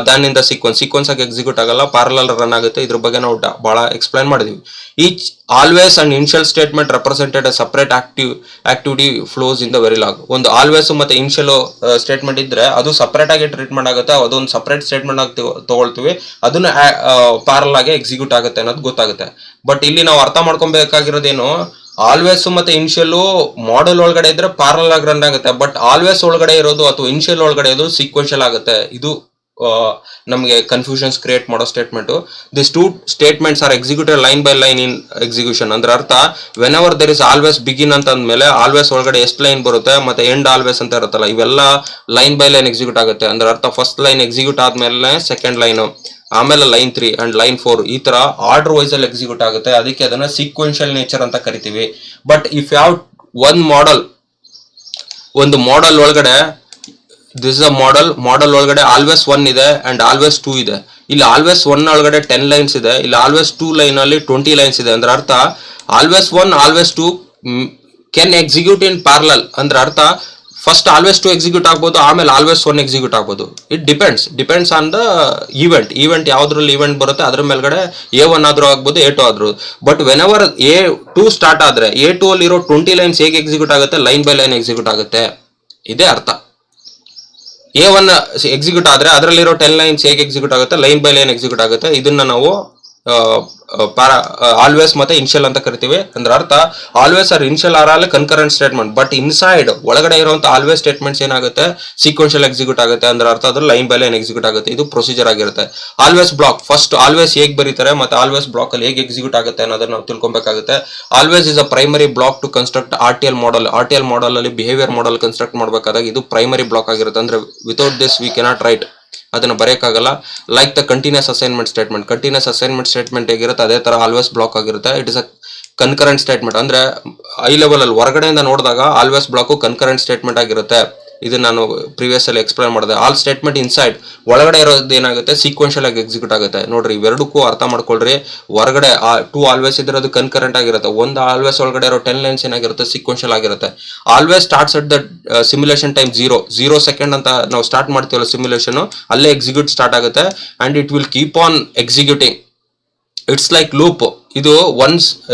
than in the sequence ಆಗಿ ಎಕ್ಸಿಕ್ಯೂಟ್ ಆಗಲ್ಲ, ಪ್ಯಾರಲಲ್ ರನ್ ಆಗುತ್ತೆ. ಇದ್ರ ಬಗ್ಗೆ ನಾವು ಬಹಳ ಎಕ್ಸ್ಪ್ಲೈನ್ ಮಾಡಿದ್ವಿ. Each always and initial statement represented a separate activity flows in the Verilog. ಒಂದು ಆಲ್ವೇಸ್ ಮತ್ತೆ ಇನಿಷಿಯಲ್ ಸ್ಟೇಟ್ಮೆಂಟ್ ಇದ್ರೆ ಅದು ಸಪರೇಟ್ ಆಗಿ ಟ್ರೀಟ್ಮೆಂಟ್ ಆಗುತ್ತೆ. ಅದೊಂದು ಸಪರೇಟ್ ಸ್ಟೇಟ್ಮೆಂಟ್ ಆಗಿ ತಗೊಳ್ತೀವಿ, ಅದನ್ನ ಪ್ಯಾರಲ್ ಆಗಿ ಎಕ್ಸಿಕ್ಯೂಟ್ ಆಗುತ್ತೆ ಅನ್ನೋದು ಗೊತ್ತಾಗುತ್ತೆ. ಬಟ್ ಇಲ್ಲಿ ನಾವು ಅರ್ಥ ಮಾಡ್ಕೊಬೇಕಾಗಿರೋದೇನು, ಆಲ್ವೇಸ್ ಮತ್ತೆ ಇನಿಷಿಯಲ್ ಮಾಡಲ್ ಒಳಗಡೆ ಇದ್ರೆ ಪ್ಯಾರಲಲ್ ಆಗಿ ರನ್ ಆಗುತ್ತೆ. ಬಟ್ ಆಲ್ವೇಸ್ ಒಳಗಡೆ ಇರೋದು ಅಥವಾ ಇನಿಷಿಯಲ್ ಒಳಗಡೆ ಇರೋದು ಸೀಕ್ವೆನ್ಷಿಯಲ್ ಆಗುತ್ತೆ. ಇದು ನಮಗೆ ಕನ್ಫ್ಯೂಷನ್ಸ್ ಕ್ರಿಯೇಟ್ ಮಾಡೋ statement. This 2 statements are executed line by line in execution. ಅಂದ್ರೆ ಅರ್ಥ whenever there is always begin ಅಂತ ಅಂದ್ಮೇಲೆ ಆಲ್ವೇಸ್ ಒಳಗಡೆ ಎಷ್ಟು ಲೈನ್ ಬರುತ್ತೆ ಮತ್ತೆ ಎಂಡ್ ಆಲ್ವೇಸ್ ಅಂತ ಇರುತ್ತಲ್ಲ, ಇವೆಲ್ಲ ಲೈನ್ ಬೈ ಲೈನ್ ಎಕ್ಸಿಕ್ಯೂಟ್ ಆಗುತ್ತೆ. ಅಂದ್ರೆ ಅರ್ಥ ಫಸ್ಟ್ ಲೈನ್ ಎಕ್ಸಿಕ್ಯೂಟ್ ಆದ್ಮೇಲೆ ಸೆಕೆಂಡ್ ಲೈನ್, ಆಮೇಲೆ ಲೈನ್ 3 ಅಂಡ್ ಲೈನ್ 4 ಈ ತರ ಆರ್ಡರ್ ವೈಸ್ ಅಲ್ಲಿ ಎಕ್ಸಿಕ್ಯೂಟ್ ಆಗುತ್ತೆ. ಅದಕ್ಕೆ ಅದನ್ನ ಸೀಕ್ವೆನ್ಷಿಯಲ್ ನೇಚರ್ ಅಂತ ಕರಿತೀವಿ. ಬಟ್ ಇಫ್ ಯಾವ ಒಂದು ಮಾಡಲ್ ಒಳಗಡೆ ದಿಸ್ ಇಸ್ ಅ ಮಾಡಲ್ ಒಳಗಡೆ ಆಲ್ವೇಸ್ 1 ಇದೆ ಅಂಡ್ ಆಲ್ವೇಸ್ 2 ಇದೆ. ಇಲ್ಲಿ ಆಲ್ವೇಸ್ 1 ಒಳಗಡೆ 10 ಲೈನ್ಸ್ ಇದೆ, ಇಲ್ಲಿ ಆಲ್ವೇಸ್ 2 ಲೈನ್ ಅಲ್ಲಿ 20 ಲೈನ್ಸ್ ಇದೆ. ಅಂದ್ರೆ ಅರ್ಥ always 1 always 2 can execute in parallel. ಅಂದ್ರೆ ಅರ್ಥ ಫಸ್ಟ್ ಆಲ್ವೇಸ್ 2 ಎಕ್ಸಿಕ್ಯೂಟ್ ಆಗ್ಬೋದು, ಆಮೇಲೆ ಆಲ್ವೇಸ್ 1 ಎಕ್ಸಿಕ್ಯೂಟ್ ಆಗ್ಬೋದು. It depends on the event ಯಾವ್ದ್ರಲ್ಲಿ ಈವೆಂಟ್ ಬರುತ್ತೆ ಅದ್ರ ಮೇಲ್ಗಡೆ A1 ಆದ್ರೂ ಆಗ್ಬೋದು, A2 ಆದ್ರೂ. But when ever A2 start ಆದ್ರೆ A2 ಅಲ್ಲಿ ಇರೋ 20 ಲೈನ್ಸ್ ಹೇಗೆ ಎಕ್ಸಿಕ್ಯೂಟ್ ಆಗುತ್ತೆ, ಲೈನ್ ಬೈ ಲೈನ್ ಎಕ್ಸಿಕ್ಯೂಟ್ ಆಗುತ್ತೆ. ಇದೇ ಅರ್ಥ. A1 ಎಕ್ಸಿಕ್ಯೂಟ್ ಆದ್ರೆ ಅದರಲ್ಲಿರೋ 10 ಲೈನ್ಸ್ ಹೇಗೆ ಎಕ್ಸಿಕ್ಯೂಟ್ ಆಗುತ್ತೆ, ಲೈನ್ ಬೈ ಲೈನ್ ಎಕ್ಸಿಕ್ಯೂಟ್ ಆಗುತ್ತೆ. ಇದನ್ನ ನಾವು ಆಲ್ವೇಸ್ ಮತ್ತೆ ಇನ್ಶಿಯಲ್ ಅಂತ ಕರಿತೀವಿ. ಅಂದ್ರೆ ಅರ್ಥ always or initial are all concurrent statement, but inside ಒಳಗಡೆ ಇರುವಂತ ಆಲ್ವೇಸ್ ಸ್ಟೇಟ್ಮೆಂಟ್ಸ್ ಏನಾಗುತ್ತೆ, ಸೀಕ್ವೆನ್ಷಿಯಲ್ ಎಕ್ಸಿಕ್ಯೂಟ್ ಆಗುತ್ತೆ. ಅಂದ್ರೆ ಅರ್ಥ ಅದ್ರ ಲೈನ್ ಬೈ ಲೈನ್ ಎಕ್ಸಿಕ್ಯೂಟ್ ಆಗುತ್ತೆ. ಇದು ಪ್ರೊಸೀಜರ್ ಆಗಿರುತ್ತೆ. ಆಲ್ವೇಸ್ ಬ್ಲಾಕ್ ಫಸ್ಟ್ ಆಲ್ವೇಸ್ ಹೇಗೆ ಬರೀತಾರೆ ಮತ್ತೆ ಆಲ್ವೇಸ್ ಬ್ಲಾಕ್ ಅಲ್ಲಿ ಹೇಗೆ ಎಕ್ಸಿಕ್ಯೂಟ್ ಆಗುತ್ತೆ ಅನ್ನೋದನ್ನ ನಾವು ತಿಳ್ಕೊಬೇಕಾಗುತ್ತೆ. Always is a primary block to construct RTL model. RTL model ಅಲ್ಲಿ ಬಿಹೇವಿಯರ್ ಮಾಡೆಲ್ ಕನ್ಸ್ಟ್ರಕ್ಟ್ ಮಾಡಬೇಕಾದಾಗ ಇದು ಪ್ರೈಮರಿ ಬ್ಲಾಕ್ ಆಗಿರುತ್ತೆ. ಅಂದ್ರೆ without this we cannot write, ಅದನ್ನ ಬರೆಯಕ್ಕಾಗಲ್ಲ. Like the continuous assignment statement ಹೇಗಿರುತ್ತೆ ಅದೇ ತರ ಆಲ್ವೇಸ್ ಬ್ಲಾಕ್ ಆಗಿರುತ್ತೆ. It is a concurrent statement. ಅಂದ್ರೆ ಐ ಲೆವೆಲ್ ಅಲ್ಲಿ ಹೊರಗಡೆಯಿಂದ ನೋಡಿದಾಗ ಆಲ್ವೇಸ್ ಬ್ಲಾಕ್ ಕನ್ಕರೆಂಟ್ ಸ್ಟೇಟ್ಮೆಂಟ್ ಆಗಿರುತ್ತೆ. ಇದನ್ನ ನಾನು ಪ್ರೀವಿಯಸ್ ಅಲ್ಲಿ ಎಕ್ಸ್ಪ್ಲೈನ್ ಮಾಡಿದೆ. ಆಲ್ ಸ್ಟೇಟ್ಮೆಂಟ್ ಇನ್ಸೈಡ್ ಒಳಗಡೆ ಇರೋದು ಏನಾಗುತ್ತೆ, ಸೀಕ್ವೆನ್ಷಿಯಲ್ ಆಗಿ ಎಕ್ಸಿಕ್ಯೂಟ್ ಆಗುತ್ತೆ. ನೋಡ್ರಿ ಇವೆರಡಕ್ಕೂ ಅರ್ಥ ಮಾಡ್ಕೊಳ್ರಿ. ಹೊರಗಡೆ 2 ಆಲ್ವೇಸ್ ಇದ್ರೆ ಅದು ಕನ್ಕರೆಂಟ್ ಆಗಿರುತ್ತೆ. ಒಂದು ಆಲ್ವೇಸ್ ಒಳಗಡೆ ಇರೋ 10 ಲೈನ್ಸ್ ಏನಾಗಿರುತ್ತೆ, ಸೀಕ್ವೆನ್ಷಿಯಲ್ ಆಗಿರುತ್ತೆ. Always starts at the simulation time 0 second ಅಂತ ನಾವು ಸ್ಟಾರ್ಟ್ ಮಾಡ್ತೀವಲ್ಲ ಸಿಮ್ಯುಲೇಷನ್, ಅಲ್ಲೇ ಎಕ್ಸಿಕ್ಯೂಟ್ ಸ್ಟಾರ್ಟ್ ಆಗುತ್ತೆ. And it will keep on executing. It's like loop. ಇದು once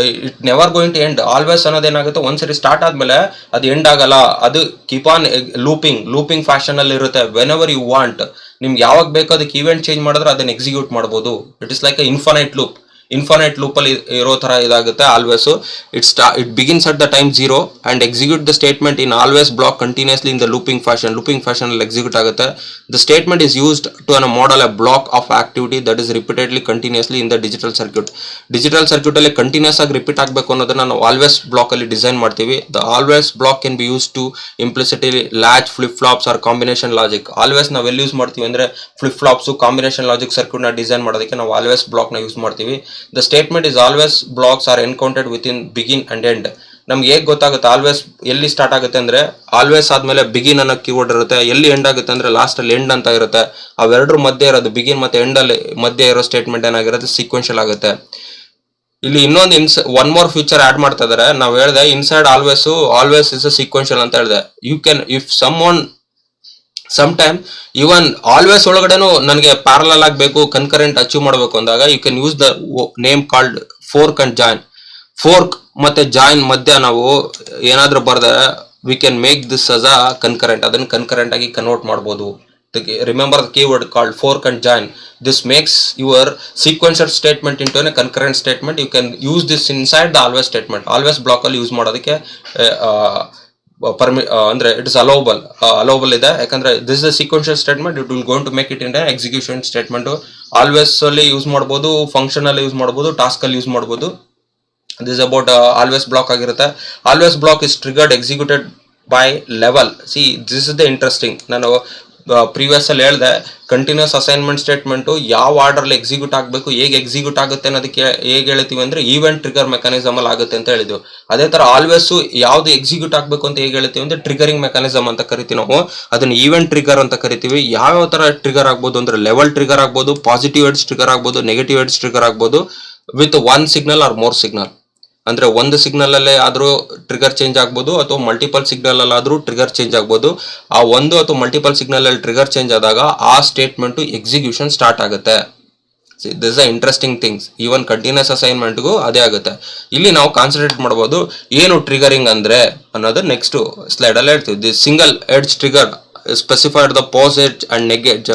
it never going to end. Always ಅನ್ನೋದೇನಾಗುತ್ತೆ, ಒಂದ್ಸರಿ ಸ್ಟಾರ್ಟ್ ಆದ್ಮೇಲೆ ಅದು ಎಂಡ್ ಆಗಲ್ಲ. ಅದು ಕೀಪ್ ಆನ್ ಲೂಪಿಂಗ್ ಫ್ಯಾಷನ್ ಅಲ್ಲಿ ಇರುತ್ತೆ. ವೆನ್ ಎವರ್ ಯು ವಾಂಟ್, ನಿಮ್ಗೆ ಯಾವಾಗ ಬೇಕೋ ಅದಕ್ಕೆ ಈವೆಂಟ್ ಚೇಂಜ್ ಮಾಡಿದ್ರೆ ಅದನ್ನ ಎಕ್ಸಿಕ್ಯೂಟ್ ಮಾಡಬಹುದು. It is like infinite loop ಅಲ್ಲಿ ಇರೋ ತರ ಇದಾಗುತ್ತೆ always. It begins at the time 0 and execute the statement in always block continuously in the looping fashion ಅಲ್ಲಿ ಎಕ್ಸಿಕ್ಯೂಟ್ ಆಗುತ್ತೆ. The statement is used to an model a block of activity that is repeatedly continuously in the digital circuit ಅಲ್ಲಿ ಕಂಟಿನ್ಯೂಸ್ ಆಗಿ ರಿಪೀಟ್ ಆಗಬೇಕು ಅನ್ನೋದನ್ನ ನಾವು ಆಲ್ವೇಸ್ ಬ್ಲಾಕ್ ಅಲ್ಲಿ ಡಿಸೈನ್ ಮಾಡ್ತೀವಿ. The always block can B use to implicitly latch, flip flops or combination logic. Always ನಾವು ಎಲ್ಲಿ ಯೂಸ್ ಮಾಡ್ತೀವಿ ಅಂದ್ರೆ flip flops, combination logic circuit ನ ಡಿಸೈನ್ ಮಾಡೋದಕ್ಕೆ ನಾವು ಆಲ್ವೇಸ್ ಬ್ಲಾಕ್ ನ ಯೂಸ್ ಮಾಡ್ತೀವಿ. The statement is always blocks are encountered within begin and end. ನಮ್ಗೆ ಹೇಗೆ ಗೊತ್ತಾಗುತ್ತೆ ಆಲ್ವೇಸ್ ಎಲ್ಲಿ ಸ್ಟಾರ್ಟ್ ಆಗುತ್ತೆ ಅಂದ್ರೆ, ಆಲ್ವೇಸ್ ಆದ್ಮೇಲೆ ಬಿಗಿನ್ ಅನ್ನೋ ಕೀವರ್ಡ್ ಇರುತ್ತೆ. ಎಲ್ಲಿ ಎಂಡ್ ಆಗುತ್ತೆ ಅಂದ್ರೆ ಲಾಸ್ಟ್ ಅಲ್ಲಿ ಎಂಡ್ ಅಂತ ಇರುತ್ತೆ. ಅವೆರಡರ ಮಧ್ಯೆ ಇರೋದು ಬಿಗಿನ್ ಮತ್ತೆ ಎಂಡ್ ಅಲ್ಲಿ ಮಧ್ಯೆ ಇರೋ ಸ್ಟೇಟ್ಮೆಂಟ್ ಏನಾಗಿರುತ್ತೆ, ಸೀಕ್ವೆನ್ಷಿಯಲ್ ಆಗುತ್ತೆ. ಇಲ್ಲಿ ಇನ್ನೊಂದು ಒನ್ ಮೋರ್ ಫ್ಯೂಚರ್ ಆಡ್ ಮಾಡ್ತಾ ಇದಾರೆ. ನಾವು ಹೇಳಿದೆ inside always is a sequential ಅಂತ ಹೇಳಿದೆ. You can if some time even always ಒಳಗಡೆನು ನನಗೆ ಪ್ಯಾರಲಲ್ ಆಗಬೇಕು, ಕನ್ಕರೆಂಟ್ ಅಚೀವ್ ಮಾಡಬೇಕು ಅಂದಾಗ you can use the name called fork and join. Fork ಮತ್ತೆ ಜಾಯಿನ್ ಮಧ್ಯ ನಾವು ಏನಾದ್ರೂ ಬರ್ದರೆ we can make this as a concurrent. ಅದನ್ನ ಕನ್ಕರೆಂಟ್ ಆಗಿ ಕನ್ವರ್ಟ್ ಮಾಡಬಹುದು. Remember the keyword called fork and join. This makes your sequential statement into a concurrent statement. You can use this inside the always statement. Always block ಅಲ್ಲಿ ಯೂಸ್ ಮಾಡೋದಕ್ಕೆ ಅಂದ್ರೆ ಇಟ್ ಇಸ್ ಅಲೋಬಲ್ ಇದೆ. ಯಾಕಂದ್ರೆ this is sequential statement, it will going to make it in execution statement. Always ಅಲ್ಲಿ ಯೂಸ್ ಮಾಡಬಹುದು, ಫಂಕ್ಷನ್ ಅಲ್ಲಿ ಯೂಸ್ ಮಾಡಬಹುದು, ಟಾಸ್ಕ್ ಅಲ್ಲಿ ಯೂಸ್ ಮಾಡಬಹುದು. ದಿಸ್ ಅಬೌಟ್ ಆಲ್ವೇಸ್ ಬ್ಲಾಕ್ ಆಗಿರುತ್ತೆ. Always block is triggered executed by level. See this is the interesting. ನಾನು ಪ್ರೀವಿಯಸ್ ಅಲ್ಲಿ ಹೇಳಿದೆ ಕಂಟಿನ್ಯೂಸ್ ಅಸೈನ್ಮೆಂಟ್ ಸ್ಟೇಟ್ಮೆಂಟ್ ಯಾವ ಆರ್ಡರ್ ಅಲ್ಲಿ ಎಕ್ಸಿಕ್ಯೂಟ್ ಆಗಬೇಕು, ಹೇಗೆ ಎಕ್ಸಿಕ್ಯೂಟ್ ಆಗುತ್ತೆ ಅನ್ನೋದಕ್ಕೆ ಹೇಗೆ ಹೇಳ್ತೀವಿ ಅಂದ್ರೆ ಈವೆಂಟ್ ಟ್ರಿಗರ್ ಮೆಕಾನಿಸಮ್ ಅಲ್ಲಿ ಆಗುತ್ತೆ ಅಂತ ಹೇಳಿದ್ವಿ. ಅದೇ ತರ ಆಲ್ವೇಸ್ ಯಾವ್ದು ಎಕ್ಸಿಕ್ಯೂಟ್ ಆಗಬೇಕು ಅಂತ ಹೇಗೆ ಹೇಳ್ತೀವಿ ಅಂದ್ರೆ ಟ್ರಿಗರಿಂಗ್ ಮೆಕಾನಿಸಮ್ ಅಂತ ಕರಿತೀವಿ ನಾವು. ಅದನ್ನ ಈವೆಂಟ್ ಟ್ರಿಗರ್ ಅಂತ ಕರಿತೀವಿ. ಯಾವ ತರ ಟ್ರಿಗರ್ ಆಗ್ಬೋದು ಅಂದ್ರೆ ಲೆವೆಲ್ ಟ್ರಿಗರ್ ಆಗ್ಬೋದು, ಪಾಸಿಟಿವ್ ಎಡ್ಜ್ ಟ್ರಿಗರ್ ಆಗ್ಬೋದು, ನೆಗೆಟಿವ್ ಎಡ್ಜ್ ಟ್ರಿಗರ್ ಆಗ್ಬೋದು, with 1 signal or more signal. ಅಂದ್ರೆ ಒಂದು ಸಿಗ್ನಲ್ ಅಲ್ಲೇ ಆದ್ರೂ ಟ್ರಿಗರ್ ಚೇಂಜ್ ಆಗ್ಬೋದು, ಅಥವಾ ಮಲ್ಟಿಪಲ್ ಸಿಗ್ನಲ್ ಅಲ್ಲಾದ್ರೂ ಟ್ರಿಗರ್ ಚೇಂಜ್ ಆಗ್ಬೋದು. ಆ ಒಂದು ಅಥವಾ ಮಲ್ಟಿಪಲ್ ಸಿಗ್ನಲ್ ಅಲ್ಲಿ ಟ್ರಿಗರ್ ಚೇಂಜ್ ಆದಾಗ ಆ ಸ್ಟೇಟ್ಮೆಂಟ್ ಎಕ್ಸಿಕ್ಯೂಷನ್ ಸ್ಟಾರ್ಟ್ ಆಗುತ್ತೆ. This is interesting things. Even continuous ಅಸೈನ್ಮೆಂಟ್ಗೂ ಅದೇ ಆಗುತ್ತೆ. ಇಲ್ಲಿ ನಾವು ಕಾನ್ಸಂಟ್ರೇಟ್ ಮಾಡಬಹುದು ಏನು ಟ್ರಿಗರಿಂಗ್ ಅಂದ್ರೆ ಅನ್ನೋದು ನೆಕ್ಸ್ಟ್ ಸ್ಲೈಡ್ ಅಲ್ಲಿ ಹೇಳ್ತೀವಿ. The single edge trigger specified the pos edge and neg edge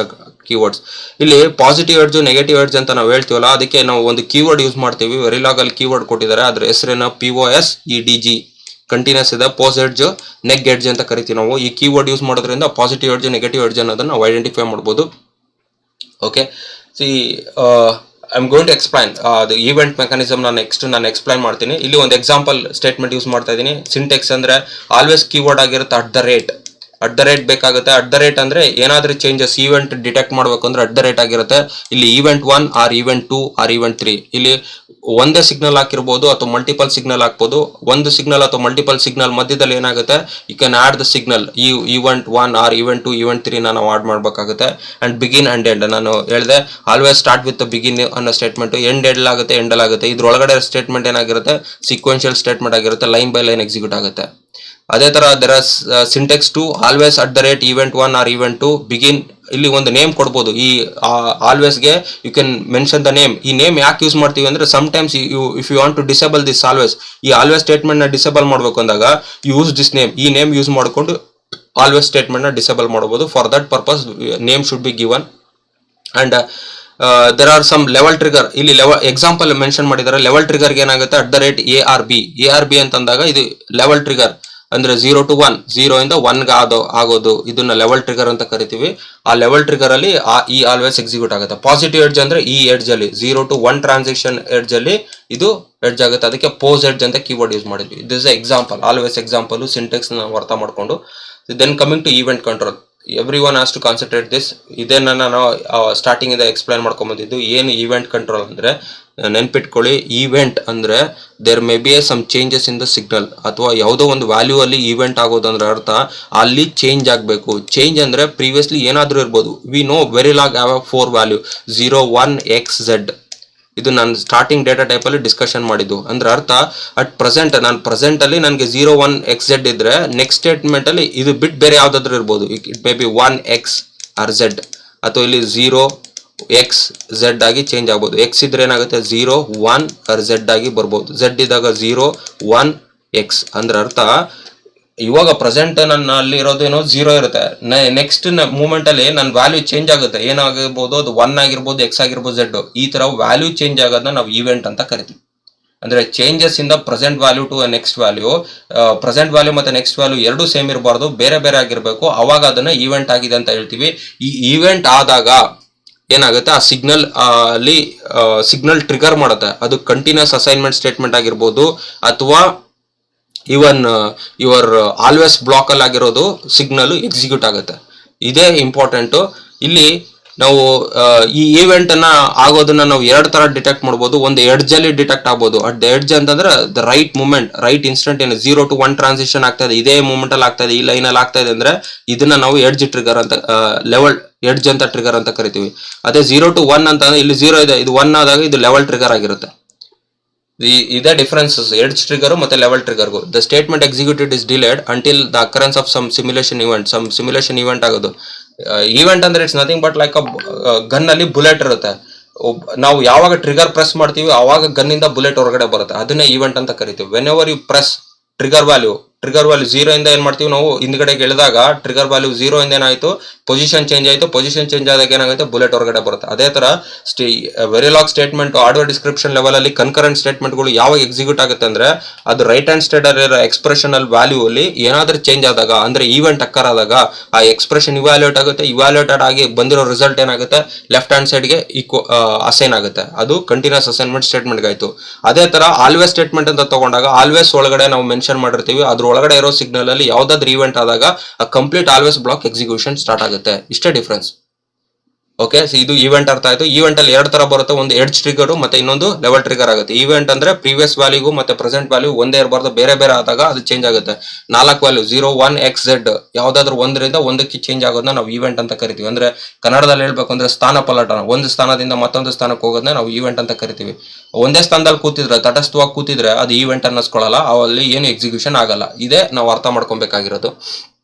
keywords. ಇಲ್ಲಿ ಪಾಸಿಟಿವ್ ಎಡ್ಜ್, ನೆಗೆಟಿವ್ ಎಡ್ಜ್ ಅಂತ ನಾವು ಹೇಳ್ತೀವಲ್ಲ, ಅದಕ್ಕೆ ನಾವು ಒಂದು ಕೀವರ್ಡ್ ಯೂಸ್ ಮಾಡ್ತೀವಿ. ವೆರಿಲಾಗ್ ಅಲ್ಲಿ ಕೀವರ್ಡ್ ಕೊಟ್ಟಿದ್ದಾರೆ, ಅದ್ರ ಹೆಸರೇನ POSEDG. ಕಂಟಿನ್ಯೂಸ್ ಇದೆ, ಪಾಸ್ ಎಡ್ಜ್, ನೆಗ್ ಎಡ್ಜ್ ಅಂತ ಕರಿತೀವಿ ನಾವು. ಈ ಕೀವರ್ಡ್ ಯೂಸ್ ಮಾಡೋದ್ರಿಂದ ಪಾಸಿಟಿವ್ ಎಡ್ಜ್, ನೆಗೆಟಿವ್ ಎಡ್ಜ್ ಅನ್ನೋದನ್ನ ನಾವು ಐಡೆಂಟಿಫೈ ಮಾಡ್ಬೋದು. Okay, see I am going to explain the event mechanism. ನಾನು ಎಕ್ಸ್ಪ್ಲೈನ್ ಮಾಡ್ತೀನಿ. ಇಲ್ಲಿ ಒಂದು ಎಕ್ಸಾಂಪಲ್ ಸ್ಟೇಟ್ಮೆಂಟ್ ಯೂಸ್ ಮಾಡ್ತಾ ಇದ್ದೀನಿ. ಸಿಂಟೆಕ್ಸ್ ಅಂದ್ರೆ ಆಲ್ವೇಸ್ ಕೀವರ್ಡ್ ಆಗಿರುತ್ತೆ ಅಟ್ ದ ರೇಟ್ ಬೇಕಾಗುತ್ತೆ. ಅಟ್ ದ ರೇಟ್ ಅಂದ್ರೆ ಏನಾದ್ರೂ ಚೇಂಜಸ್ ಈವೆಂಟ್ ಡಿಟೆಕ್ಟ್ ಮಾಡಬೇಕು ಅಂದ್ರೆ ಅಟ್ ದ ರೇಟ್ ಆಗಿರುತ್ತೆ. ಇಲ್ಲಿ event 1 or event 2 or event 3. ಇಲ್ಲಿ ಒಂದೇ ಸಿಗ್ನಲ್ ಹಾಕಿರ್ಬೋದು ಅಥವಾ ಮಲ್ಟಿಪಲ್ ಸಿಗ್ನಲ್ ಹಾಕ್ಬೋದು. ಒಂದು ಸಿಗ್ನಲ್ ಅಥವಾ ಮಲ್ಟಿಪಲ್ ಸಿಗ್ನಲ್ ಮಧ್ಯದಲ್ಲಿ ಏನಾಗುತ್ತೆ, you can add the signal. ಈ ಈವೆಂಟ್ 1 ಆರ್ ಈವೆಂಟ್ 2 ಈವೆಂಟ್ 3 ನಾವು ಆಡ್ ಮಾಡಬೇಕಾಗುತ್ತೆ. ಅಂಡ್ ಬಿಗಿನ್ ಅಂಡ್ ಎಂಡ್ ನಾನು ಹೇಳಿದೆ ಆಲ್ವೇಸ್ ಸ್ಟಾರ್ಟ್ ವಿತ್ ಬಿಗಿನ್ ಅನ್ನೋ ಸ್ಟೇಟ್ಮೆಂಟ್, ಎಂಡ್ ಆಗುತ್ತೆ. ಇದ್ರೊಳಗಡೆ ಸ್ಟೇಟ್ಮೆಂಟ್ ಏನಾಗಿರುತ್ತೆ, ಸೀಕ್ವೆನ್ಷಿಯಲ್ ಸ್ಟೇಟ್ಮೆಂಟ್ ಆಗಿರುತ್ತೆ, ಲೈನ್ ಬೈ ಲೈನ್ ಎಕ್ಸಿಕ್ಯೂಟ್ ಆಗುತ್ತೆ. ಅದೇ ತರ there are syntax to always at the rate event 1 or event 2 begin. ಇಲ್ಲಿ ಒಂದು ನೇಮ್ ಕೊಡ್ಬೋದು. ಈ ಆಲ್ವೇಸ್ಗೆ you can mention the name. ಈ ನೇಮ್ ಯಾಕೆ ಯೂಸ್ ಮಾಡ್ತೀವಿ ಅಂದ್ರೆ sometimes if you want to disable this always, ಈ ಆಲ್ವೇಸ್ ಸ್ಟೇಟ್ಮೆಂಟ್ ನ ಡಿಸೇಬಲ್ ಮಾಡಬೇಕು ಅಂದಾಗ ಯೂಸ್ ದಿಸ್ ನೇಮ್, ಈ ನೇಮ್ ಯೂಸ್ ಮಾಡಿಕೊಂಡು ಆಲ್ವೇಸ್ ಸ್ಟೇಟ್ಮೆಂಟ್ ನ ಡಿಸೇಬಲ್ ಮಾಡಬಹುದು. For that purpose name should be given. And there are some level trigger. ಇಲ್ಲಿ ಎಕ್ಸಾಂಪಲ್ ಮೆನ್ಷನ್ ಮಾಡಿದ್ದಾರೆ. ಲೆವೆಲ್ ಟ್ರಿಗರ್ಗೆ ಏನಾಗುತ್ತೆ ಅಟ್ ದ ರೇಟ್ ARB ಅಂತಂದಾಗ ಇದು ಲೆವೆಲ್ ಟ್ರಿಗರ್ ಅಂದ್ರೆ 0 to 1, 0 ಇಂದ 1 ಆಗೋದು, ಇದನ್ನ ಲೆವೆಲ್ ಟ್ರಿಗರ್ ಅಂತ ಕರಿತೀವಿ. ಆ ಲೆವೆಲ್ ಟ್ರಿಗರ್ ಅಲ್ಲಿ ಈ ಆಲ್ವೇಸ್ ಎಕ್ಸಿಕ್ಯೂಟ್ ಆಗುತ್ತೆ. ಪಾಸಿಟಿವ್ ಎಡ್ಜ್ ಅಂದ್ರೆ ಈ ಎಡ್ಜ್ ಅಲ್ಲಿ 0 to 1 ಟ್ರಾನ್ಸಾಕ್ಷನ್ ಎಡ್ಜ್ ಅಲ್ಲಿ ಇದು ಎಡ್ಜ್ ಆಗುತ್ತೆ. ಅದಕ್ಕೆ ಪೋಸ್ ಎಡ್ಜ್ ಅಂತ ಕೀವರ್ಡ್ ಯೂಸ್ ಮಾಡಿದ್ವಿ. This example, always example, syntax ನಾವು ಅರ್ಥ ಮಾಡ್ಕೊಂಡು. Then coming to event control, every one has to concentrate this. ಇದನ್ನ ನಾನು ಸ್ಟಾರ್ಟಿಂಗ್ ಇಂದ ಎಕ್ಸ್ಪ್ಲೈನ್ ಮಾಡ್ಕೊಂಬಂದಿದ್ದು. ಏನು ಈವೆಂಟ್ ಕಂಟ್ರೋಲ್ ಅಂದ್ರೆ, ನೆನ್ಪಿಟ್ಕೊಳ್ಳಿ, ಈವೆಂಟ್ ಅಂದ್ರೆ there may be some changes in the signal, ಅಥವಾ ಯಾವುದೋ ಒಂದು ವ್ಯಾಲ್ಯೂ ಅಲ್ಲಿ ಈವೆಂಟ್ ಆಗೋದಂದ್ರೆ ಅರ್ಥ ಅಲ್ಲಿ ಚೇಂಜ್ ಆಗಬೇಕು. ಚೇಂಜ್ ಅಂದ್ರೆ ಪ್ರೀವಿಯಸ್ಲಿ ಏನಾದ್ರೂ ಇರ್ಬೋದು. We know very log have 4 value 0 1 x z. ಇದು ನಾನು ಸ್ಟಾರ್ಟಿಂಗ್ ಡೇಟಾ ಟೈಪ್ ಅಲ್ಲಿ ಡಿಸ್ಕಷನ್ ಮಾಡಿದ್ದು. ಅಂದ್ರೆ ಅರ್ಥ ಅಟ್ ಪ್ರೆಸೆಂಟ್, ನಾನು ಪ್ರೆಸೆಂಟ್ ಅಲ್ಲಿ ನನಗೆ 0 1 x z ಇದ್ರೆ ನೆಕ್ಸ್ಟ್ ಸ್ಟೇಟ್ಮೆಂಟ್ ಅಲ್ಲಿ ಇದು ಬಿಟ್ ಬೇರೆ ಯಾವ್ದಾದ್ರು ಇರ್ಬೋದು. It may be 1 x or z, ಅಥವಾ ಇಲ್ಲಿ 0 x z ಆಗಿ ಚೇಂಜ್ ಆಗ್ಬೋದು. x ಇದ್ರೆ ಏನಾಗುತ್ತೆ 0 1 or z ಆಗಿ ಬರ್ಬೋದು. z ಇದ್ದಾಗ 0 1 x. ಅಂದ್ರೆ ಅರ್ಥ ಇವಾಗ ಪ್ರೆಸೆಂಟ್ ನನ್ನ ಅಲ್ಲಿ ಇರೋದೇನೋ 0 ಇರುತ್ತೆ. ನೆಕ್ಸ್ಟ್ ಮೂಮೆಂಟ್ ಅಲ್ಲಿ ನನ್ನ ವ್ಯಾಲ್ಯೂ ಚೇಂಜ್ ಆಗುತ್ತೆ. ಏನಾಗಿರ್ಬೋದು, ಅದು 1 ಆಗಿರ್ಬೋದು, x ಆಗಿರ್ಬೋದು, z. ಈ ತರ ವ್ಯಾಲ್ಯೂ ಚೇಂಜ್ ಆಗೋದನ್ನ ನಾವು ಈವೆಂಟ್ ಅಂತ ಕರಿತೀವಿ. ಅಂದ್ರೆ changes in the present value to next value. Present value ಮತ್ತೆ ನೆಕ್ಸ್ಟ್ ವ್ಯಾಲ್ಯೂ ಎರಡು ಸೇಮ್ ಇರಬಾರ್ದು, ಬೇರೆ ಬೇರೆ ಆಗಿರ್ಬೇಕು. ಅವಾಗ ಅದನ್ನ ಈವೆಂಟ್ ಆಗಿದೆ ಅಂತ ಹೇಳ್ತೀವಿ. ಈ ಈವೆಂಟ್ ಆದಾಗ ಏನಾಗುತ್ತೆ, ಆ ಸಿಗ್ನಲ್ ಅಲ್ಲಿ ಸಿಗ್ನಲ್ ಟ್ರಿಗರ್ ಮಾಡುತ್ತೆ. ಅದು ಕಂಟಿನ್ಯೂಸ್ ಅಸೈನ್ಮೆಂಟ್ ಸ್ಟೇಟ್ಮೆಂಟ್ ಆಗಿರ್ಬೋದು, ಅಥವಾ ಇವನ್ ಯುವರ್ ಆಲ್ವೇಸ್ ಬ್ಲಾಕ್ ಅಲ್ಲಿ ಆಗಿರೋದು ಸಿಗ್ನಲ್ ಎಕ್ಸಿಕ್ಯೂಟ್ ಆಗುತ್ತೆ. ಇದೇ ಇಂಪಾರ್ಟೆಂಟ್. ಇಲ್ಲಿ ನಾವು ಈ ಈವೆಂಟ್ ಅನ್ನ ಆಗೋದನ್ನ ನಾವು 2 ತರ ಡಿಟೆಕ್ಟ್ ಮಾಡಬಹುದು. ಒಂದು ಎಡ್ಜ್ ಅಲ್ಲಿ ಡಿಟೆಕ್ಟ್ ಆಗ್ಬೋದು. ಅಟ್ ದ ಎಡ್ಜ್ ಅಂತಂದ್ರೆ the right moment, right instant, ಏನು 0 to 1 ಟ್ರಾನ್ಸಿಷನ್ ಆಗ್ತಾ ಇದೆ, ಇದೇ ಮೂಮೆಂಟ್ ಅಲ್ಲಿ ಆಗ್ತಾ ಇದೆ, ಈ ಲೈನ್ ಅಲ್ಲಿ ಆಗ್ತಾ ಇದೆ ಅಂದ್ರೆ ಇದನ್ನ ನಾವು ಎಡ್ಜ್ ಟ್ರಿಗರ್ ಅಂತ, ಲೆವೆಲ್ ಎಡ್ಜ್ ಅಂತ ಟ್ರಿಗರ್ ಅಂತ ಕರಿತೀವಿ. ಅದೇ 0 to 1 ಅಂತ ಅಂದ್ರೆ ಇಲ್ಲಿ 0 ಇದೆ, ಇದು 1 ಆದಾಗ ಇದು ಲೆವೆಲ್ ಟ್ರಿಗರ್ ಆಗಿರುತ್ತೆ. ಇದೇ ಡಿಫರೆನ್ಸಸ್ ಎಡ್ಜ್ ಟ್ರಿಗರ್ ಮತ್ತೆ ಲೆವೆಲ್ ಟ್ರಿಗರ್ಗೂ. The statement executed is delayed until the occurrence of some simulation event. Some simulation event ಆಗೋದು. ಈವೆಂಟ್ ಅಂದ್ರೆ it's nothing but like gun ಅಲ್ಲಿ ಬುಲೆಟ್ ಇರುತ್ತೆ. ನಾವು ಯಾವಾಗ ಟ್ರಿಗರ್ ಪ್ರೆಸ್ ಮಾಡ್ತೀವಿ ಅವಾಗ ಗನ್ನಿಂದ ಬುಲೆಟ್ ಹೊರಗಡೆ ಬರುತ್ತೆ. ಅದನ್ನೇ ಈವೆಂಟ್ ಅಂತ ಕರಿತೀವಿ. Whenever you press trigger value 0 ಇಂದ ಏನ್ ಮಾಡ್ತೀವಿ ನಾವು, ಹಿಂದ್ಗಡೆಗೆ ಎಳೆದಾಗ ಟ್ರಿಗರ್ ವ್ಯಾಲ್ಯೂ 0 ಇಂದ ಏನಾಯ್ತು, ಪೊಸಿಷನ್ ಚೇಂಜ್ ಆಯ್ತು. ಪೊಸಿಷನ್ ಚೇಂಜ್ ಆದಾಗ ಏನಾಗುತ್ತೆ, ಬುಲೆಟ್ ಹೊರಗಡೆ ಬರುತ್ತೆ. ಅದೇ ತರ Verilog statement hardware description level ಅಲ್ಲಿ ಕನ್ಕರೆಂಟ್ ಸ್ಟೇಟ್ಮೆಂಟ್ ಗಳು ಯಾವಾಗ ಎಕ್ಸಿಕ್ಯೂಟ್ ಆಗುತ್ತೆ ಅಂದ್ರೆ, ಅದು ರೈಟ್ ಹ್ಯಾಂಡ್ ಸೈಡ್ ಅಲ್ಲಿ ಎಕ್ಸ್ಪ್ರೆಷನ್ ಅಲ್ಲಿ ವ್ಯಾಲ್ಯೂ ಅಲ್ಲಿ ಏನಾದ್ರೂ ಚೇಂಜ್ ಆದಾಗ, ಅಂದ್ರೆ ಈವೆಂಟ್ ಅಕ್ಕರ್ ಆದಾಗ ಆ ಎಕ್ಸ್ಪ್ರೆಷನ್ ಇವ್ಯಾಲ್ಯೂಟ್ ಆಗುತ್ತೆ. ಇವ್ಯಾಲ್ಯೂಟೆಡ್ ಆಗಿ ಬಂದಿರೋ ರಿಸಲ್ಟ್ ಏನಾಗುತ್ತೆ, ಲೆಫ್ಟ್ ಹ್ಯಾಂಡ್ ಸೈಡ್ ಗೆ ಅಸೈನ್ ಆಗುತ್ತೆ. ಅದು ಕಂಟಿನ್ಯೂಸ್ ಅಸೈನ್ಮೆಂಟ್ ಸ್ಟೇಟ್ಮೆಂಟ್ ಆಯ್ತು. ಅದೇ ತರ ಆಲ್ವೇಸ್ ಸ್ಟೇಟ್ಮೆಂಟ್ ಅಂತ ತಗೊಂಡಾಗ ಆಲ್ವೇಸ್ ಒಳಗಡೆ ನಾವು ಮೆನ್ಷನ್ ಮಾಡಿರ್ತೀವಿ, ಅದ್ರ ಒಳಗಡೆ ಇರೋ ಸಿಗ್ನಲ್ ಅಲ್ಲಿ ಯಾವ್ದಾದ್ರು ಈವೆಂಟ್ ಆದಾಗ ಆ complete always block execution start ಆಗುತ್ತೆ. ಇಷ್ಟೇ ಡಿಫರೆನ್ಸ್. ಓಕೆ, ಇದು ಈವೆಂಟ್ ಅರ್ಥ ಆಯ್ತು. ಈವೆಂಟ್ ಅಲ್ಲಿ 2 ತರ ಬರುತ್ತೆ, ಒಂದು ಎಡ್ಜ್ ಟ್ರಿಗರ್ ಮತ್ತೆ ಇನ್ನೊಂದು ಲೆವೆಲ್ ಟ್ರಿಗರ್ ಆಗುತ್ತೆ. ಈವೆಂಟ್ ಅಂದ್ರೆ ಪ್ರೀವಿಯಸ್ ವ್ಯಾಲ್ಯೂಗೂ ಮತ್ತೆ ಪ್ರೆಸೆಂಟ್ ವ್ಯಾಲ್ಯೂ ಒಂದೇ ಇರಬಾರ್ದು, ಬೇರೆ ಬೇರೆ ಆದಾಗ ಅದು ಚೇಂಜ್ ಆಗುತ್ತೆ. 4 ವ್ಯಾಲ್ಯೂ 0 1 x z ಯಾವ್ದಾದ್ರು 1ರಿಂದ 1ಕ್ಕೆ ಚೇಂಜ್ ಆಗೋದನ್ನ ನಾವು ಈವೆಂಟ್ ಅಂತ ಕರಿತೀವಿ. ಅಂದ್ರೆ ಕನ್ನಡದಲ್ಲಿ ಹೇಳ್ಬೇಕು ಅಂದ್ರೆ ಸ್ಥಾನ ಪಲ್ಲಟನ, ಒಂದು ಸ್ಥಾನದಿಂದ ಮತ್ತೊಂದು ಸ್ಥಾನಕ್ಕೆ ಹೋಗೋದನ್ನ ನಾವು ಈವೆಂಟ್ ಅಂತ ಕರಿತೀವಿ. ಒಂದೇ ಸ್ಥಾನದಲ್ಲಿ ಕೂತಿದ್ರೆ, ತಟಸ್ಥವಾಗಿ ಕೂತಿದ್ರೆ ಅದು ಈವೆಂಟ್ ಅನ್ನಿಸ್ಕೊಳ್ಳಲ್ಲ, ಅಲ್ಲಿ ಏನು ಎಕ್ಸಿಕ್ಯೂಷನ್ ಆಗಲ್ಲ. ಇದೇ ನಾವು ಅರ್ಥ ಮಾಡ್ಕೊಬೇಕಾಗಿರೋದು.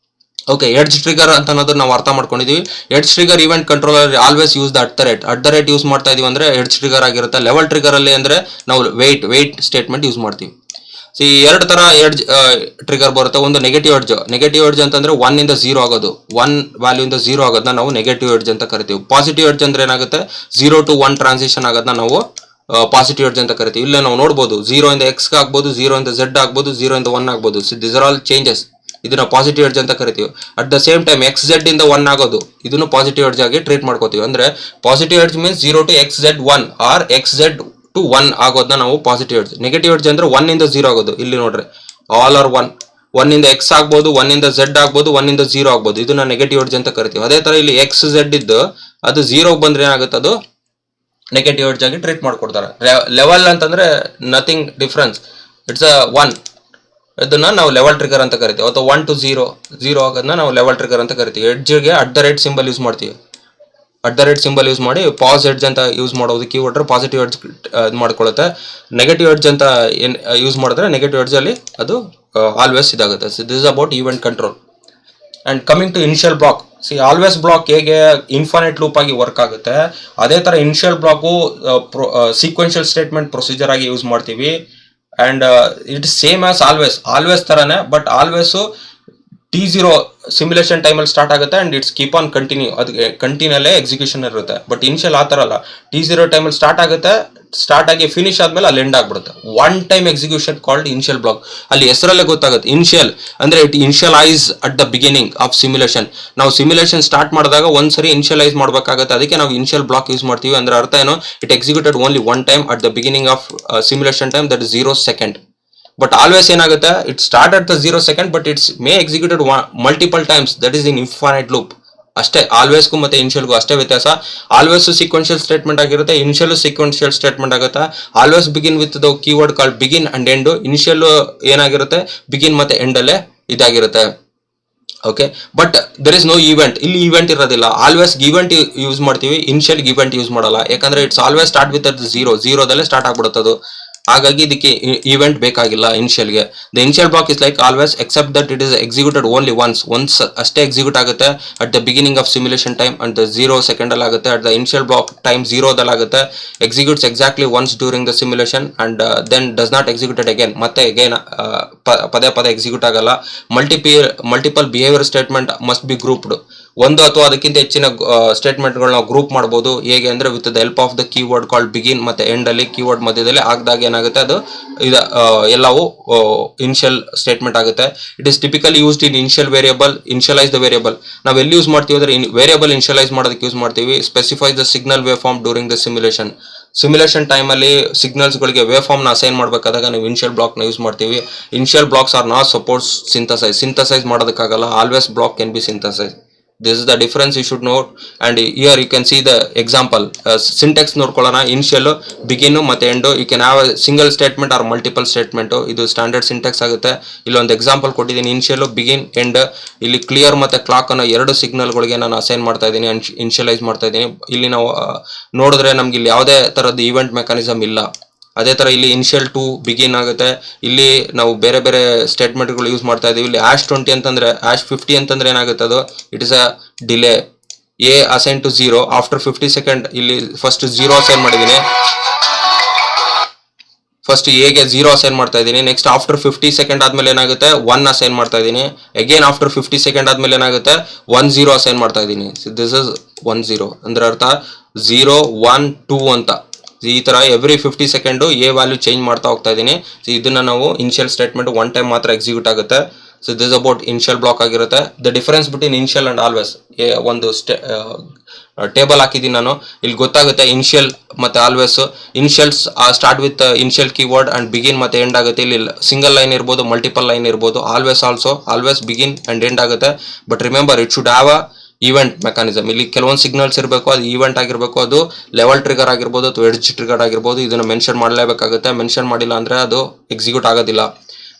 ಓಕೆ, ಎಡ್ಜ್ ಟ್ರಿಗರ್ ಅಂತ ಅನ್ನೋದು ನಾವು ಅರ್ಥ ಮಾಡ್ಕೊಂಡಿದೀವಿ. Edge trigger event controller always use the at the rate use ಮಾಡ್ತಾ ಇದೀವಿ ಅಂದ್ರೆ ಎಡ್ಜ್ ಟ್ರಿಗರ್ ಆಗಿರುತ್ತೆ. ಲೆವೆಲ್ ಟ್ರಿಗರ್ ಅಲ್ಲಿ ಅಂದ್ರೆ ನಾವು ವೇಟ್ ಸ್ಟೇಟ್ಮೆಂಟ್ ಯೂಸ್ ಮಾಡ್ತೀವಿ. ಸಿ 2 ತರ ಎಡ್ಜ್ ಟ್ರಿಗರ್ ಬರುತ್ತೆ. ಒಂದು ನೆಗೆಟಿವ್ ಎಡ್ಜ್ ಅಂತಂದ್ರೆ 1 ಇಂದ 0 ಆಗೋದು, 1 ವ್ಯಾಲ್ಯೂ ಇಂದ 0 ಆಗೋದನ್ನ ನಾವು ನೆಗೆಟಿವ್ ಎಡ್ಜ್ ಅಂತ ಕರಿತೀವಿ. ಪಾಸಿಟಿವ್ ಎಡ್ಜ್ ಅಂದ್ರೆ ಏನಾಗುತ್ತೆ, 0 to 1 ಟ್ರಾನ್ಸಿಷನ್ ಆಗೋದನ್ನ ನಾವು ಪಾಸಿಟಿವ್ ಎಡ್ಜ್ ಅಂತ ಕರಿತೀವಿ. ಇಲ್ಲ ನಾವು ನೋಡಬಹುದು 0 ಇಂದ x ಆಗ್ಬೋದು, 0 ಇಂದ z ಆಗ್ಬೋದು, 0 ಇಂದ 1 ಆಗ್ಬೋದು. This are all changes. ಇದನ್ನ ಪಾಸಿಟಿವ್ ಎಡ್ಜ್ ಅಂತ ಕರಿತೀವಿ. At the same time X Z ಇಂದ 1 ಆಗೋದು, ಇದನ್ನು ಪಾಸಿಟಿವ್ ಎಡ್ಜ್ ಆಗಿ ಟ್ರೀಟ್ ಮಾಡ್ಕೋತೀವಿ. ಅಂದ್ರೆ positive edge means 0 to xz 1 or xz to 1 ಆಗೋದನ್ನ ನಾವು ಪಾಸಿಟಿವ್ ಎಡ್ಜ್. ನೆಗೆಟಿವ್ ಎಡ್ಜ್ ಅಂದ್ರೆ 1 ಇಂದ 0 ಆಗೋದು. ಇಲ್ಲಿ ನೋಡ್ರಿ, ಆಲ್ ಆರ್ 1 ಇಂದ x ಆಗ್ಬೋದು, 1 ಇಂದ z ಆಗ್ಬೋದು, 1 ಇಂದ 0 ಆಗ್ಬೋದು. ಇದನ್ನ ನೆಗೆಟಿವ್ ಎಡ್ಜ್ ಅಂತ ಕರಿತೀವಿ. ಅದೇ ತರ ಇಲ್ಲಿ ಎಕ್ಸ್ ಝೆಡ್ ಇದ್ದು ಅದು 0 ಬಂದ್ರೆ ಏನಾಗುತ್ತೆ, ಅದು ನೆಗೆಟಿವ್ ಎಡ್ಜ್ ಆಗಿ ಟ್ರೀಟ್ ಮಾಡ್ಕೊಡ್ತಾರೆ. ಲೆವೆಲ್ ಅಂತಂದ್ರೆ ನಥಿಂಗ್ ಡಿಫ್ರೆನ್ಸ್, ಇಟ್ಸ್ ಅ 1. ಇದನ್ನ ನಾವು ಲೆವೆಲ್ ಟ್ರಿಗರ್ ಅಂತ ಕರಿತೀವಿ. ಅಥವಾ 1 to 0 ಆಗೋದನ್ನ ನಾವು ಲೆವೆಲ್ ಟ್ರಿಗರ್ ಅಂತ ಕರಿತೀವಿ. ಎಡ್ಜ್ಗೆ at the rate symbol use ಮಾಡ್ತೀವಿ. ಸಿಂಬಲ್ ಯೂಸ್ ಮಾಡಿ ಪಾಸ್ ಎಡ್ಜ್ ಅಂತ ಯೂಸ್ ಮಾಡೋದು ಕೀವರ್ಡ್ ಪಾಸಿಟಿವ್ ಎಡ್ಜ್ ಮಾಡ್ಕೊಳ್ಳುತ್ತೆ. ನೆಗೆಟಿವ್ ಎಡ್ಜ್ ಅಂತ ಏನು ಯೂಸ್ ಮಾಡಿದ್ರೆ ನೆಗೆಟಿವ್ ಎಡ್ಜ್ ಅಲ್ಲಿ ಅದು ಆಲ್ವೇಸ್ ಇದಾಗುತ್ತೆ. So this is about event control. And coming to initial block, always block ಹೇಗೆ ಇನ್ಫೈನೈಟ್ ಲೂಪ್ ಆಗಿ ವರ್ಕ್ ಆಗುತ್ತೆ, ಅದೇ ತರ initial block sequential statement procedure ಆಗಿ ಯೂಸ್ ಮಾಡ್ತೀವಿ. And it is same as always ತರಾನೇ, ಬಟ್ ಆಲ್ವೇಸು T0 ಸಿಮ್ಯುಲೇಷನ್ ಟೈಮಲ್ಲಿ ಸ್ಟಾರ್ಟ್ ಆಗುತ್ತೆ and it's keep on continue, ಅದಕ್ಕೆ ಕಂಟಿನ್ಯೂಲ್ಲೇ ಎಕ್ಸಿಕ್ಯೂಷನ್ ಇರುತ್ತೆ. ಬಟ್ ಇನಿಷಿಯಲ್ ಆ ಥರ ಅಲ್ಲ, T0 ಟೈಮಲ್ಲಿ ಸ್ಟಾರ್ಟ್ ಆಗುತ್ತೆ, ಸ್ಟಾರ್ಟ್ ಆಗಿ ಫಿನಿಶ್ ಆದ್ಮೇಲೆ ಅಲ್ಲಿ ಎಂಡ್ ಆಗ್ಬಿಡುತ್ತೆ. One time execution called initial block. ಅಲ್ಲಿ ಹೆಸರಲ್ಲೇ ಗೊತ್ತಾಗುತ್ತೆ ಇನಿಷಿಯಲ್ ಅಂದ್ರೆ it initialise at the beginning of simulation. ನಾವು ಸಿಮ್ಯುಲೇಷನ್ ಸ್ಟಾರ್ಟ್ ಮಾಡಿದಾಗ ಒಂದ್ಸರಿ ಇನಿಷಿಯಲೈಸ್ ಮಾಡಬೇಕಾಗುತ್ತೆ, ಅದಕ್ಕೆ ನಾವು ಇನಿಷಿಯಲ್ ಬ್ಲಾಕ್ ಯೂಸ್ ಮಾಡ್ತೀವಿ. ಅಂದ್ರೆ ಅರ್ಥ ಏನು, it executed only one time at the beginning of simulation time, that is 0 second. But always ಏನಾಗುತ್ತೆ, it start at the 0 second but it's may executed multiple times, that is in infinite loop. ಅಷ್ಟೇ ಆಲ್ವೇಸ್ಗೂ ಮತ್ತೆ ಇನಿಷಿಯಲ್ಗೂ ಅಷ್ಟೇ ವ್ಯತ್ಯಾಸ. ಆಲ್ವೇಸ್ ಸೀಕ್ವೆನ್ಷಿಯಲ್ ಸ್ಟೇಟ್ಮೆಂಟ್ ಆಗಿರುತ್ತೆ, ಇನಿಷಿಯಲ್ ಸೀಕ್ವೆನ್ಷಿಯಲ್ ಸ್ಟೇಟ್ಮೆಂಟ್ ಆಗುತ್ತೆ. Always begin with the keyword called begin and end. Initial ಏನಾಗಿರುತ್ತೆ, ಬಿಗಿನ್ ಮತ್ತೆ ಎಂಡ್ ಅಲ್ಲೇ ಇದಾಗಿರುತ್ತೆ. Okay, but there is no event, ಇಲ್ಲಿ ಈವೆಂಟ್ ಇರೋದಿಲ್ಲ. ಆಲ್ವೇಸ್ ಈವೆಂಟ್ ಯೂಸ್ ಮಾಡ್ತೀವಿ, ಇನಿಷಿಯಲ್ ಈವೆಂಟ್ ಯೂಸ್ ಮಾಡಲ್ಲ. ಯಾಕಂದ್ರೆ it's always start with at 0 start ಆಗ್ಬಿಡುತ್ತದು. ಹಾಗಾಗಿ ಇದಕ್ಕೆ ಈವೆಂಟ್ ಬೇಕಾಗಿಲ್ಲ ಇನಿಷಿಯಲ್ಗೆ. The initial block is like always except that it is executed only once ಅಷ್ಟೇ ಎಕ್ಸಿಕ್ಯೂಟ್ ಆಗುತ್ತೆ at the beginning of simulation time and 0 second ಅಲ್ಲಿ ಆಗುತ್ತೆ. At the initial block time 0 ಆಗುತ್ತೆ, executes exactly once during the simulation and then does not executed again. ಮತ್ತೆ ಅಗೇನ್ ಪದೇ ಎಕ್ಸಿಕ್ಯೂಟ್ ಆಗಲ್ಲ. Multiple behaviour statement must be grouped. ಒಂದು ಅಥವಾ ಅದಕ್ಕಿಂತ ಹೆಚ್ಚಿನ ಸ್ಟೇಟ್ಮೆಂಟ್ಗಳನ್ನ ಗ್ರೂಪ್ ಮಾಡಬಹುದು. ಹೇಗೆ ಅಂದ್ರೆ with the help of the keyword called begin ಮತ್ತೆ ಎಂಡ್ ಅಲ್ಲಿ ಕೀವರ್ಡ್ ಮಧ್ಯದಲ್ಲಿ ಆಗದಾಗ ಏನಾಗುತ್ತೆ, ಅದು ಎಲ್ಲವೂ ಇನಿಷಿಯಲ್ ಸ್ಟೇಟ್ಮೆಂಟ್ ಆಗುತ್ತೆ. It is typically used in initial variable, initialize the variable. ನಾವು ಎಲ್ಲಿ ಯೂಸ್ ಮಾಡ್ತೀವಿ ಅಂದ್ರೆ ವೇರಿಯಬಲ್ ಇನಿಷಿಯಲೈಸ್ ಮಾಡೋದಕ್ಕೆ ಯೂಸ್ ಮಾಡ್ತೀವಿ. Specify the signal wave form during the simulation time ಅಲ್ಲಿ ಸಿಗ್ನಲ್ಸ್ ಗಳಿಗೆ ವೇವ್ ಫಾರ್ಮ್ ನ ಅಸೈನ್ ಮಾಡಬೇಕಾದಾಗ ನಾವು ಇನಿಷಿಯಲ್ ಬ್ಲಾಕ್ ನ ಯೂಸ್ ಮಾಡ್ತೀವಿ. Initial blocks are not supports synthesize ಮಾಡೋದಕ್ಕಾಗಲ್ಲ. Always block can be synthesize. This is the difference you should note. And here you can see the example. Syntax ನೋಡ್ಕೊಳ್ಳೋಣ. ಇನಿಷಿಯಲ್, ಬಿಗಿನ್ ಮತ್ತೆ end. You can have a single statement or multiple statement. ಇದು ಸ್ಟ್ಯಾಂಡರ್ಡ್ ಸಿಂಟ್ಯಾಕ್ಸ್ ಆಗುತ್ತೆ. ಇಲ್ಲೊಂದು ಎಕ್ಸಾಂಪಲ್ ಕೊಟ್ಟಿದ್ದೀನಿ, ಇನಿಷಿಯಲ್, ಬಿಗಿನ್, ಎಂಡ್. ಇಲ್ಲಿ ಕ್ಲಿಯರ್ ಮತ್ತೆ ಕ್ಲಾಕ್ ಅನ್ನೋ ಎರಡು ಸಿಗ್ನಲ್ಗಳಿಗೆ ನಾನು ಅಸೈನ್ ಮಾಡ್ತಾ ಇದ್ದೀನಿ, ಇನಿಷಿಯಲೈಸ್ ಮಾಡ್ತಾ ಇದ್ದೀನಿ. ಇಲ್ಲಿ ನಾವು ನೋಡಿದ್ರೆ ನಮ್ಗೆ ಇಲ್ಲಿ ಯಾವುದೇ ತರದ್ದು ಈವೆಂಟ್ ಮೆಕಾನಿಸಮ್ ಇಲ್ಲ. ಅದೇ ತರ ಇಲ್ಲಿ ಇನಿಷಿಯಲ್ ಟು ಬಿಗಿನ್ ಆಗುತ್ತೆ. ಇಲ್ಲಿ ನಾವು ಬೇರೆ ಸ್ಟೇಟ್ಮೆಂಟ್ಗಳು ಯೂಸ್ ಮಾಡ್ತಾ ಇದೀವಿ. ಇಲ್ಲಿ #20 ಅಂತಂದ್ರೆ #50 ಅಂತಂದ್ರೆ ಏನಾಗುತ್ತೆ, ಅದು it is a delay. A assign to 0 after 50 second. ಇಲ್ಲಿ ಫಸ್ಟ್ 0 ಅಸೈನ್ ಮಾಡಿದ್ದೀನಿ, ಫಸ್ಟ್ ಎಗೆ 0 ಅಸೈನ್ ಮಾಡ್ತಾ ಇದ್ದೀನಿ. ನೆಕ್ಸ್ಟ್ ಆಫ್ಟರ್ 50 ಸೆಕೆಂಡ್ ಆದ್ಮೇಲೆ ಏನಾಗುತ್ತೆ, 1 ಅಸೈನ್ ಮಾಡ್ತಾ ಇದ್ದೀನಿ. ಅಗೇನ್ ಆಫ್ಟರ್ 50 ಸೆಕೆಂಡ್ ಆದ್ಮೇಲೆ ಏನಾಗುತ್ತೆ, 1 ಅಸೈನ್ ಮಾಡ್ತಾ ಇದ್ದೀನಿ. ದಿಸ್ ಇಸ್ 1 ಅಂದ್ರೆ ಅರ್ಥ 0 1 2 ಅಂತ. ಈ ತರ every 50 second a value change ಮಾಡ್ತಾ ಹೋಗ್ತಾ ಇದ್ದೀನಿ. ಇದನ್ನ ನಾವು ಇನಿಷಿಯಲ್ ಸ್ಟೇಟ್ಮೆಂಟ್ ಒನ್ ಟೈಮ್ ಮಾತ್ರ ಎಕ್ಸಿಕ್ಯೂಟ್ ಆಗುತ್ತೆ. So this about initial block ಆಗಿರುತ್ತೆ. The difference between initial and always, ಒಂದು ಟೇಬಲ್ ಹಾಕಿದ್ದೀನಿ ನಾನು. ಇಲ್ಲಿ ಗೊತ್ತಾಗುತ್ತೆ ಇನಿಷಿಯಲ್ ಮತ್ತೆ always. Initials start with initial keyword and begin ಮತ್ತೆ ಎಂಡ್ ಆಗುತ್ತೆ. ಇಲ್ಲಿ ಸಿಂಗಲ್ ಲೈನ್ ಇರ್ಬೋದು, ಮಲ್ಟಿಪಲ್ ಲೈನ್ ಇರ್ಬೋದು. ಆಲ್ವೇಸ್ ಬಿಗಿನ್ ಅಂಡ್ ಎಂಡ್ ಆಗುತ್ತೆ. But remember, it should have a event mechanism. ಇಲ್ಲಿ ಕೆಲವೊಂದು ಸಿಗ್ನಲ್ಸ್ ಇರಬೇಕು, ಅದು ಈವೆಂಟ್ ಆಗಿರಬೇಕು, ಅದು ಲೆವೆಲ್ ಟ್ರಿಗರ್ ಆಗಿರ್ಬೋದು ಅಥವಾ ಎಡ್ಜ್ ಟ್ರಿಗರ್ ಆಗಿರ್ಬೋದು. ಇದನ್ನು ಮೆನ್ಷನ್ ಮಾಡಲೇಬೇಕಾಗುತ್ತೆ. ಮೆನ್ಷನ್ ಮಾಡಿಲ್ಲ ಅಂದ್ರೆ ಅದು ಎಕ್ಸಿಕ್ಯೂಟ್ ಆಗೋದಿಲ್ಲ.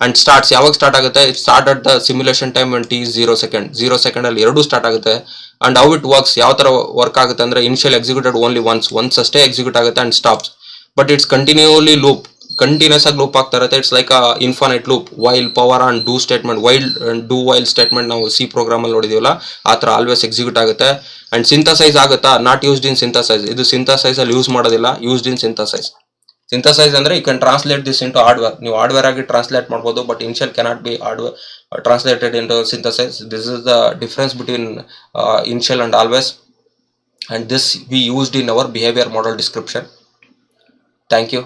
ಅಂಡ್ ಸ್ಟಾರ್ಟ್ಸ್ ಯಾವಾಗ ಸ್ಟಾರ್ಟ್ ಆಗುತ್ತೆ, start at the simulation time T 0 second. 0 second ಅಲ್ಲಿ ಎರಡೂ ಸ್ಟಾರ್ಟ್ ಆಗುತ್ತೆ. ಅಂಡ್ ಹೌ ಇಟ್ ವರ್ಕ್ಸ್, ಯಾವ ತರ ವರ್ಕ್ ಆಗುತ್ತೆ ಅಂದ್ರೆ ಇನಿಷಿಯಲ್ ಎಕ್ಸಿಕ್ಯೂಟೆಡ್ ಓನ್ಲಿ ಒನ್ಸ್ ಅಷ್ಟೇ ಎಕ್ಸಿಕ್ಯೂಟ್ ಆಗುತ್ತೆ and stops. But it's continually loop, continuous ಆಗಿ ಲೂಪ್ ಆಗ್ತಾ ಇರುತ್ತೆ. It's like a infinite loop. While power and do statement, while statement ನಾವು ಸಿ ಪ್ರೋಗ್ರಾಮ್ ಅಲ್ಲಿ ನೋಡಿದೀವಲ್ಲ, ಆ ತರ ಆಲ್ವೇಸ್ ಎಕ್ಸಿಕ್ಯೂಟ್ ಆಗುತ್ತೆ. ಅಂಡ್ ಸಿಂಥಸೈಸ್ ಆಗುತ್ತಾ, ನಾಟ್ ಯೂಸ್ಡ್ ಇನ್ ಸಿಂಥಸೈಸ್. ಇದು ಸಿಂಥಸೈಸ್ ಅಲ್ಲಿ ಯೂಸ್ ಮಾಡೋದಿಲ್ಲ, ಯೂಸ್ಡ್ ಇನ್ ಸಿಂಥಸೈಸ್. ಸಿಂಥಸೈಸ್ ಅಂದ್ರೆ you can translate this into hardware. ನೀವು ಹಾರ್ಡ್ವೇರ್ ಆಗಿ ಟ್ರಾನ್ಸ್ಲೇಟ್ ಮಾಡ್ಬೋದು, but initial cannot be hardware translated into synthesize. This is the difference between initial and always. And this we used in our behaviour model description. Thank you.